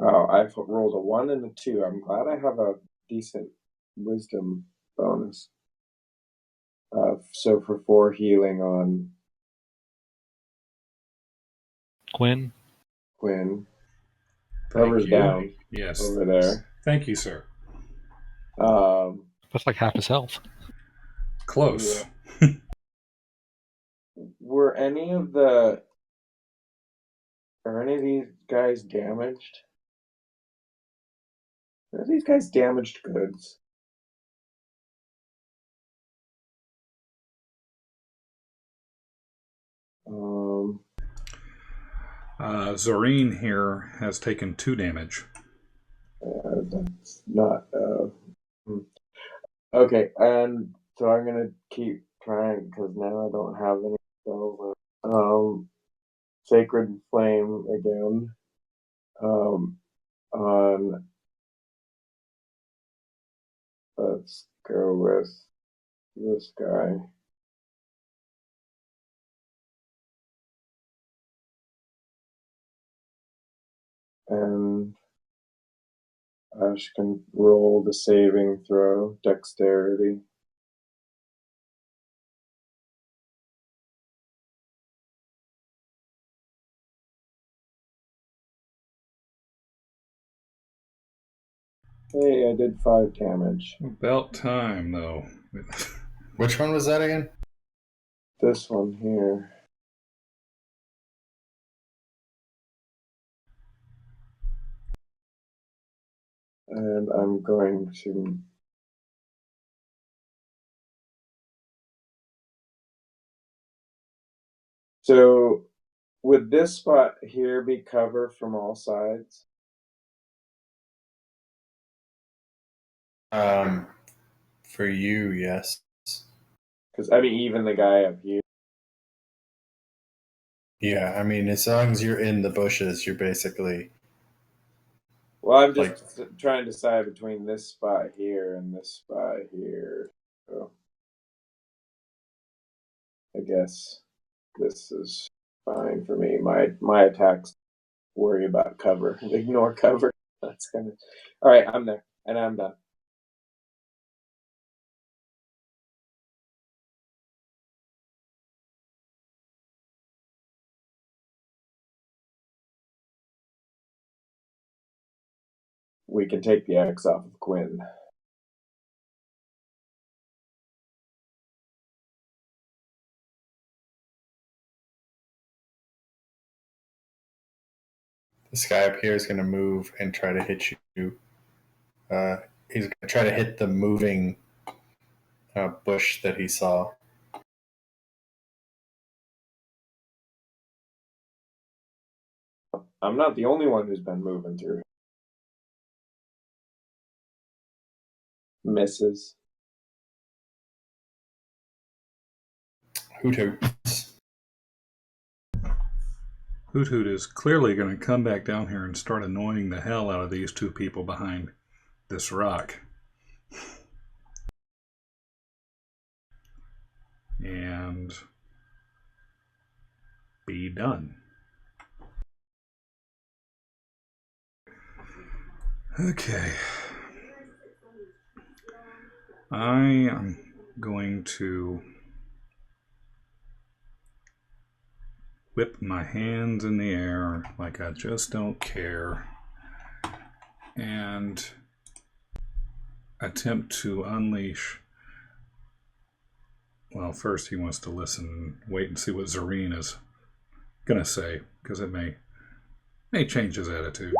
I've rolled a 1 and a 2. I'm glad I have a decent wisdom bonus. So for 4 healing on Quinn? Quinn. Thank Whoever's you. down Yes. over there. Thank you, sir. That's like half his health. Close. Yeah. Are any of these guys damaged? Are these guys damaged goods? Zorine here has taken 2 damage. That's not. Okay, and so I'm gonna keep trying because now I don't have any spells left. Sacred Flame again. On go with this guy. And Ash can roll the saving throw, dexterity. Hey, I did 5 damage. About time, though. Which one was that again? This one here. And I'm going to... So, would this spot here be cover from all sides? For you, yes. Because, I mean, even the guy up here. Yeah, I mean, as long as you're in the bushes, you're basically... Well, I'm just trying to decide between this spot here and this spot here. So, I guess this is fine for me. My attacks worry about cover. Ignore cover. That's kind of... All right, I'm there. And I'm done. We can take the X off of Quinn. This guy up here is going to move and try to hit you. He's going to try to hit the moving bush that he saw. I'm not the only one who's been moving through. Misses. Hoot hoots. Hoot Hoot is clearly going to come back down here and start annoying the hell out of these two people behind this rock. And be done. Okay. I am going to whip my hands in the air like I just don't care and attempt to unleash. Well, first he wants to listen and wait and see what Zareen is gonna say, because it may change his attitude.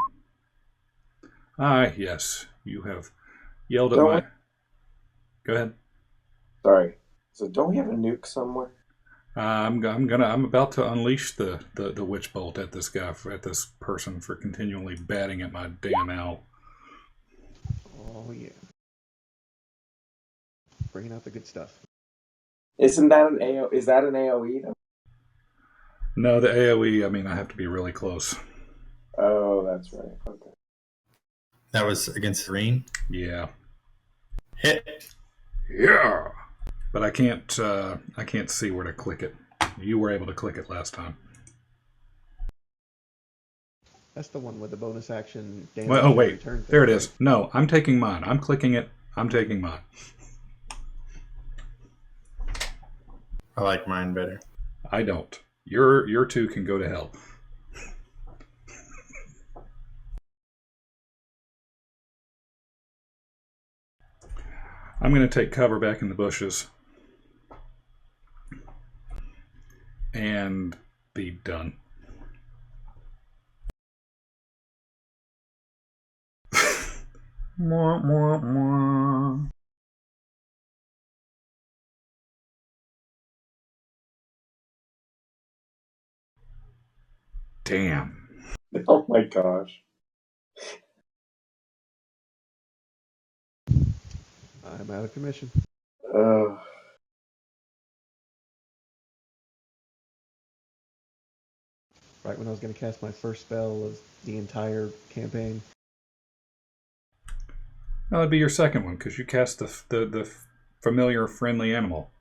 Ah, yes, you have yelled at my... Go ahead. Sorry. So don't we have a nuke somewhere? I'm about to unleash the witch bolt at this guy, at this person, for continually batting at my damn owl. Oh yeah. Bringing out the good stuff. Isn't that an AO? Is that an AOE though? No, the AoE, I mean, I have to be really close. Oh, that's right. Okay. That was against Serene? Yeah. Hit. Yeah. But I can't see where to click it. You were able to click it last time. That's the one with the bonus action damage. Well, oh wait, return thing, there it right? is. No, I'm taking mine. I'm clicking it. I'm taking mine. I like mine better. I don't. Your two can go to hell. I'm going to take cover back in the bushes and be done. Mwah, mwah, mwah. Damn. Oh my gosh. I'm out of commission. Right when I was going to cast my first spell of the entire campaign. That'd be your second one because you cast the familiar friendly animal.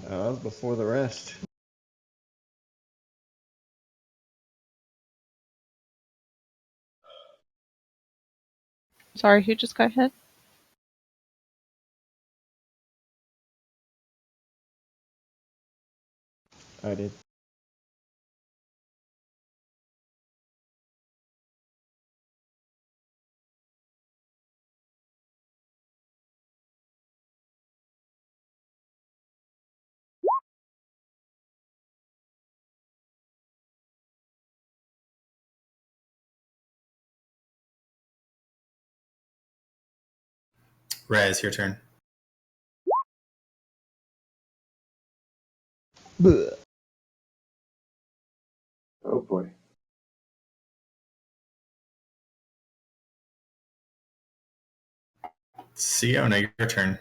That was before the rest. Sorry, who just got hit? I did. Raz, your turn. Blech. Oh boy. Siona, your turn.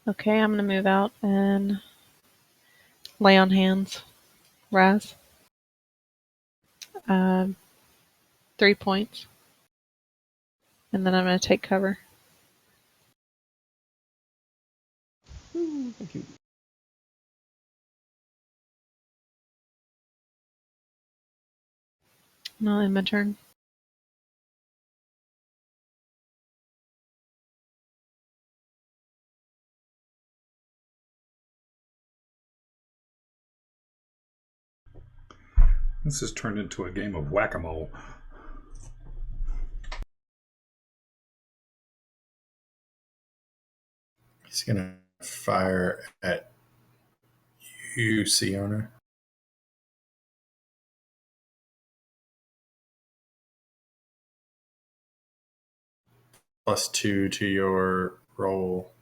Okay, I'm gonna move out and lay on hands. Raz. 3 points. And then I'm gonna take cover. Ooh, thank you. And I'll end my turn. This has turned into a game of whack-a-mole. He's gonna fire at you, Siona. +2 to your roll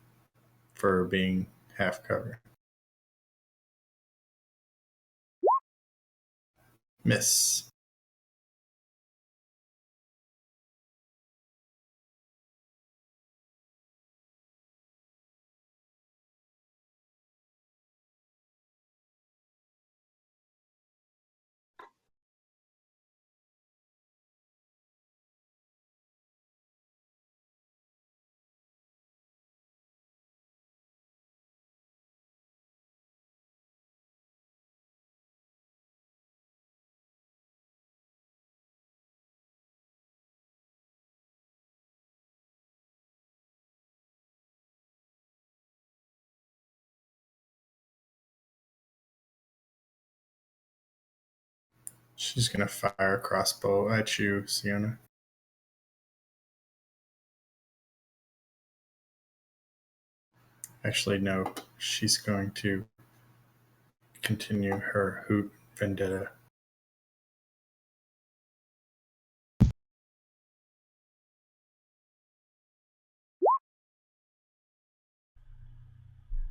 for being half cover. Miss. She's gonna fire a crossbow at you, Siona. Actually, no. She's going to continue her hoot vendetta.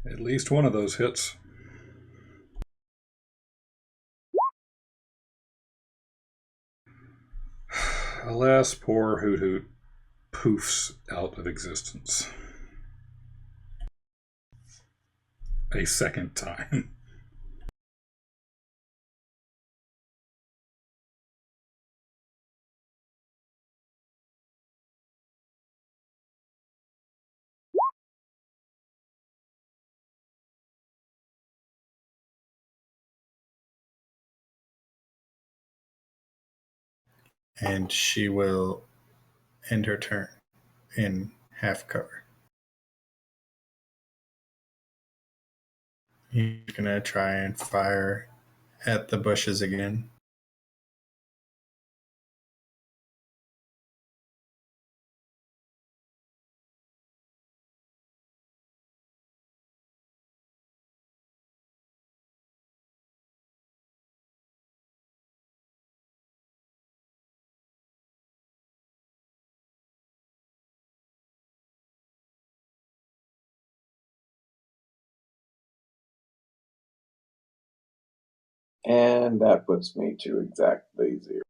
At least one of those hits. Alas, poor Hoot Hoot poofs out of existence. A second time. And she will end her turn in half cover. He's gonna try and fire at the bushes again. And that puts me to exactly 0.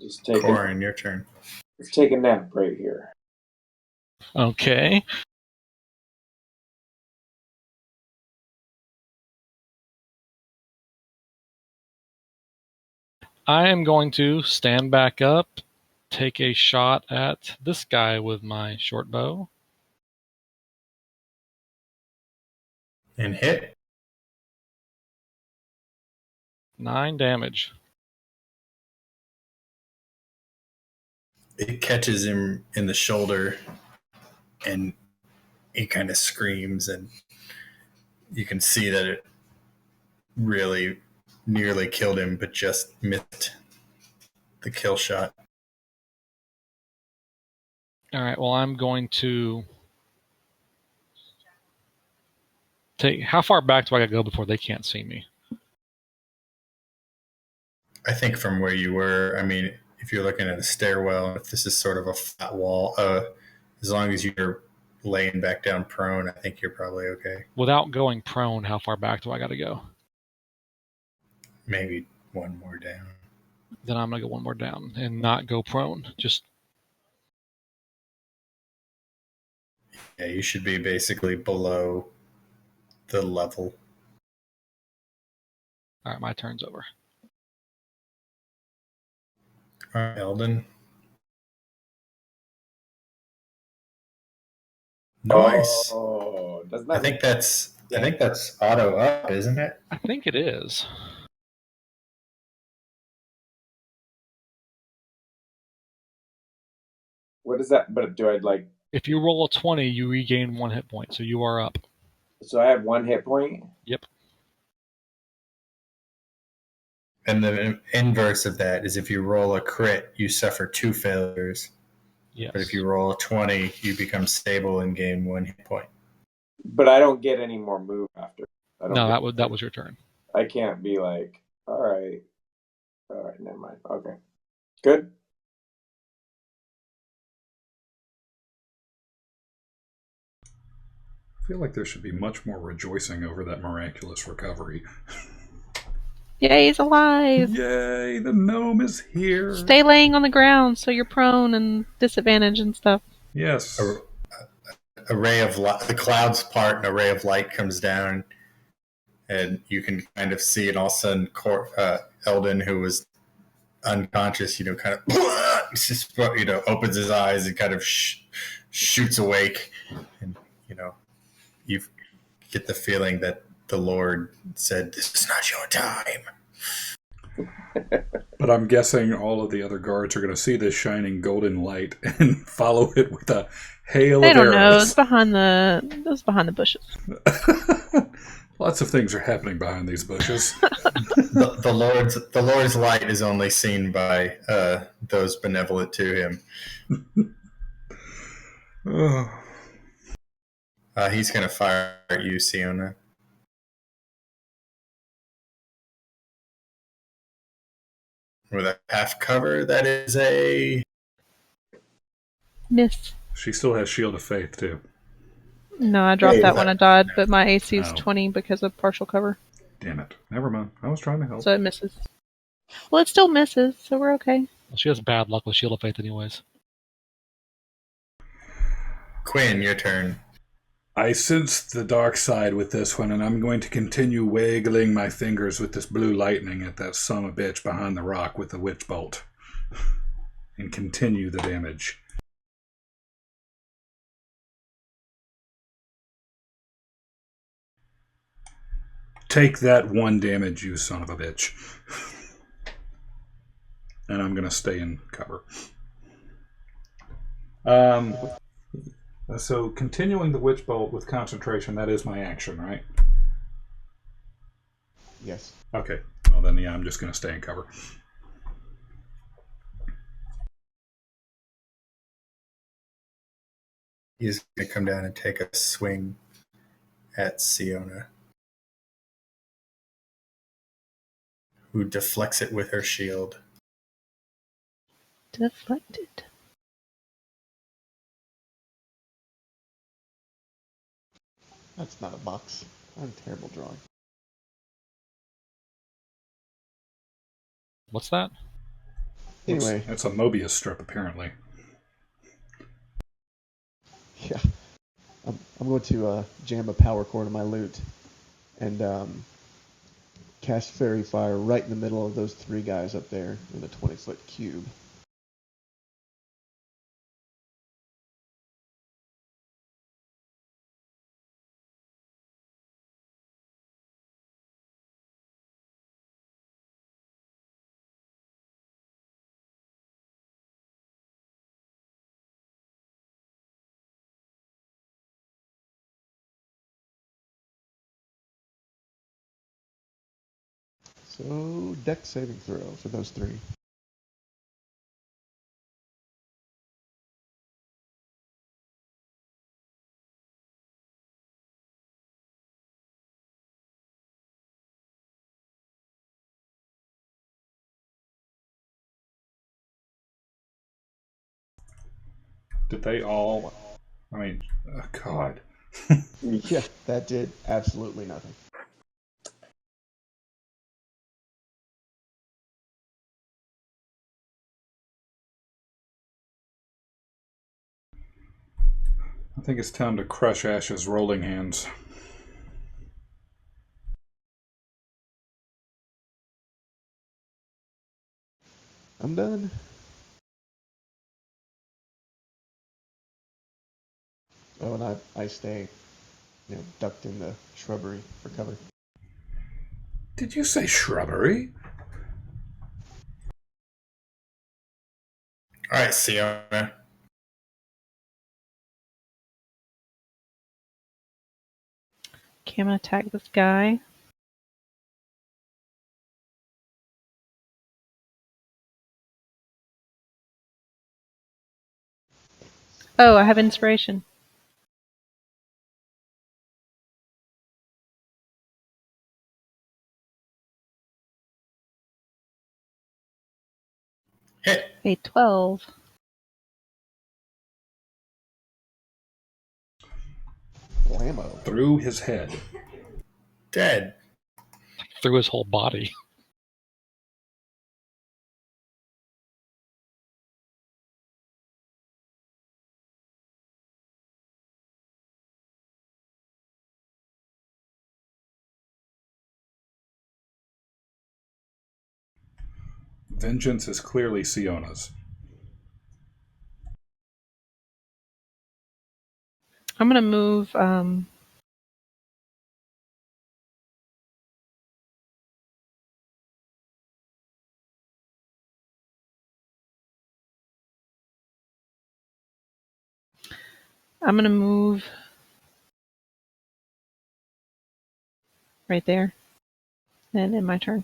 Just take Corin, your turn. Let's take a nap right here. Okay. I am going to stand back up, take a shot at this guy with my short bow. And hit. 9 damage. It catches him in the shoulder, and he kind of screams, and you can see that it really nearly killed him, but just missed the kill shot. All right, well, I'm going to take... How far back do I gotta go before they can't see me? I think from where you were, I mean, if you're looking at a stairwell, if this is sort of a flat wall, as long as you're laying back down prone, I think you're probably okay. Without going prone, how far back do I gotta go? Maybe one more down. Then I'm gonna go one more down and not go prone. Just... Yeah, you should be basically below the level. All right, my turn's over. All right, Eldon. Nice. Oh, doesn't I that think that's auto up, isn't it? I think it is. What is that? But do I like? If you roll a 20, you regain 1 hit point, so you are up. So I have 1 hit point. Yep. And the inverse of that is if you roll a crit, you suffer 2 failures. Yes. But if you roll a 20, you become stable and gain 1 hit point. But I don't get any more move after. No, that was your turn. I can't be like, all right, never mind. Okay, good. I feel like there should be much more rejoicing over that miraculous recovery. Yay, he's alive! Yay, the gnome is here! Stay laying on the ground so you're prone and disadvantaged and stuff. Yes. A ray of light, the clouds part, and a ray of light comes down, and you can kind of see it. All of a sudden, Eldon, who was unconscious, kind of just, opens his eyes and kind of shoots awake, and you get the feeling that the Lord said, "This is not your time." But I'm guessing all of the other guards are going to see this shining golden light and follow it with a hail They of don't arrows. know. It's behind the bushes. Lots of things are happening behind these bushes. the Lord's light is only seen by those benevolent to him. He's going to fire at you, Siona. With a half cover, that is a Miss. She still has Shield of Faith, too. No, I dropped that when I died, but my AC is 20 because of partial cover. Damn it. Never mind. I was trying to help. So it misses. Well, it still misses, so we're okay. Well, she has bad luck with Shield of Faith anyways. Quinn, your turn. I sensed the dark side with this one, and I'm going to continue wiggling my fingers with this blue lightning at that son of a bitch behind the rock with the witch bolt. And continue the damage. Take that 1 damage, you son of a bitch. And I'm going to stay in cover. So continuing the witch bolt with concentration, that is my action, right? Yes. Okay. Well then, yeah, I'm just going to stay in cover. He's going to come down and take a swing at Siona, who deflects it with her shield. Deflected. That's not a box. I'm a terrible drawing. What's that? Anyway, That's a Mobius strip, apparently. yeah, I'm going to jam a power core to my loot and cast Fairy Fire right in the middle of those 3 guys up there in a 20-foot cube. So, dex saving throw for those 3. Did they all... I mean, God. Yeah, that did absolutely nothing. I think it's time to crush Ash's rolling hands. I'm done. Oh, and I stay, ducked in the shrubbery for cover. Did you say shrubbery? All right, Siona. Okay, I'm gonna attack this guy. Oh, I have inspiration. Hit. A 12. Blammo. Through his head. Dead. Through his whole body. Vengeance is clearly Siona's. I'm gonna move. I'm gonna move right there, and in my turn.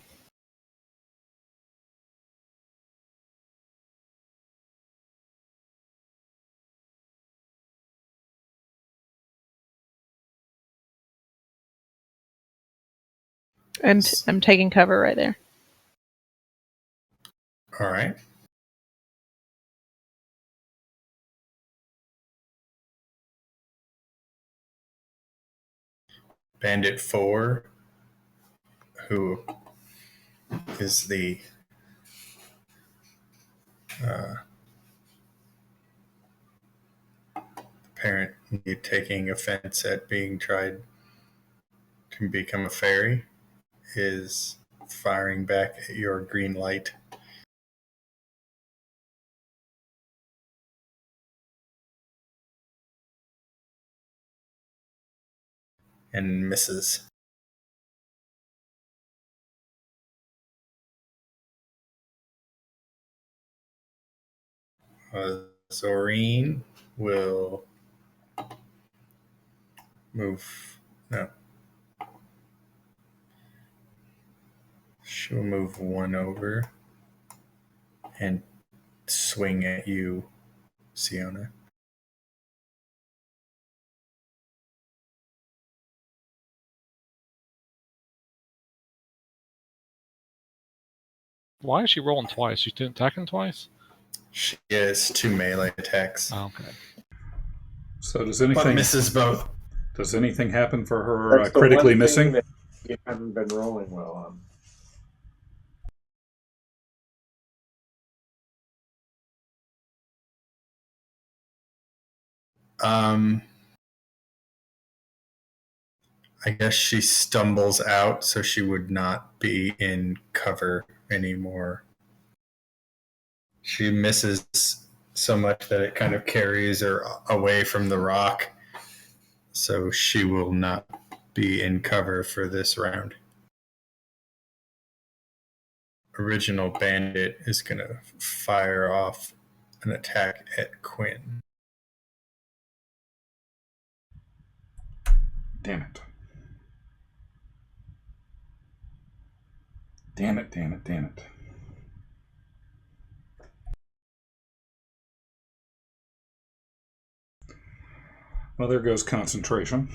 And I'm taking cover right there. All right. Bandit 4, who is the parent taking offense at being tried to become a fairy, is firing back at your green light. And misses. Zorine will move. No. She'll move 1 over and swing at you, Siona. Why is she rolling twice? She's attacking twice? She has 2 melee attacks. Oh, okay. So does But anything... misses both. Does anything happen for her That's the critically one thing missing? that you haven't been rolling well on. I guess she stumbles out, so she would not be in cover anymore. She misses so much that it kind of carries her away from the rock, so she will not be in cover for this round. Original Bandit is going to fire off an attack at Quinn. Damn it. Damn it, damn it, damn it. Well, there goes concentration.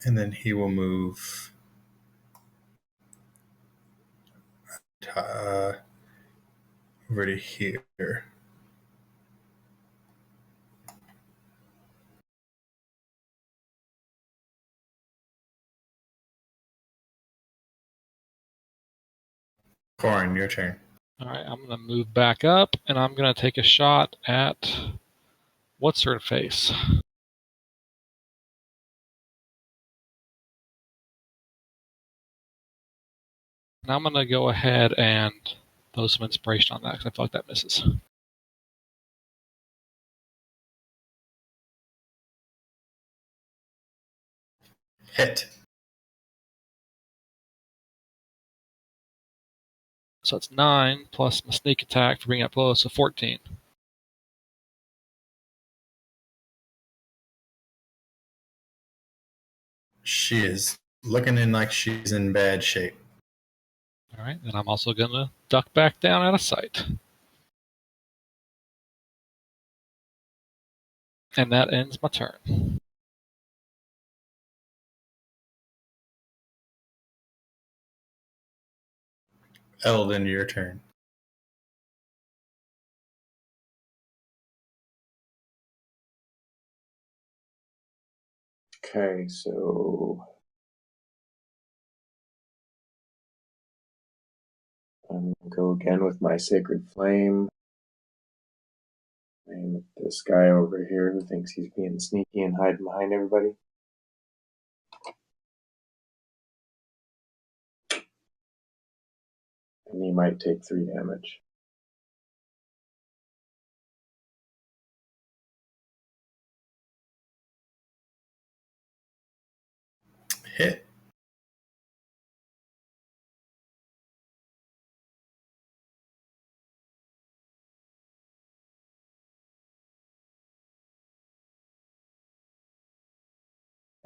And then he will move over to here. Corin, your turn. Alright, I'm going to move back up, and I'm going to take a shot at what's her face. And I'm going to go ahead and throw some inspiration on that, because I feel like that misses. Hit. So it's 9 plus my sneak attack for being up close, so 14. She is looking in like she's in bad shape. Alright, and I'm also going to duck back down out of sight. And that ends my turn. Eldon, your turn. Okay, so I'm gonna go again with my Sacred Flame. Aim at this guy over here who thinks he's being sneaky and hiding behind everybody. And he might take 3 damage. Hit.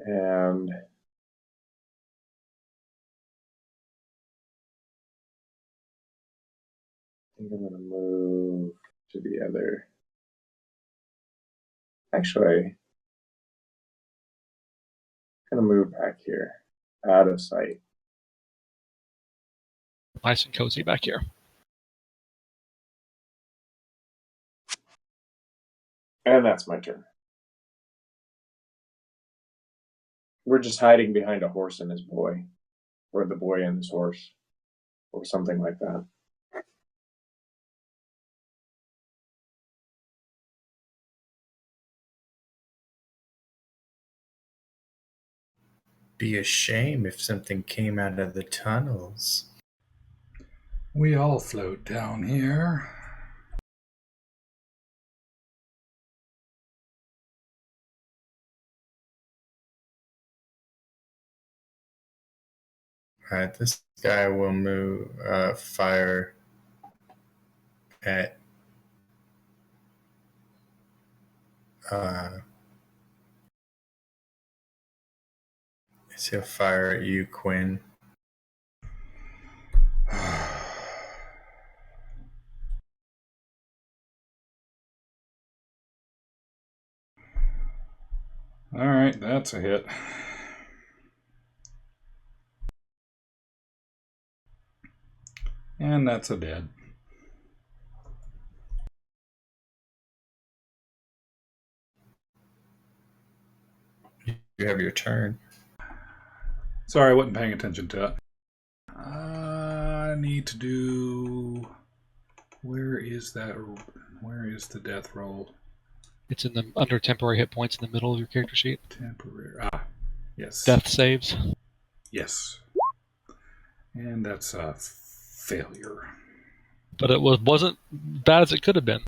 And I think I'm going to move to the other. Actually, I'm going to move back here, out of sight. Nice and cozy back here. And that's my turn. We're just hiding behind a horse and his boy, or the boy and his horse, or something like that. Be a shame if something came out of the tunnels. We all float down here. Alright, this guy will move, fire at he'll fire at you, Quinn. All right, that's a hit. And that's a dead. You have your turn. Sorry, I wasn't paying attention to it. I need to do... Where is that? Where is the death roll? It's in the under temporary hit points in the middle of your character sheet. Temporary. Yes. Death saves. Yes. And that's a failure. But it wasn't bad as it could have been.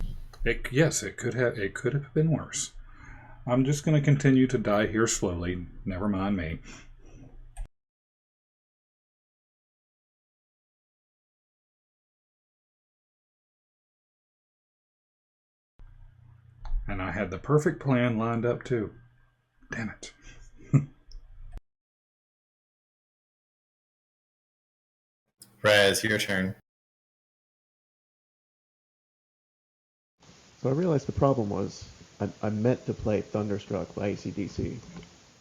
Yes, it could have been worse. I'm just going to continue to die here slowly. Never mind me. And I had the perfect plan lined up too. Damn it. Raz, your turn. So I realized the problem was I meant to play Thunderstruck by AC/DC,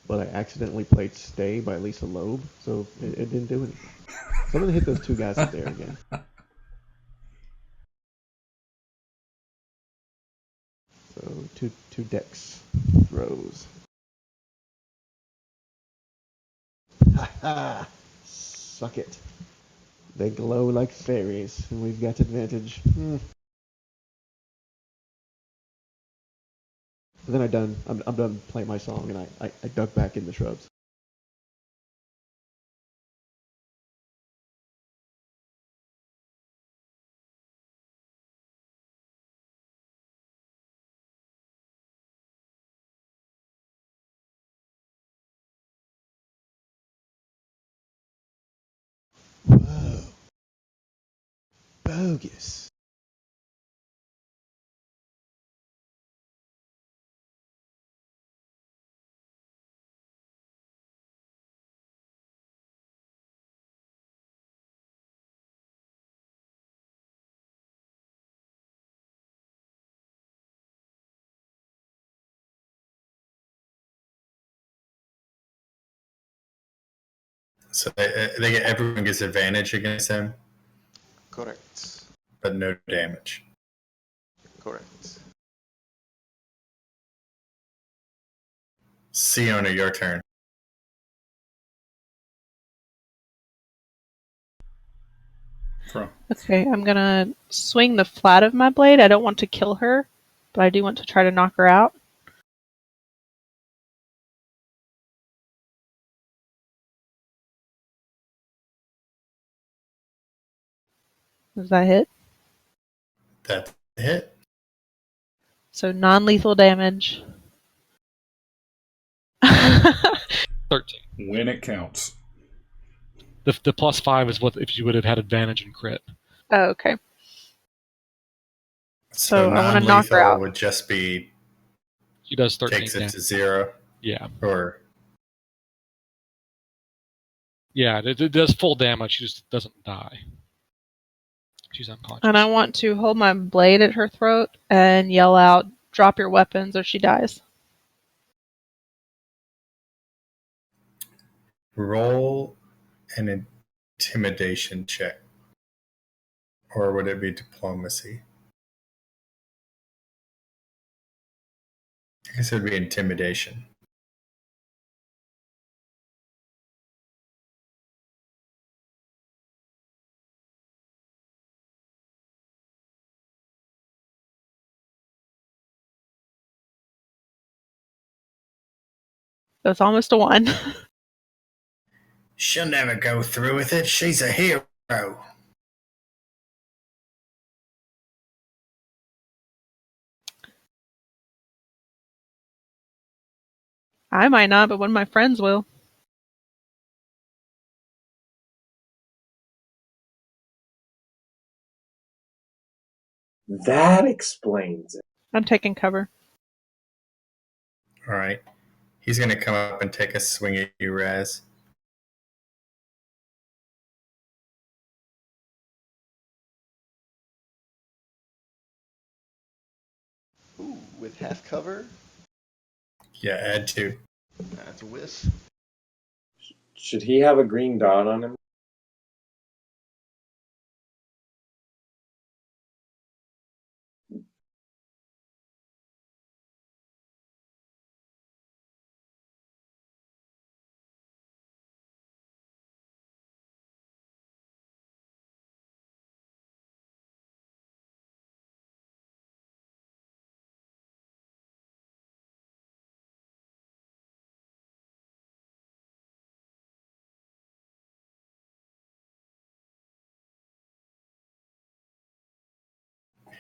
but I accidentally played Stay by Lisa Loeb, so it didn't do anything. So I'm going to hit those two guys up there again. So two dex throws. Ha ha! Suck it. They glow like fairies, and we've got advantage. Then I'm done playing my song, and I duck back in the shrubs. Whoa. Bogus. So everyone gets advantage against them, Correct. but no damage. Correct. Siona, your turn. Okay, I'm gonna swing the flat of my blade. I don't want to kill her, but I do want to try to knock her out. Does that hit? That's a hit. So non-lethal damage. 13. When it counts. The +5 is what if you would have had advantage in crit. Oh, okay. So I want to knock her non-lethal out. would just be She does 13 takes it damage. to 0, Yeah. or Yeah, it does full damage. She just doesn't die. She's unconscious. And I want to hold my blade at her throat and yell out, "Drop your weapons or she dies." roll an intimidation check, or would it be diplomacy? I guess it would be intimidation. That's almost a 1. She'll never go through with it. She's a hero. I might not, but one of my friends will. That explains it. I'm taking cover. All right. He's going to come up and take a swing at you, Raz. Ooh, with half cover? Yeah, add 2. That's a whiz. Should he have a green dot on him?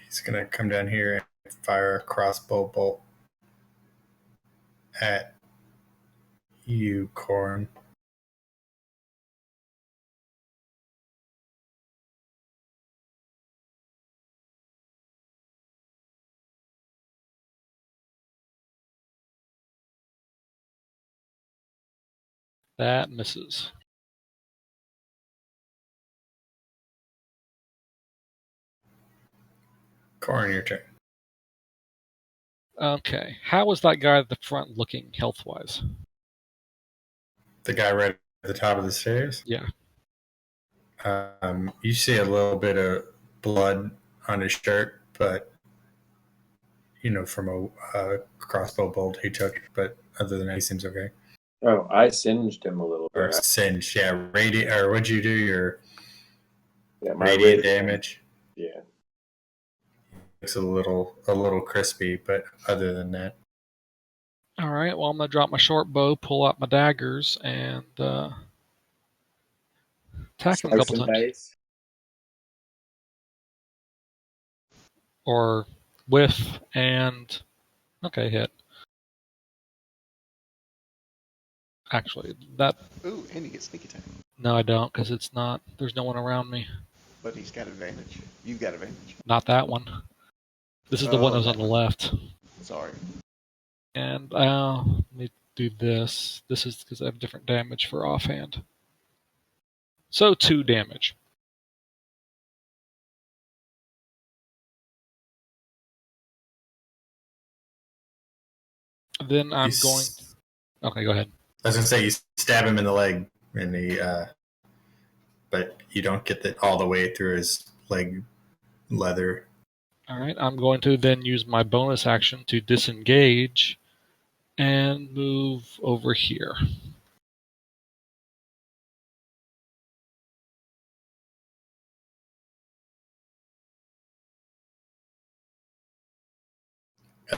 He's going to come down here and fire a crossbow bolt at you, Corin. That misses. Corin, your turn. Okay. How is that guy at the front looking health-wise? The guy right at the top of the stairs? Yeah. You see a little bit of blood on his shirt, but from a crossbow bolt he took. But other than that, he seems okay. Oh, I singed him a little Or bit. singe, yeah. Radiant, or what'd you do? Your My radiant damage. Yeah. Looks a little crispy, but other than that, All right. Well, I'm gonna drop my short bow, pull out my daggers, and attack him a Slice couple and times. dice. Or whiff and okay, hit. Actually, that Ooh, and you get sneak attack. no, I don't, because it's not. There's no one around me. But he's got advantage. You've got advantage. Not that one. This is the one that was on the left. Sorry. And let me do this. This is because I have different damage for offhand. So 2 damage. Then I'm going. Okay, go ahead. I was gonna say you stab him in the leg, but you don't get all the way through his leg leather. All right, I'm going to then use my bonus action to disengage and move over here.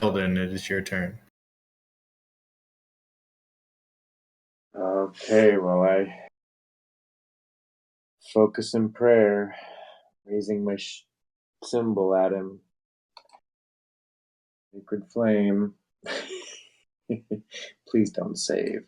Eldon, it is your turn. Okay, well, I focus in prayer, raising my symbol at him. Sacred flame. Please don't save.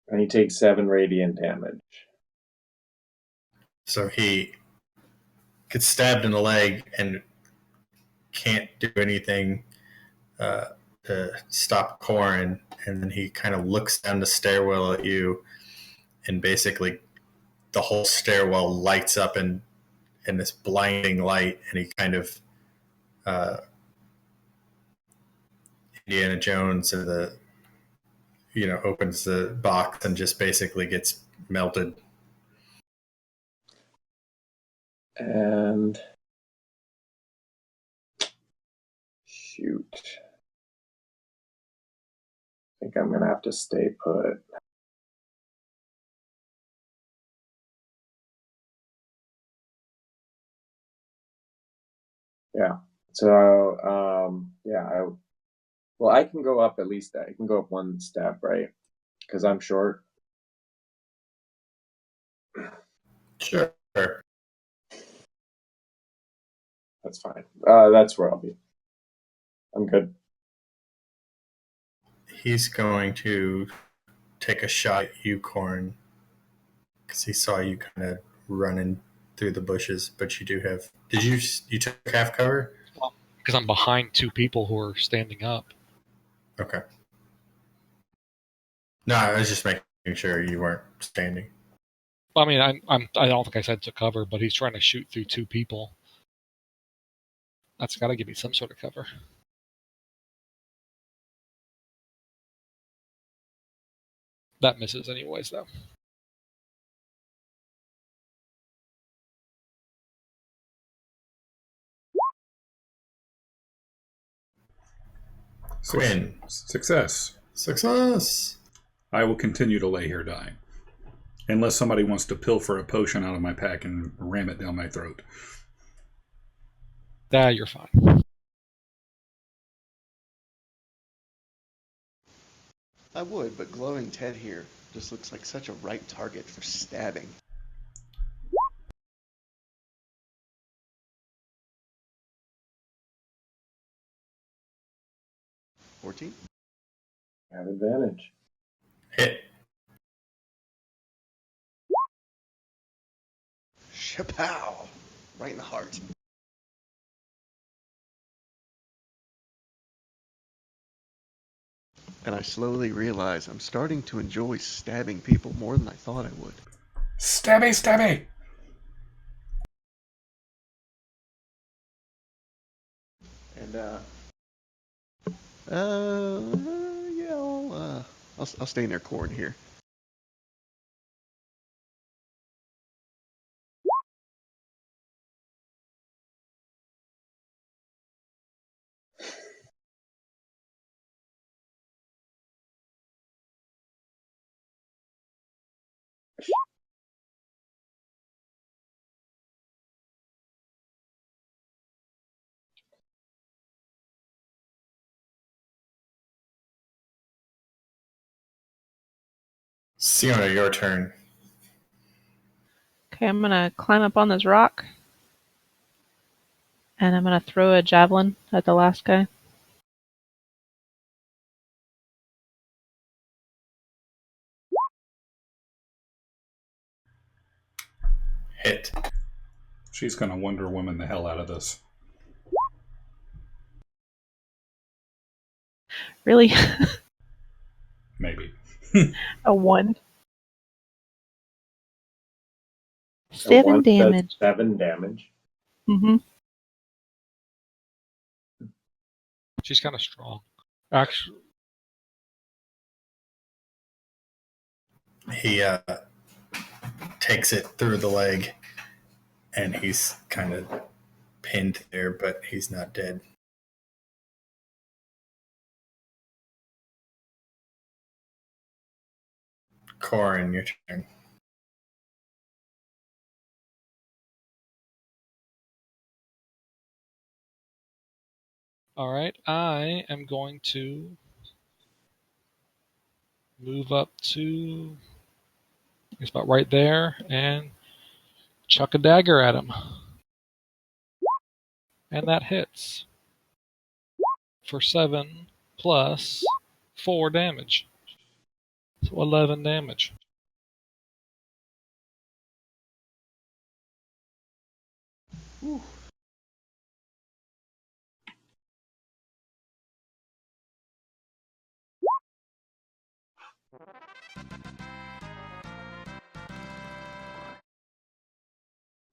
And he takes 7 radiant damage. So he gets stabbed in the leg and can't do anything to stop Corin, and then he kind of looks down the stairwell at you, and basically the whole stairwell lights up in this blinding light, and he kind of Indiana Jones opens the box and just basically gets melted. And shoot. I think I'm going to have to stay put. Yeah. So, I can go up at least. I can go up 1 step, right? Because I'm short. Sure. That's fine. That's where I'll be. I'm good. He's going to take a shot at you, Corin, because he saw you kind of running through the bushes. But you do have. Did you took half cover? Well, because I'm behind 2 people who are standing up. Okay. No, I was just making sure you weren't standing. I mean, I don't think I said to cover, but he's trying to shoot through two people. That's got to give me some sort of cover. That misses anyways, though. Quinn. Success. Success! I will continue to lay here dying. Unless somebody wants to pilfer a potion out of my pack and ram it down my throat. You're fine. I would, but glowing Ted here just looks like such a right target for stabbing. $14. Have advantage. Hit. Shapow! Right in the heart. And I slowly realize I'm starting to enjoy stabbing people more than I thought I would. Stabby, stabby! And yeah, I'll stay near corn here. Siona, your turn. Okay, I'm gonna climb up on this rock. And I'm gonna throw a javelin at the last guy. Hit. She's going to Wonder Woman the hell out of this. Really? Maybe. A 1. A 7 1 does damage. 7 damage. Mm-hmm. She's kind of strong. Actually, He takes it through the leg, and he's kind of pinned there, but he's not dead. Corin, your turn. all right. I am going to move up to, it's about right there, and chuck a dagger at him. And that hits for 7 plus 4 damage. So 11 damage. Whew.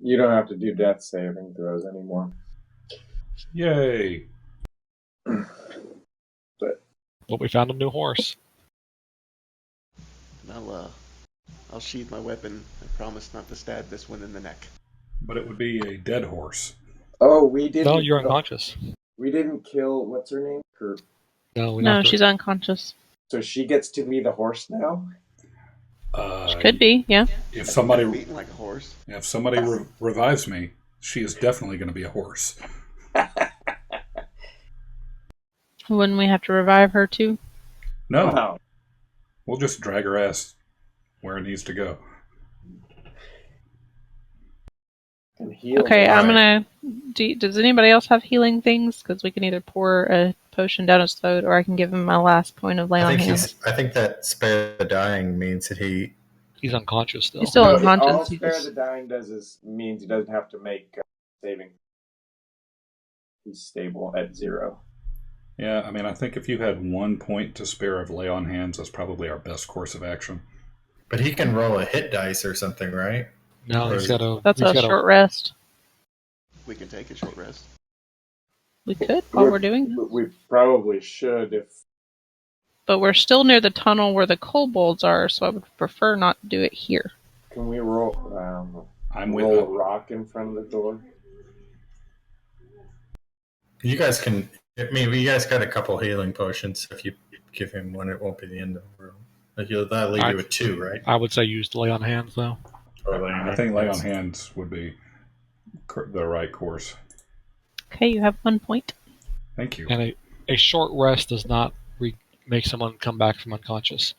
You don't have to do death saving throws anymore. Yay! But we found a new horse. And I'll sheathe my weapon. I promise not to stab this one in the neck. But it would be a dead horse. Oh, we didn't. No, you're unconscious. We didn't kill. What's her name? No, she's unconscious. So she gets to be the horse now. She could be, yeah. If somebody Beaten like a horse. if somebody revives me, she is definitely going to be a horse. Wouldn't we have to revive her too? No, Wow. we'll just drag her ass where it needs to go. And heal. Okay, All I'm right. gonna. Does anybody else have healing things? Because we can either pour a potion down his throat, or I can give him my last point of lay on hands. I think that spare the dying means that He's unconscious still. He's still All unconscious. He Spare just- the Dying means he doesn't have to make saving. He's stable at 0. Yeah, I mean, I think if you had 1 point to spare of lay on hands, that's probably our best course of action. But he can roll a hit dice or something, right? No, Or he's is got it- a. That's He's a got short rest. We can take a short rest. We could while we're doing this. We probably should if But we're still near the tunnel where the kobolds are, so I would prefer not to do it here. can we roll I'm roll a with. rock in front of the door. You guys can. I mean, you guys got a couple healing potions. If you give him one, it won't be the end of the room. Like that'll leave you with 2, right? I would say use lay on hands though. I think lay on hands would be the right course. Okay, you have 1 point. Thank you. And a short rest does not make someone come back from unconscious.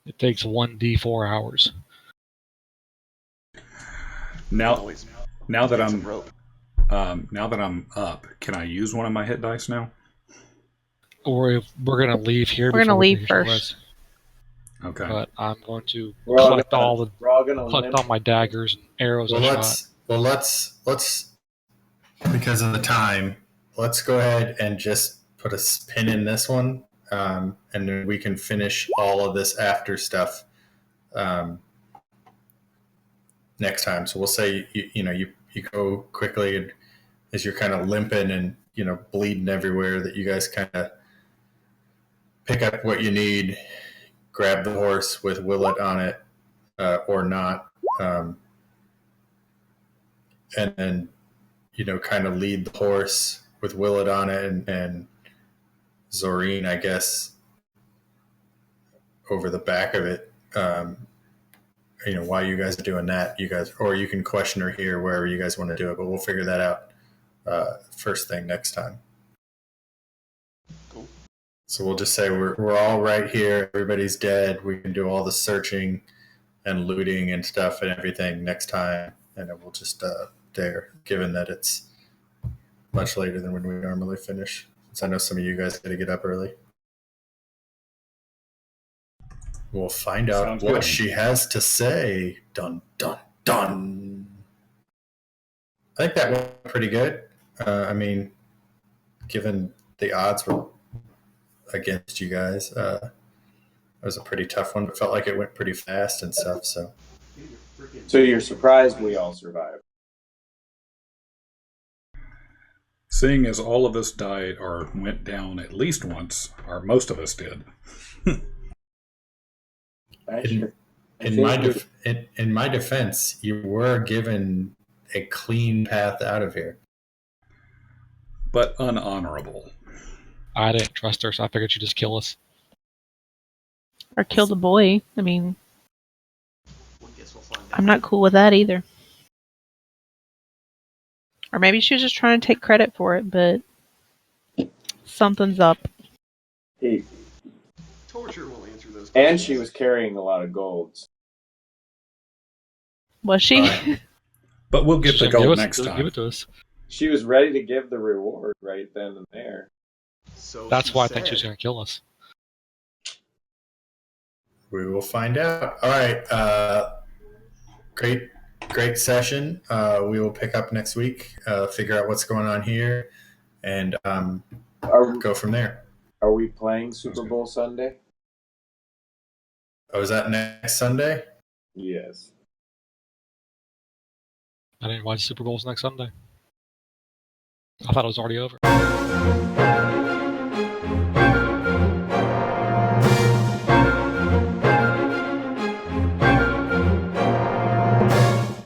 It takes 1d4 hours. Now Always that take I'm some rope. now that I'm up, can I use one of my hit dice now? Or if we're gonna leave here, We're gonna before we leave take a short first. rest. Okay. But I'm going to We're all collect gonna- all we're all gonna limp. my daggers and arrows I shot. Let's because of the time, let's go ahead and just put a pin in this one, and then we can finish all of this after stuff next time. So we'll say you go quickly, and as you're kind of limping and bleeding everywhere, that you guys kind of pick up what you need, grab the horse with Willet on it or not, and then kind of lead the horse with Willet on it and Zorine, I guess, over the back of it. While you guys are doing that, or you can question her here, wherever you guys want to do it, but we'll figure that out first thing next time. Cool. So we'll just say we're all right here. Everybody's dead. We can do all the searching and looting and stuff and everything next time, and then we'll just there, given that it's much later than when we normally finish. Since I know some of you guys got to get up early. We'll find out Sounds what good. she has to say. Dun, dun, dun. I think that went pretty good. I mean, given the odds were against you guys, it was a pretty tough one, but felt like it went pretty fast and stuff. So you're surprised we all survived. Seeing as all of us died or went down at least once, or most of us did. In my defense, you were given a clean path out of here. But unhonorable. I didn't trust her, so I figured she'd just kill us. Or kill the boy. I mean, Well, I guess we'll find out. I'm not cool with that either. Or maybe she was just trying to take credit for it, but something's up. Hey, Torture will answer those questions. and she was carrying a lot of golds. Was she? Right. But we'll get the gold next Give time. it to us. She was ready to give the reward right then and there. So That's she why I think she's said. going to kill us. We will find out. All right. Great session. We will pick up next week, figure out what's going on here, and go from there. Are we playing Super Bowl Sunday? Oh, is that next Sunday? Yes. I didn't watch Super Bowl's next Sunday. I thought it was already over.